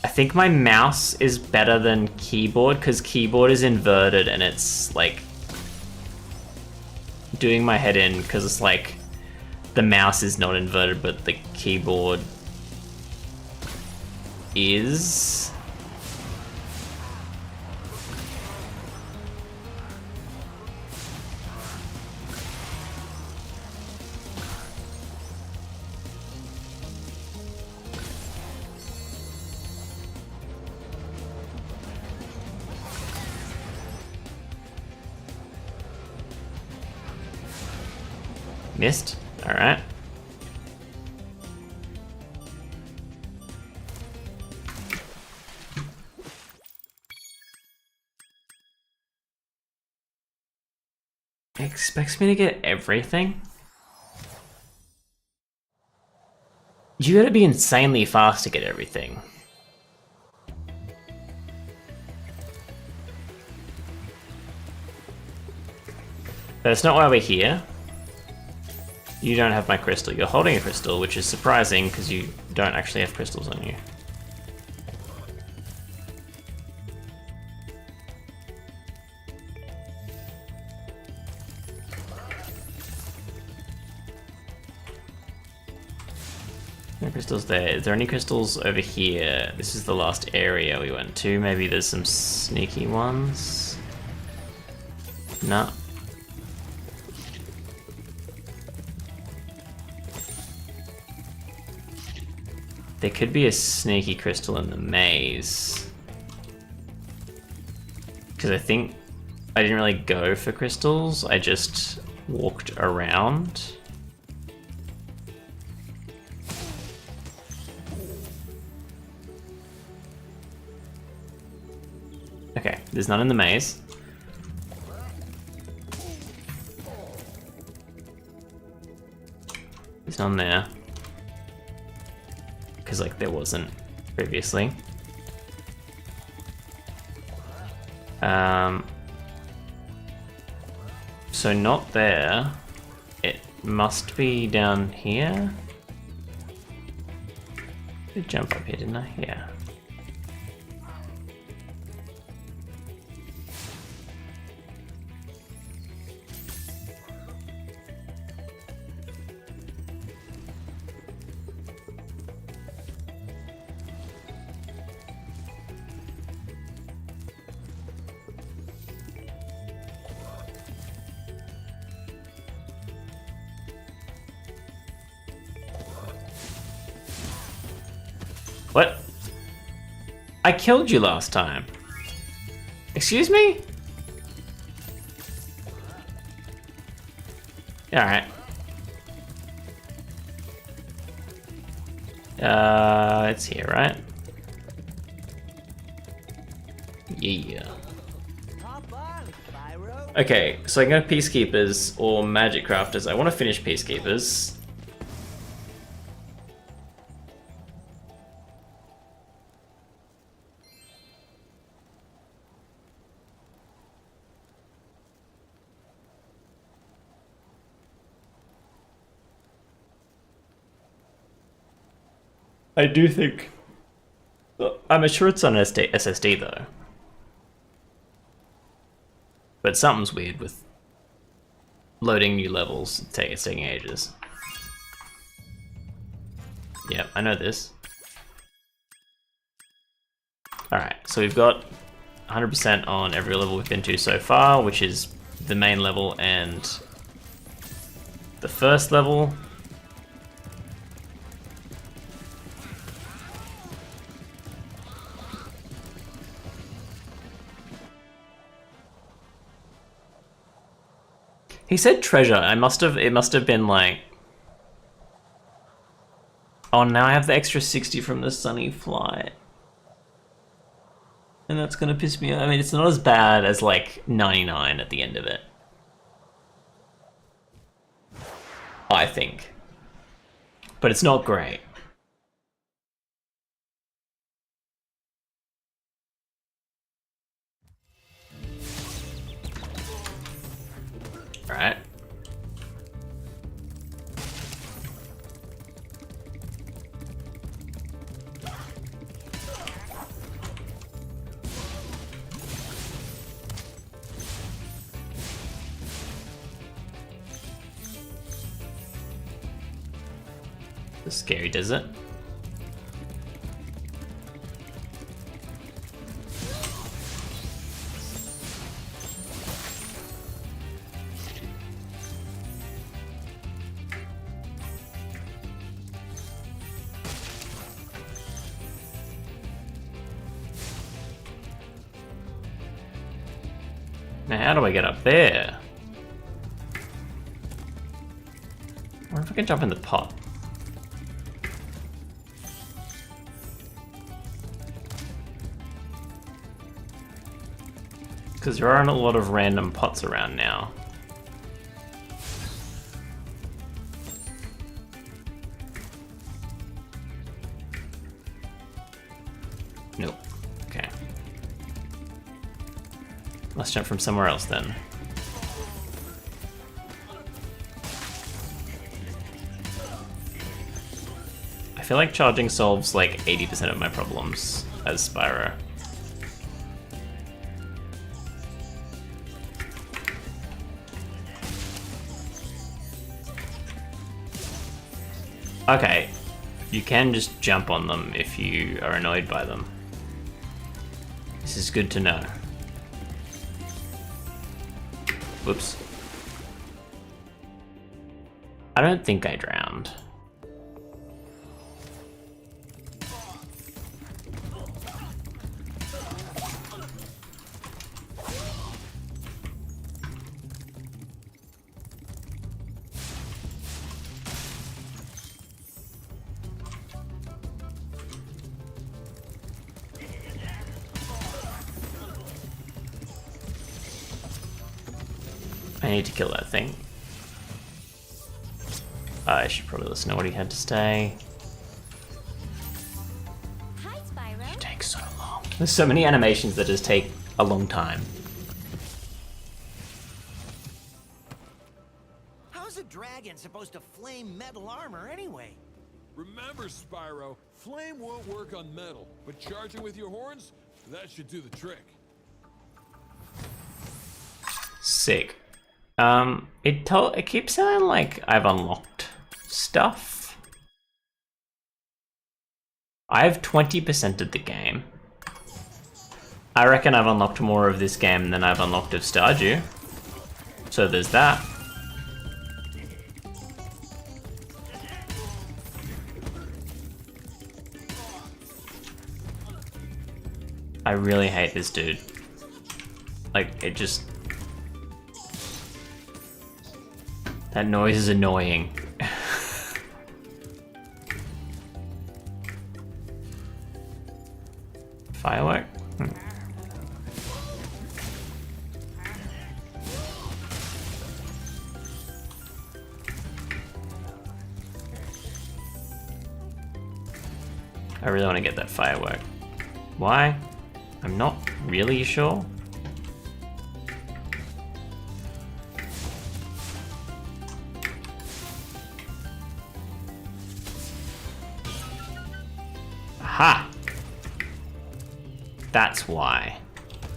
I think my mouse is better than keyboard because keyboard is inverted and it's like doing my head in because it's like the mouse is not inverted but the keyboard is. Missed. All right. Expects me to get everything? You gotta be insanely fast to get everything. But it's not why we're here. You don't have my crystal. You're holding a crystal, which is surprising because you don't actually have crystals on you. No crystals there. Is there any crystals over here? This is the last area we went to. Maybe there's some sneaky ones. No. There could be a sneaky crystal in the maze. Because I think I didn't really go for crystals, I just walked around. Okay, there's none in the maze. There's none there. Because like there wasn't previously. So not there. It must be down here. I did jump up here, didn't I? Yeah. What? I killed you last time. Excuse me? Alright. It's here, right? Yeah. Okay, so I can go Peacekeepers or Magic Crafters. I want to finish Peacekeepers. I do think... I'm sure it's on SSD though. But something's weird with loading new levels. It's taking ages. Yep, I know this. Alright, so we've got 100% on every level we've been to so far, which is the main level and the first level. He said treasure. It must have been like... Oh, now I have the extra 60 from the sunny flight. And that's gonna piss me off. I mean, it's not as bad as like 99 at the end of it. I think. But it's not great. Alright. The scary desert. Now how do I get up there? I wonder if I can jump in the pot. Because there aren't a lot of random pots around now. Nope. Okay. Let's jump from somewhere else then. I feel like charging solves like 80% of my problems as Spyro. Okay, you can just jump on them if you are annoyed by them. This is good to know. Whoops. I don't think I drowned. I need to kill that thing. I should probably listen to what he had to say. Hi, Spyro. It takes so long. There's so many animations that just take a long time. How's a dragon supposed to flame metal armor anyway? Remember, Spyro, flame won't work on metal, but charging with your horns, that should do the trick. Sick. It keeps sounding like I've unlocked stuff. I've 20%ed the game. I reckon I've unlocked more of this game than I've unlocked of Stardew. So there's that. I really hate this dude. Like, it just... That noise is annoying. Firework? I really want to get that firework. Why? I'm not really sure. Aha! That's why.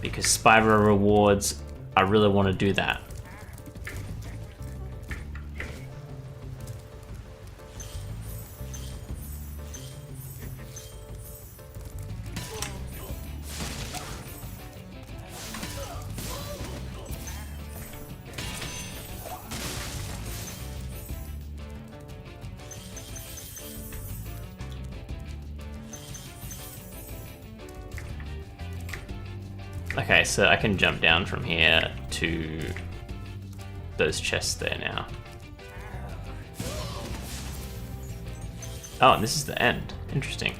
Because Spyro rewards, I really want to do that. Okay, so I can jump down from here to those chests there now. Oh, and this is the end. Interesting.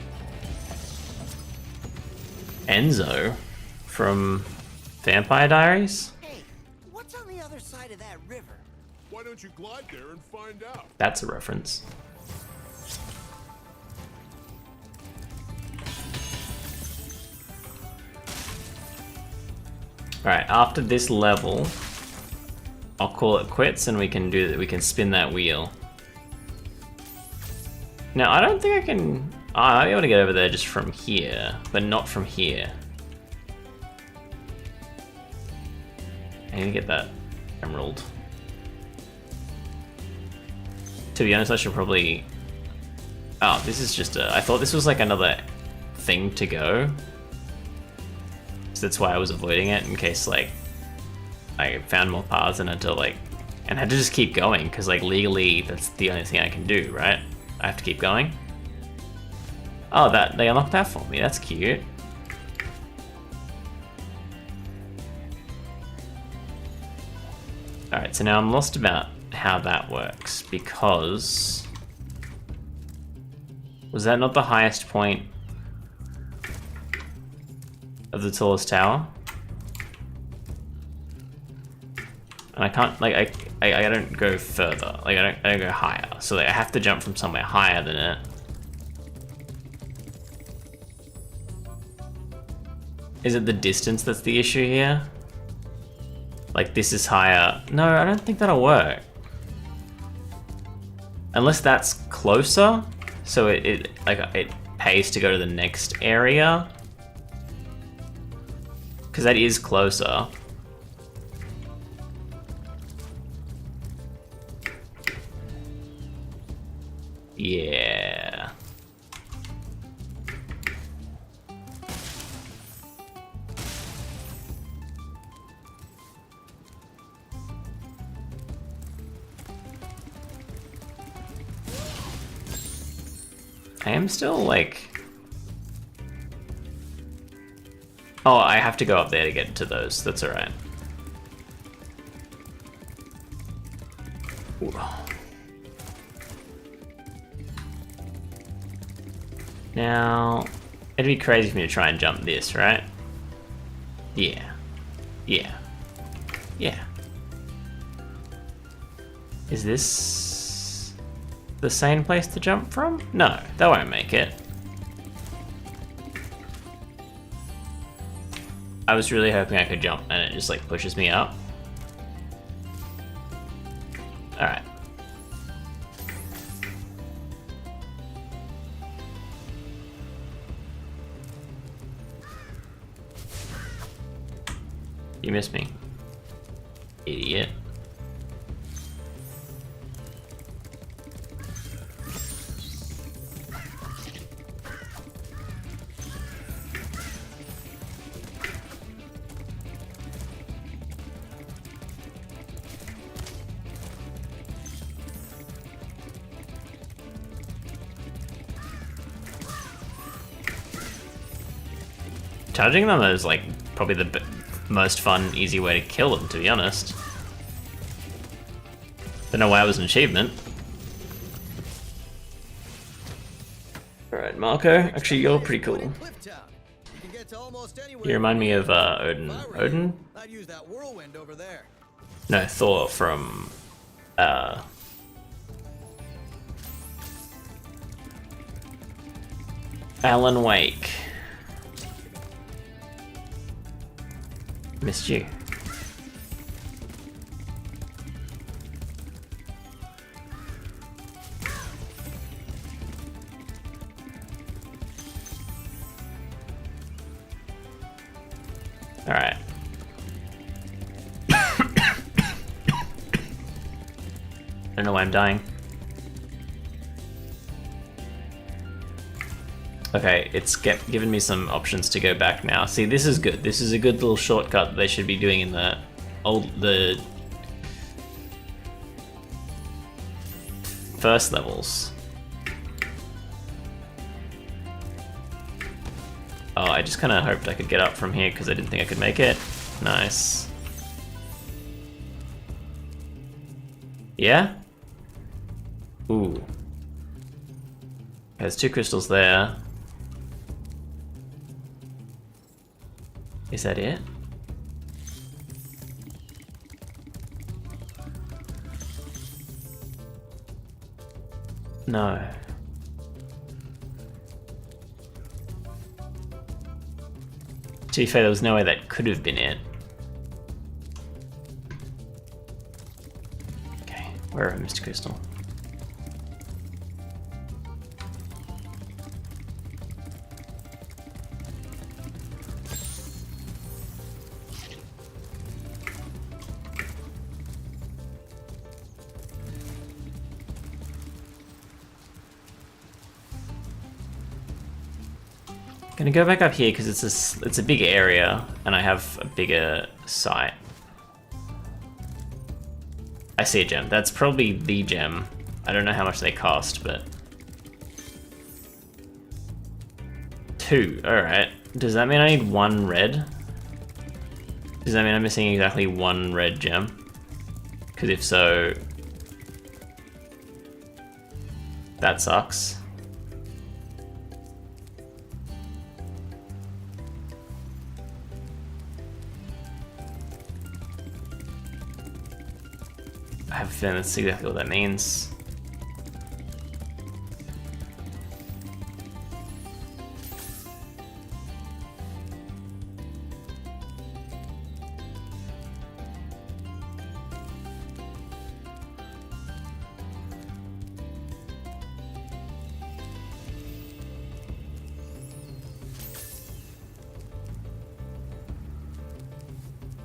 Enzo from Vampire Diaries? Hey, what's on the other side of that river? Why don't you glide there and find out? That's a reference. Alright, after this level, I'll call it quits and we can do that. We can spin that wheel. Now, I don't think I can... I might be able to get over there just from here, but not from here. I need to get that emerald. To be honest, I should probably Oh, this is just a... I thought this was like another thing to go. So that's why I was avoiding it, in case like I found more paths and had to like... And had to just keep going, because like legally that's the only thing I can do, right? I have to keep going. Oh, that they unlocked that for me. That's cute. Alright, so now I'm lost about how that works, because... Was that not the highest point of the tallest tower? And I can't, like, I don't go further. Like, I don't go higher. So like, I have to jump from somewhere higher than it. Is it the distance that's the issue here? Like, this is higher. No, I don't think that'll work. Unless that's closer, so it pays to go to the next area. Because that is closer. Yeah. I am still like... Oh, I have to go up there to get to those. That's alright. Now, it'd be crazy for me to try and jump this, right? Yeah. Yeah. Yeah. Is this the same place to jump from? No, that won't make it. I was really hoping I could jump and it just like pushes me up. Alright. You missed me. Idiot. Charging them is like probably the most fun, easy way to kill them, to be honest. Don't know why it was an achievement. Alright, Marco, actually you're pretty cool. You remind me of Odin. Odin? I'd use that whirlwind over there. No, Thor from Alan Wake. Missed you. All right. I don't know why I'm dying. Okay, it's given me some options to go back now. See, this is good. This is a good little shortcut that they should be doing in the first levels. Oh, I just kind of hoped I could get up from here because I didn't think I could make it. Nice. Yeah? Ooh. There's 2 crystals there. Is that it? No. To be fair, there was no way that could have been it. Okay, where are Mr. Crystal? Gonna go back up here because it's a big area and I have a bigger sight. I see a gem. That's probably the gem. I don't know how much they cost, but 2. All right. Does that mean I need 1 red? Does that mean I'm missing exactly 1 red gem? Because if so, that sucks. I have a feeling that's exactly what that means.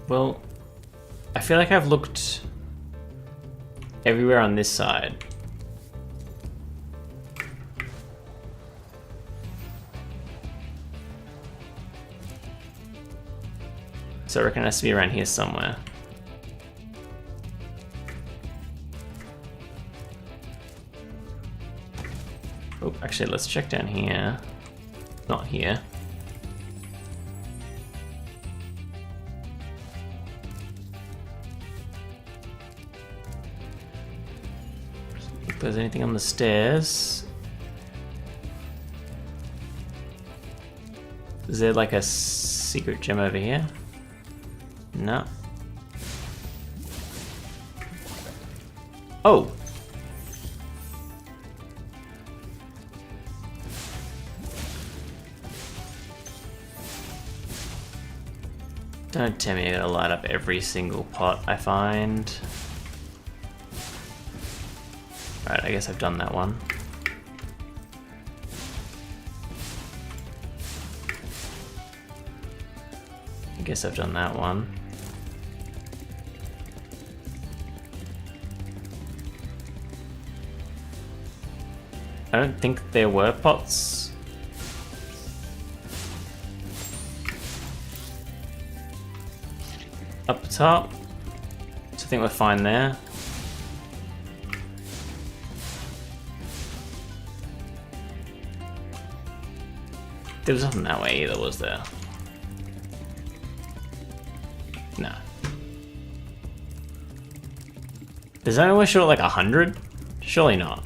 Well, I feel like I've looked everywhere on this side. So I reckon it has to be around here somewhere. Oh, actually, let's check down here. Not here. If there's anything on the stairs. Is there like a secret gem over here? No. Oh! Don't tell me I gotta light up every single pot I find. Alright, I guess I've done that one. I guess I've done that one. I don't think there were pots. Up the top. So I think we're fine there. There was nothing that way either, was there? No. Does that only show it like 100? Surely not.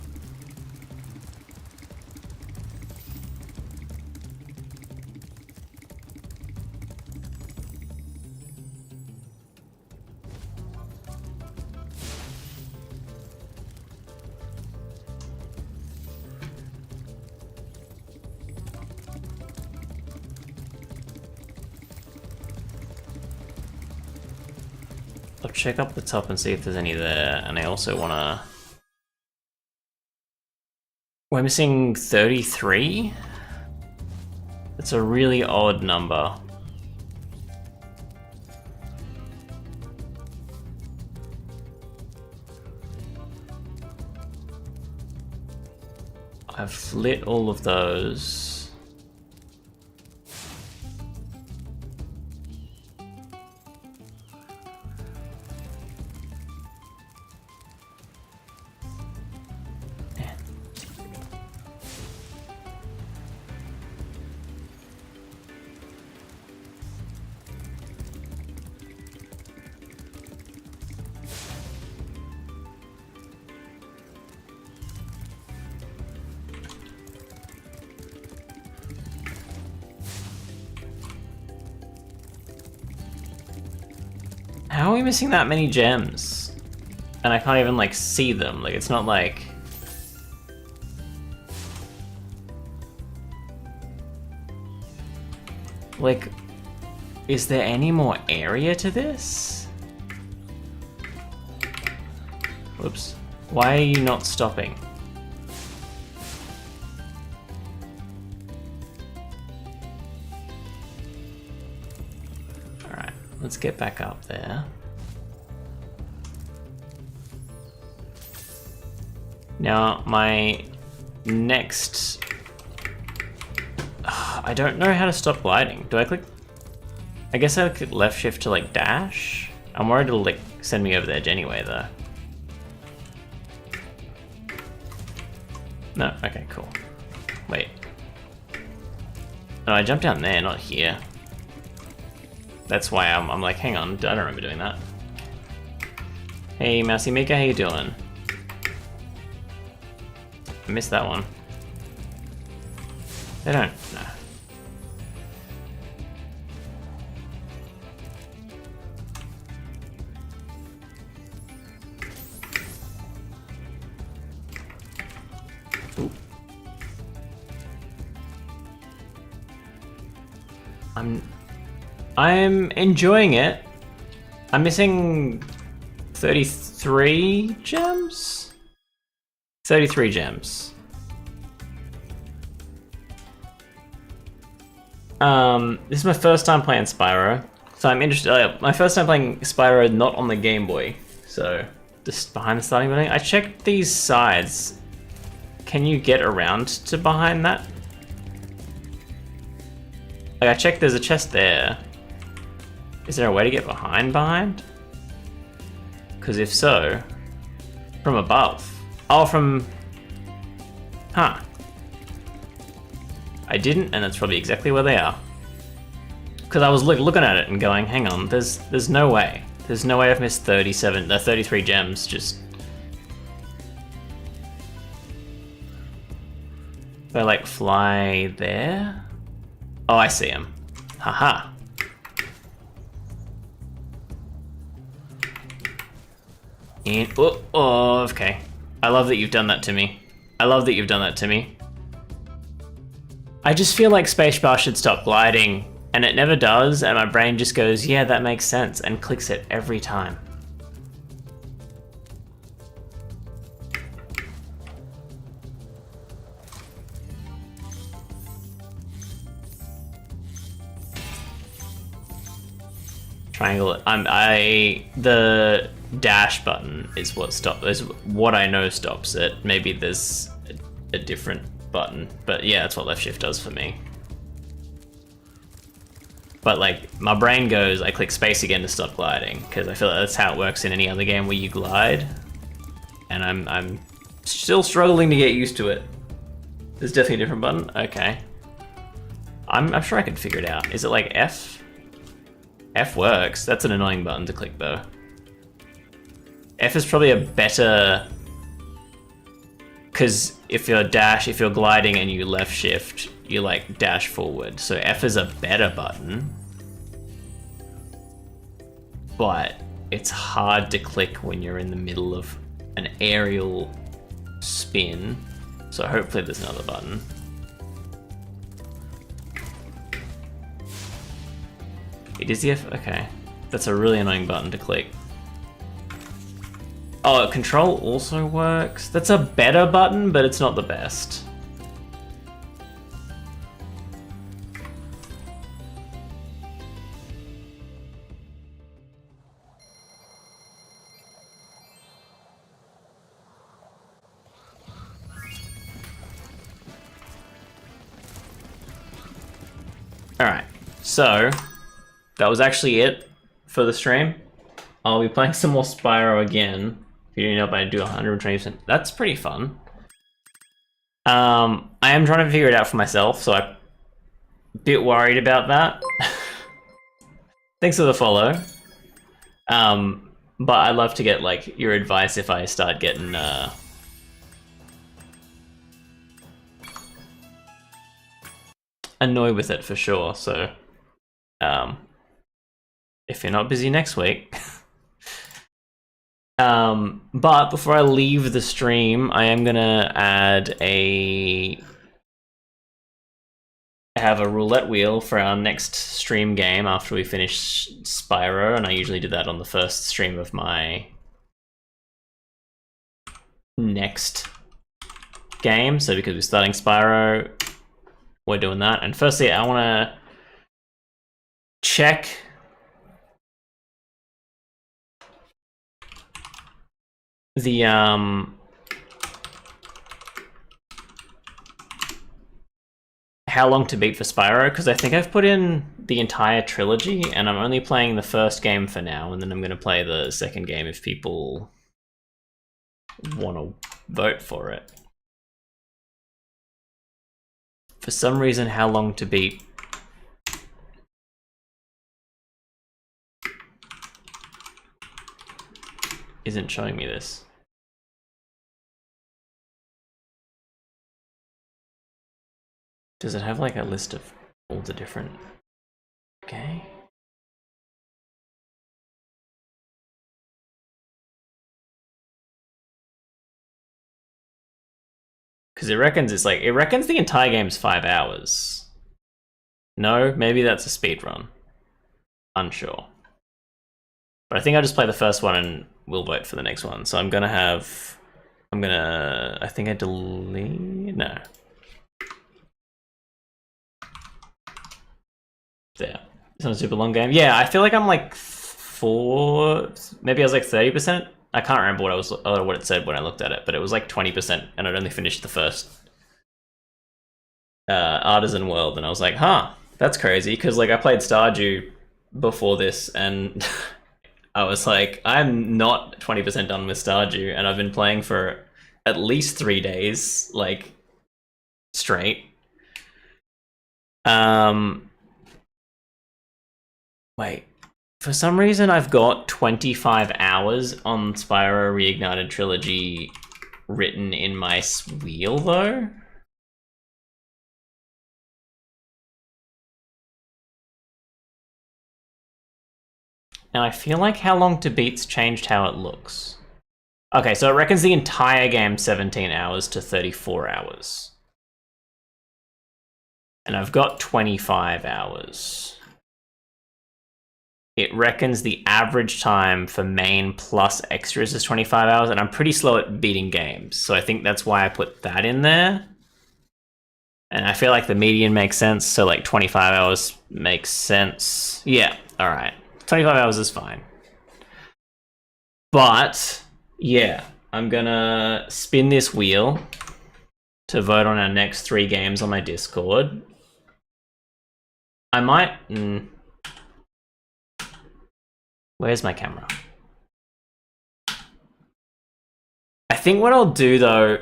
I'll check up the top and see if there's any there, and I also wanna... We're missing 33? That's a really odd number. I've lit all of those. How are we missing that many gems? And I can't even like see them, like it's not like... Like, is there any more area to this? Whoops. Why are you not stopping? Alright, let's get back up there. Now, my next... I I don't know how to stop gliding. Do I click? I guess I click left shift to like dash. I'm worried it'll like send me over the edge anyway though. No, okay, cool. Wait. No, I jumped down there, not here. That's why I'm like, hang on, I don't remember doing that. Hey, Mousy Mika, how you doing? I missed that one. They don't, no. Ooh. I'm enjoying it. I'm missing 33 gems? 33 gems. This is my first time playing Spyro, so I'm interested. My first time playing Spyro not on the Game Boy, so just behind the starting building. I checked these sides. Can you get around to behind that? Like I checked, there's a chest there. Is there a way to get behind? Because if so, from above. Oh, from... Huh. I didn't, and that's probably exactly where they are. Because I was looking at it and going, hang on, there's no way. There's no way I've missed 33 gems just... If I like fly there? Oh, I see him. Haha. And, oh, okay. I love that you've done that to me. I love that you've done that to me. I just feel like Spacebar should stop gliding, and it never does, and my brain just goes, yeah, that makes sense, and clicks it every time. Triangle. The dash button is what I know stops it. Maybe there's a different button, but yeah, that's what left shift does for me. But like my brain goes, I click space again to stop gliding because I feel like that's how it works in any other game where you glide, and I'm still struggling to get used to it. There's definitely a different button. Okay, I'm sure I can figure it out. Is it like F? F works. That's an annoying button to click though. F is probably a better, because if you're gliding and you left shift, you like dash forward. So F is a better button, but it's hard to click when you're in the middle of an aerial spin. So hopefully there's another button. It is the F, okay. That's a really annoying button to click. Oh, control also works. That's a better button, but it's not the best. Alright, so that was actually it for the stream. I'll be playing some more Spyro again. If you didn't know, but I do 120%. That's pretty fun. I am trying to figure it out for myself, so I'm a bit worried about that. Thanks for the follow. But I'd love to get like your advice if I start getting annoyed with it for sure. So if you're not busy next week. But before I leave the stream, I am gonna have a roulette wheel for our next stream game after we finish Spyro, and I usually do that on the first stream of my next game. So because we're starting Spyro, we're doing that. And firstly, I want to check the how long to beat for Spyro, because I think I've put in the entire trilogy, and I'm only playing the first game for now, and then I'm going to play the second game if people want to vote for it. For some reason, how long to beat isn't showing me this. Does it have like a list of all the different... Okay. Because it reckons the entire game's 5 hours. No, maybe that's a speed run. Unsure. But I think I'll just play the first one and we'll vote for the next one. So I think I delete, no. There. It's not a super long game. Yeah, I feel like I'm like maybe I was like 30%. I can't remember what it said when I looked at it, but it was like 20%, and I'd only finished the first Artisan World, and I was like, huh, that's crazy, because like I played Stardew before this, and I was like, I'm not 20% done with Stardew, and I've been playing for at least 3 days, like, straight. Wait, for some reason I've got 25 hours on Spyro Reignited Trilogy written in my wheel, though? Now I feel like how long to beat's changed how it looks. Okay, so it reckons the entire game's 17 hours to 34 hours. And I've got 25 hours. It reckons the average time for main plus extras is 25 hours, and I'm pretty slow at beating games, so I think that's why I put that in there. And I feel like the median makes sense, so like 25 hours makes sense. Yeah, alright. 25 hours is fine. But, yeah, I'm gonna spin this wheel to vote on our next 3 games on my Discord. I might... Where's my camera? I think what I'll do though,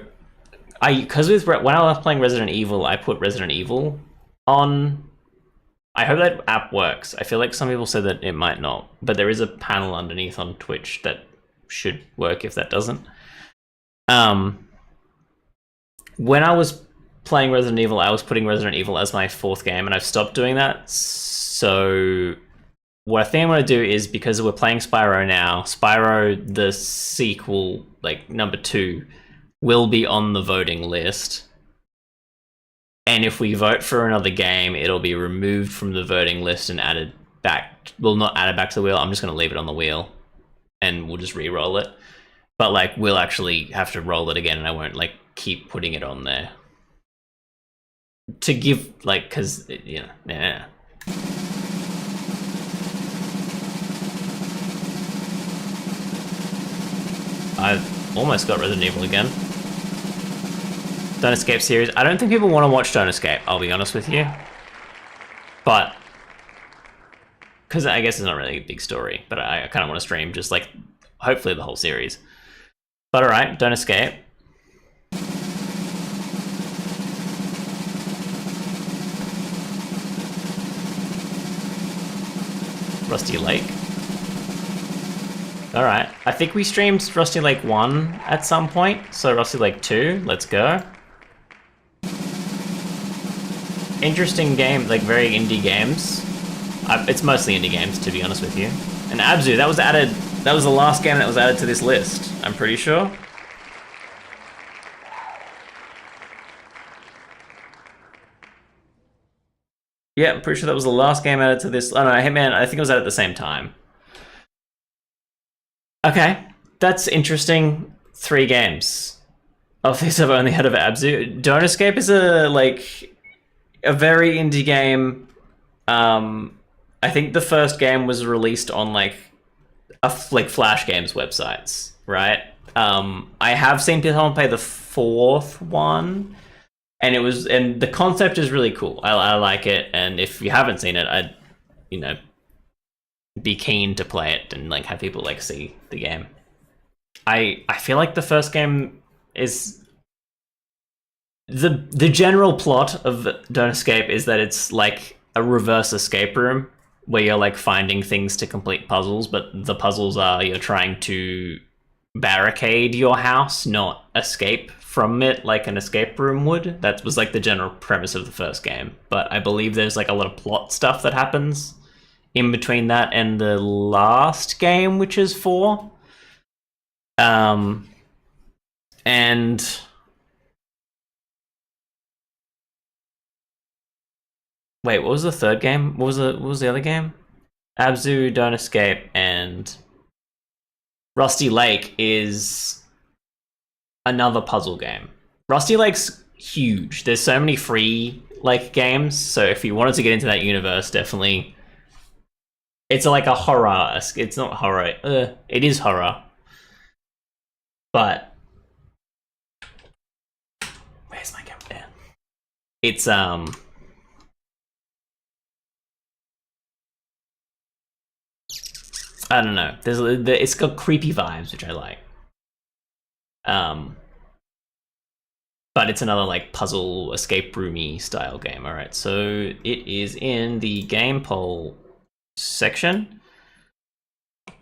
because when I was playing Resident Evil, I put Resident Evil on. I hope that app works. I feel like some people said that it might not, but there is a panel underneath on Twitch that should work if that doesn't. When I was playing Resident Evil, I was putting Resident Evil as my 4th game, and I've stopped doing that. So what I think I'm going to do is, because we're playing Spyro now, Spyro, the sequel, like number 2, will be on the voting list. And if we vote for another game, it'll be removed from the voting list and added back. Well, not added back to the wheel. I'm just going to leave it on the wheel and we'll just re-roll it. But like, we'll actually have to roll it again, and I won't like keep putting it on there. To give, like, because, you know, yeah. I've almost got Resident Evil again. Don't Escape series. I don't think people want to watch Don't Escape, I'll be honest with you. But, because I guess it's not really a big story, but I kind of want to stream just like, hopefully the whole series. But alright, Don't Escape. Rusty Lake. Alright, I think we streamed Rusty Lake 1 at some point, so Rusty Lake 2, let's go. Interesting game, like very indie games. It's mostly indie games, to be honest with you. And Abzu, that was the last game that was added to this list, I'm pretty sure. Yeah, I'm pretty sure that was the last game added to this. Oh no, Hitman, I think it was added at the same time. Okay, that's interesting. 3 games. Of these I've only heard of Abzu. Don't Escape is a very indie game. I think the first game was released on like Flash Games websites, right? I have seen people play the 4th one, And the concept is really cool. I like it, and if you haven't seen it, I'd, you know, be keen to play it and like have people like see the game. I feel like the first game is the general plot of Don't Escape is that it's like a reverse escape room where you're like finding things to complete puzzles, but the puzzles are you're trying to barricade your house, not escape from it like an escape room would. That was like the general premise of the first game, but I believe there's like a lot of plot stuff that happens in between that and the last game, which is 4. And wait, what was the third game? What was the other game? Abzu, Don't Escape, and Rusty Lake is another puzzle game. Rusty Lake's huge. There's so many free like games, so if you wanted to get into that universe, definitely. It's like a horror. It's not horror. It is horror. But where's my camera? There. It's I don't know. It's got creepy vibes, which I like. But it's another like puzzle escape roomy style game. All right, so it is in the game poll section.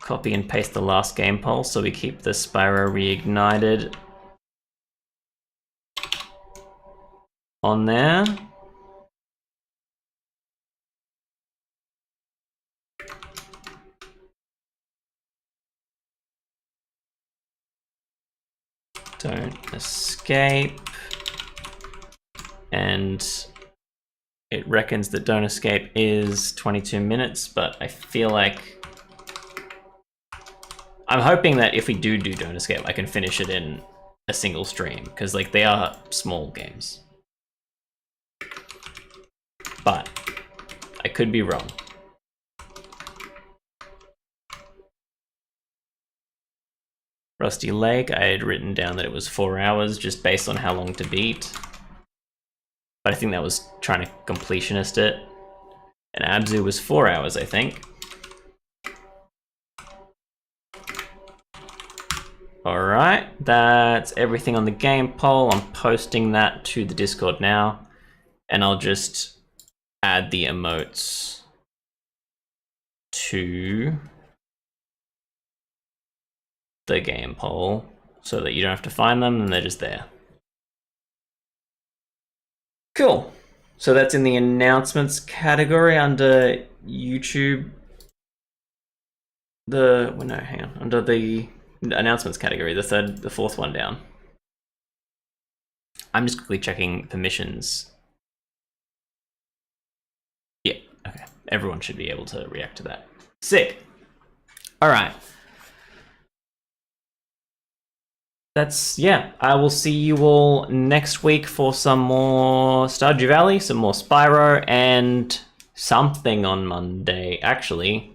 Copy and paste the last game poll so we keep the Spyro reignited on there. Don't Escape. And it reckons that Don't Escape is 22 minutes, but I feel like I'm hoping that if we do Don't Escape, I can finish it in a single stream, because like they are small games. But I could be wrong. Rusty Lake, I had written down that it was 4 hours just based on how long to beat. But I think that was trying to completionist it. And Abzu was 4 hours, I think. Alright, that's everything on the game poll. I'm posting that to the Discord now. And I'll just add the emotes to the game poll so that you don't have to find them and they're just there. Cool. So that's in the announcements category under YouTube. Under the announcements category, the fourth one down. I'm just quickly checking permissions. Yeah, okay. Everyone should be able to react to that. Sick. All right. Yeah, I will see you all next week for some more Stardew Valley, some more Spyro, and something on Monday, actually.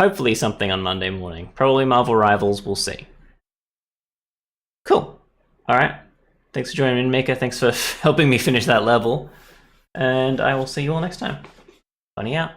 Hopefully something on Monday morning. Probably Marvel Rivals, we'll see. Cool. Alright. Thanks for joining me, Mika. Thanks for helping me finish that level. And I will see you all next time. Bunny out.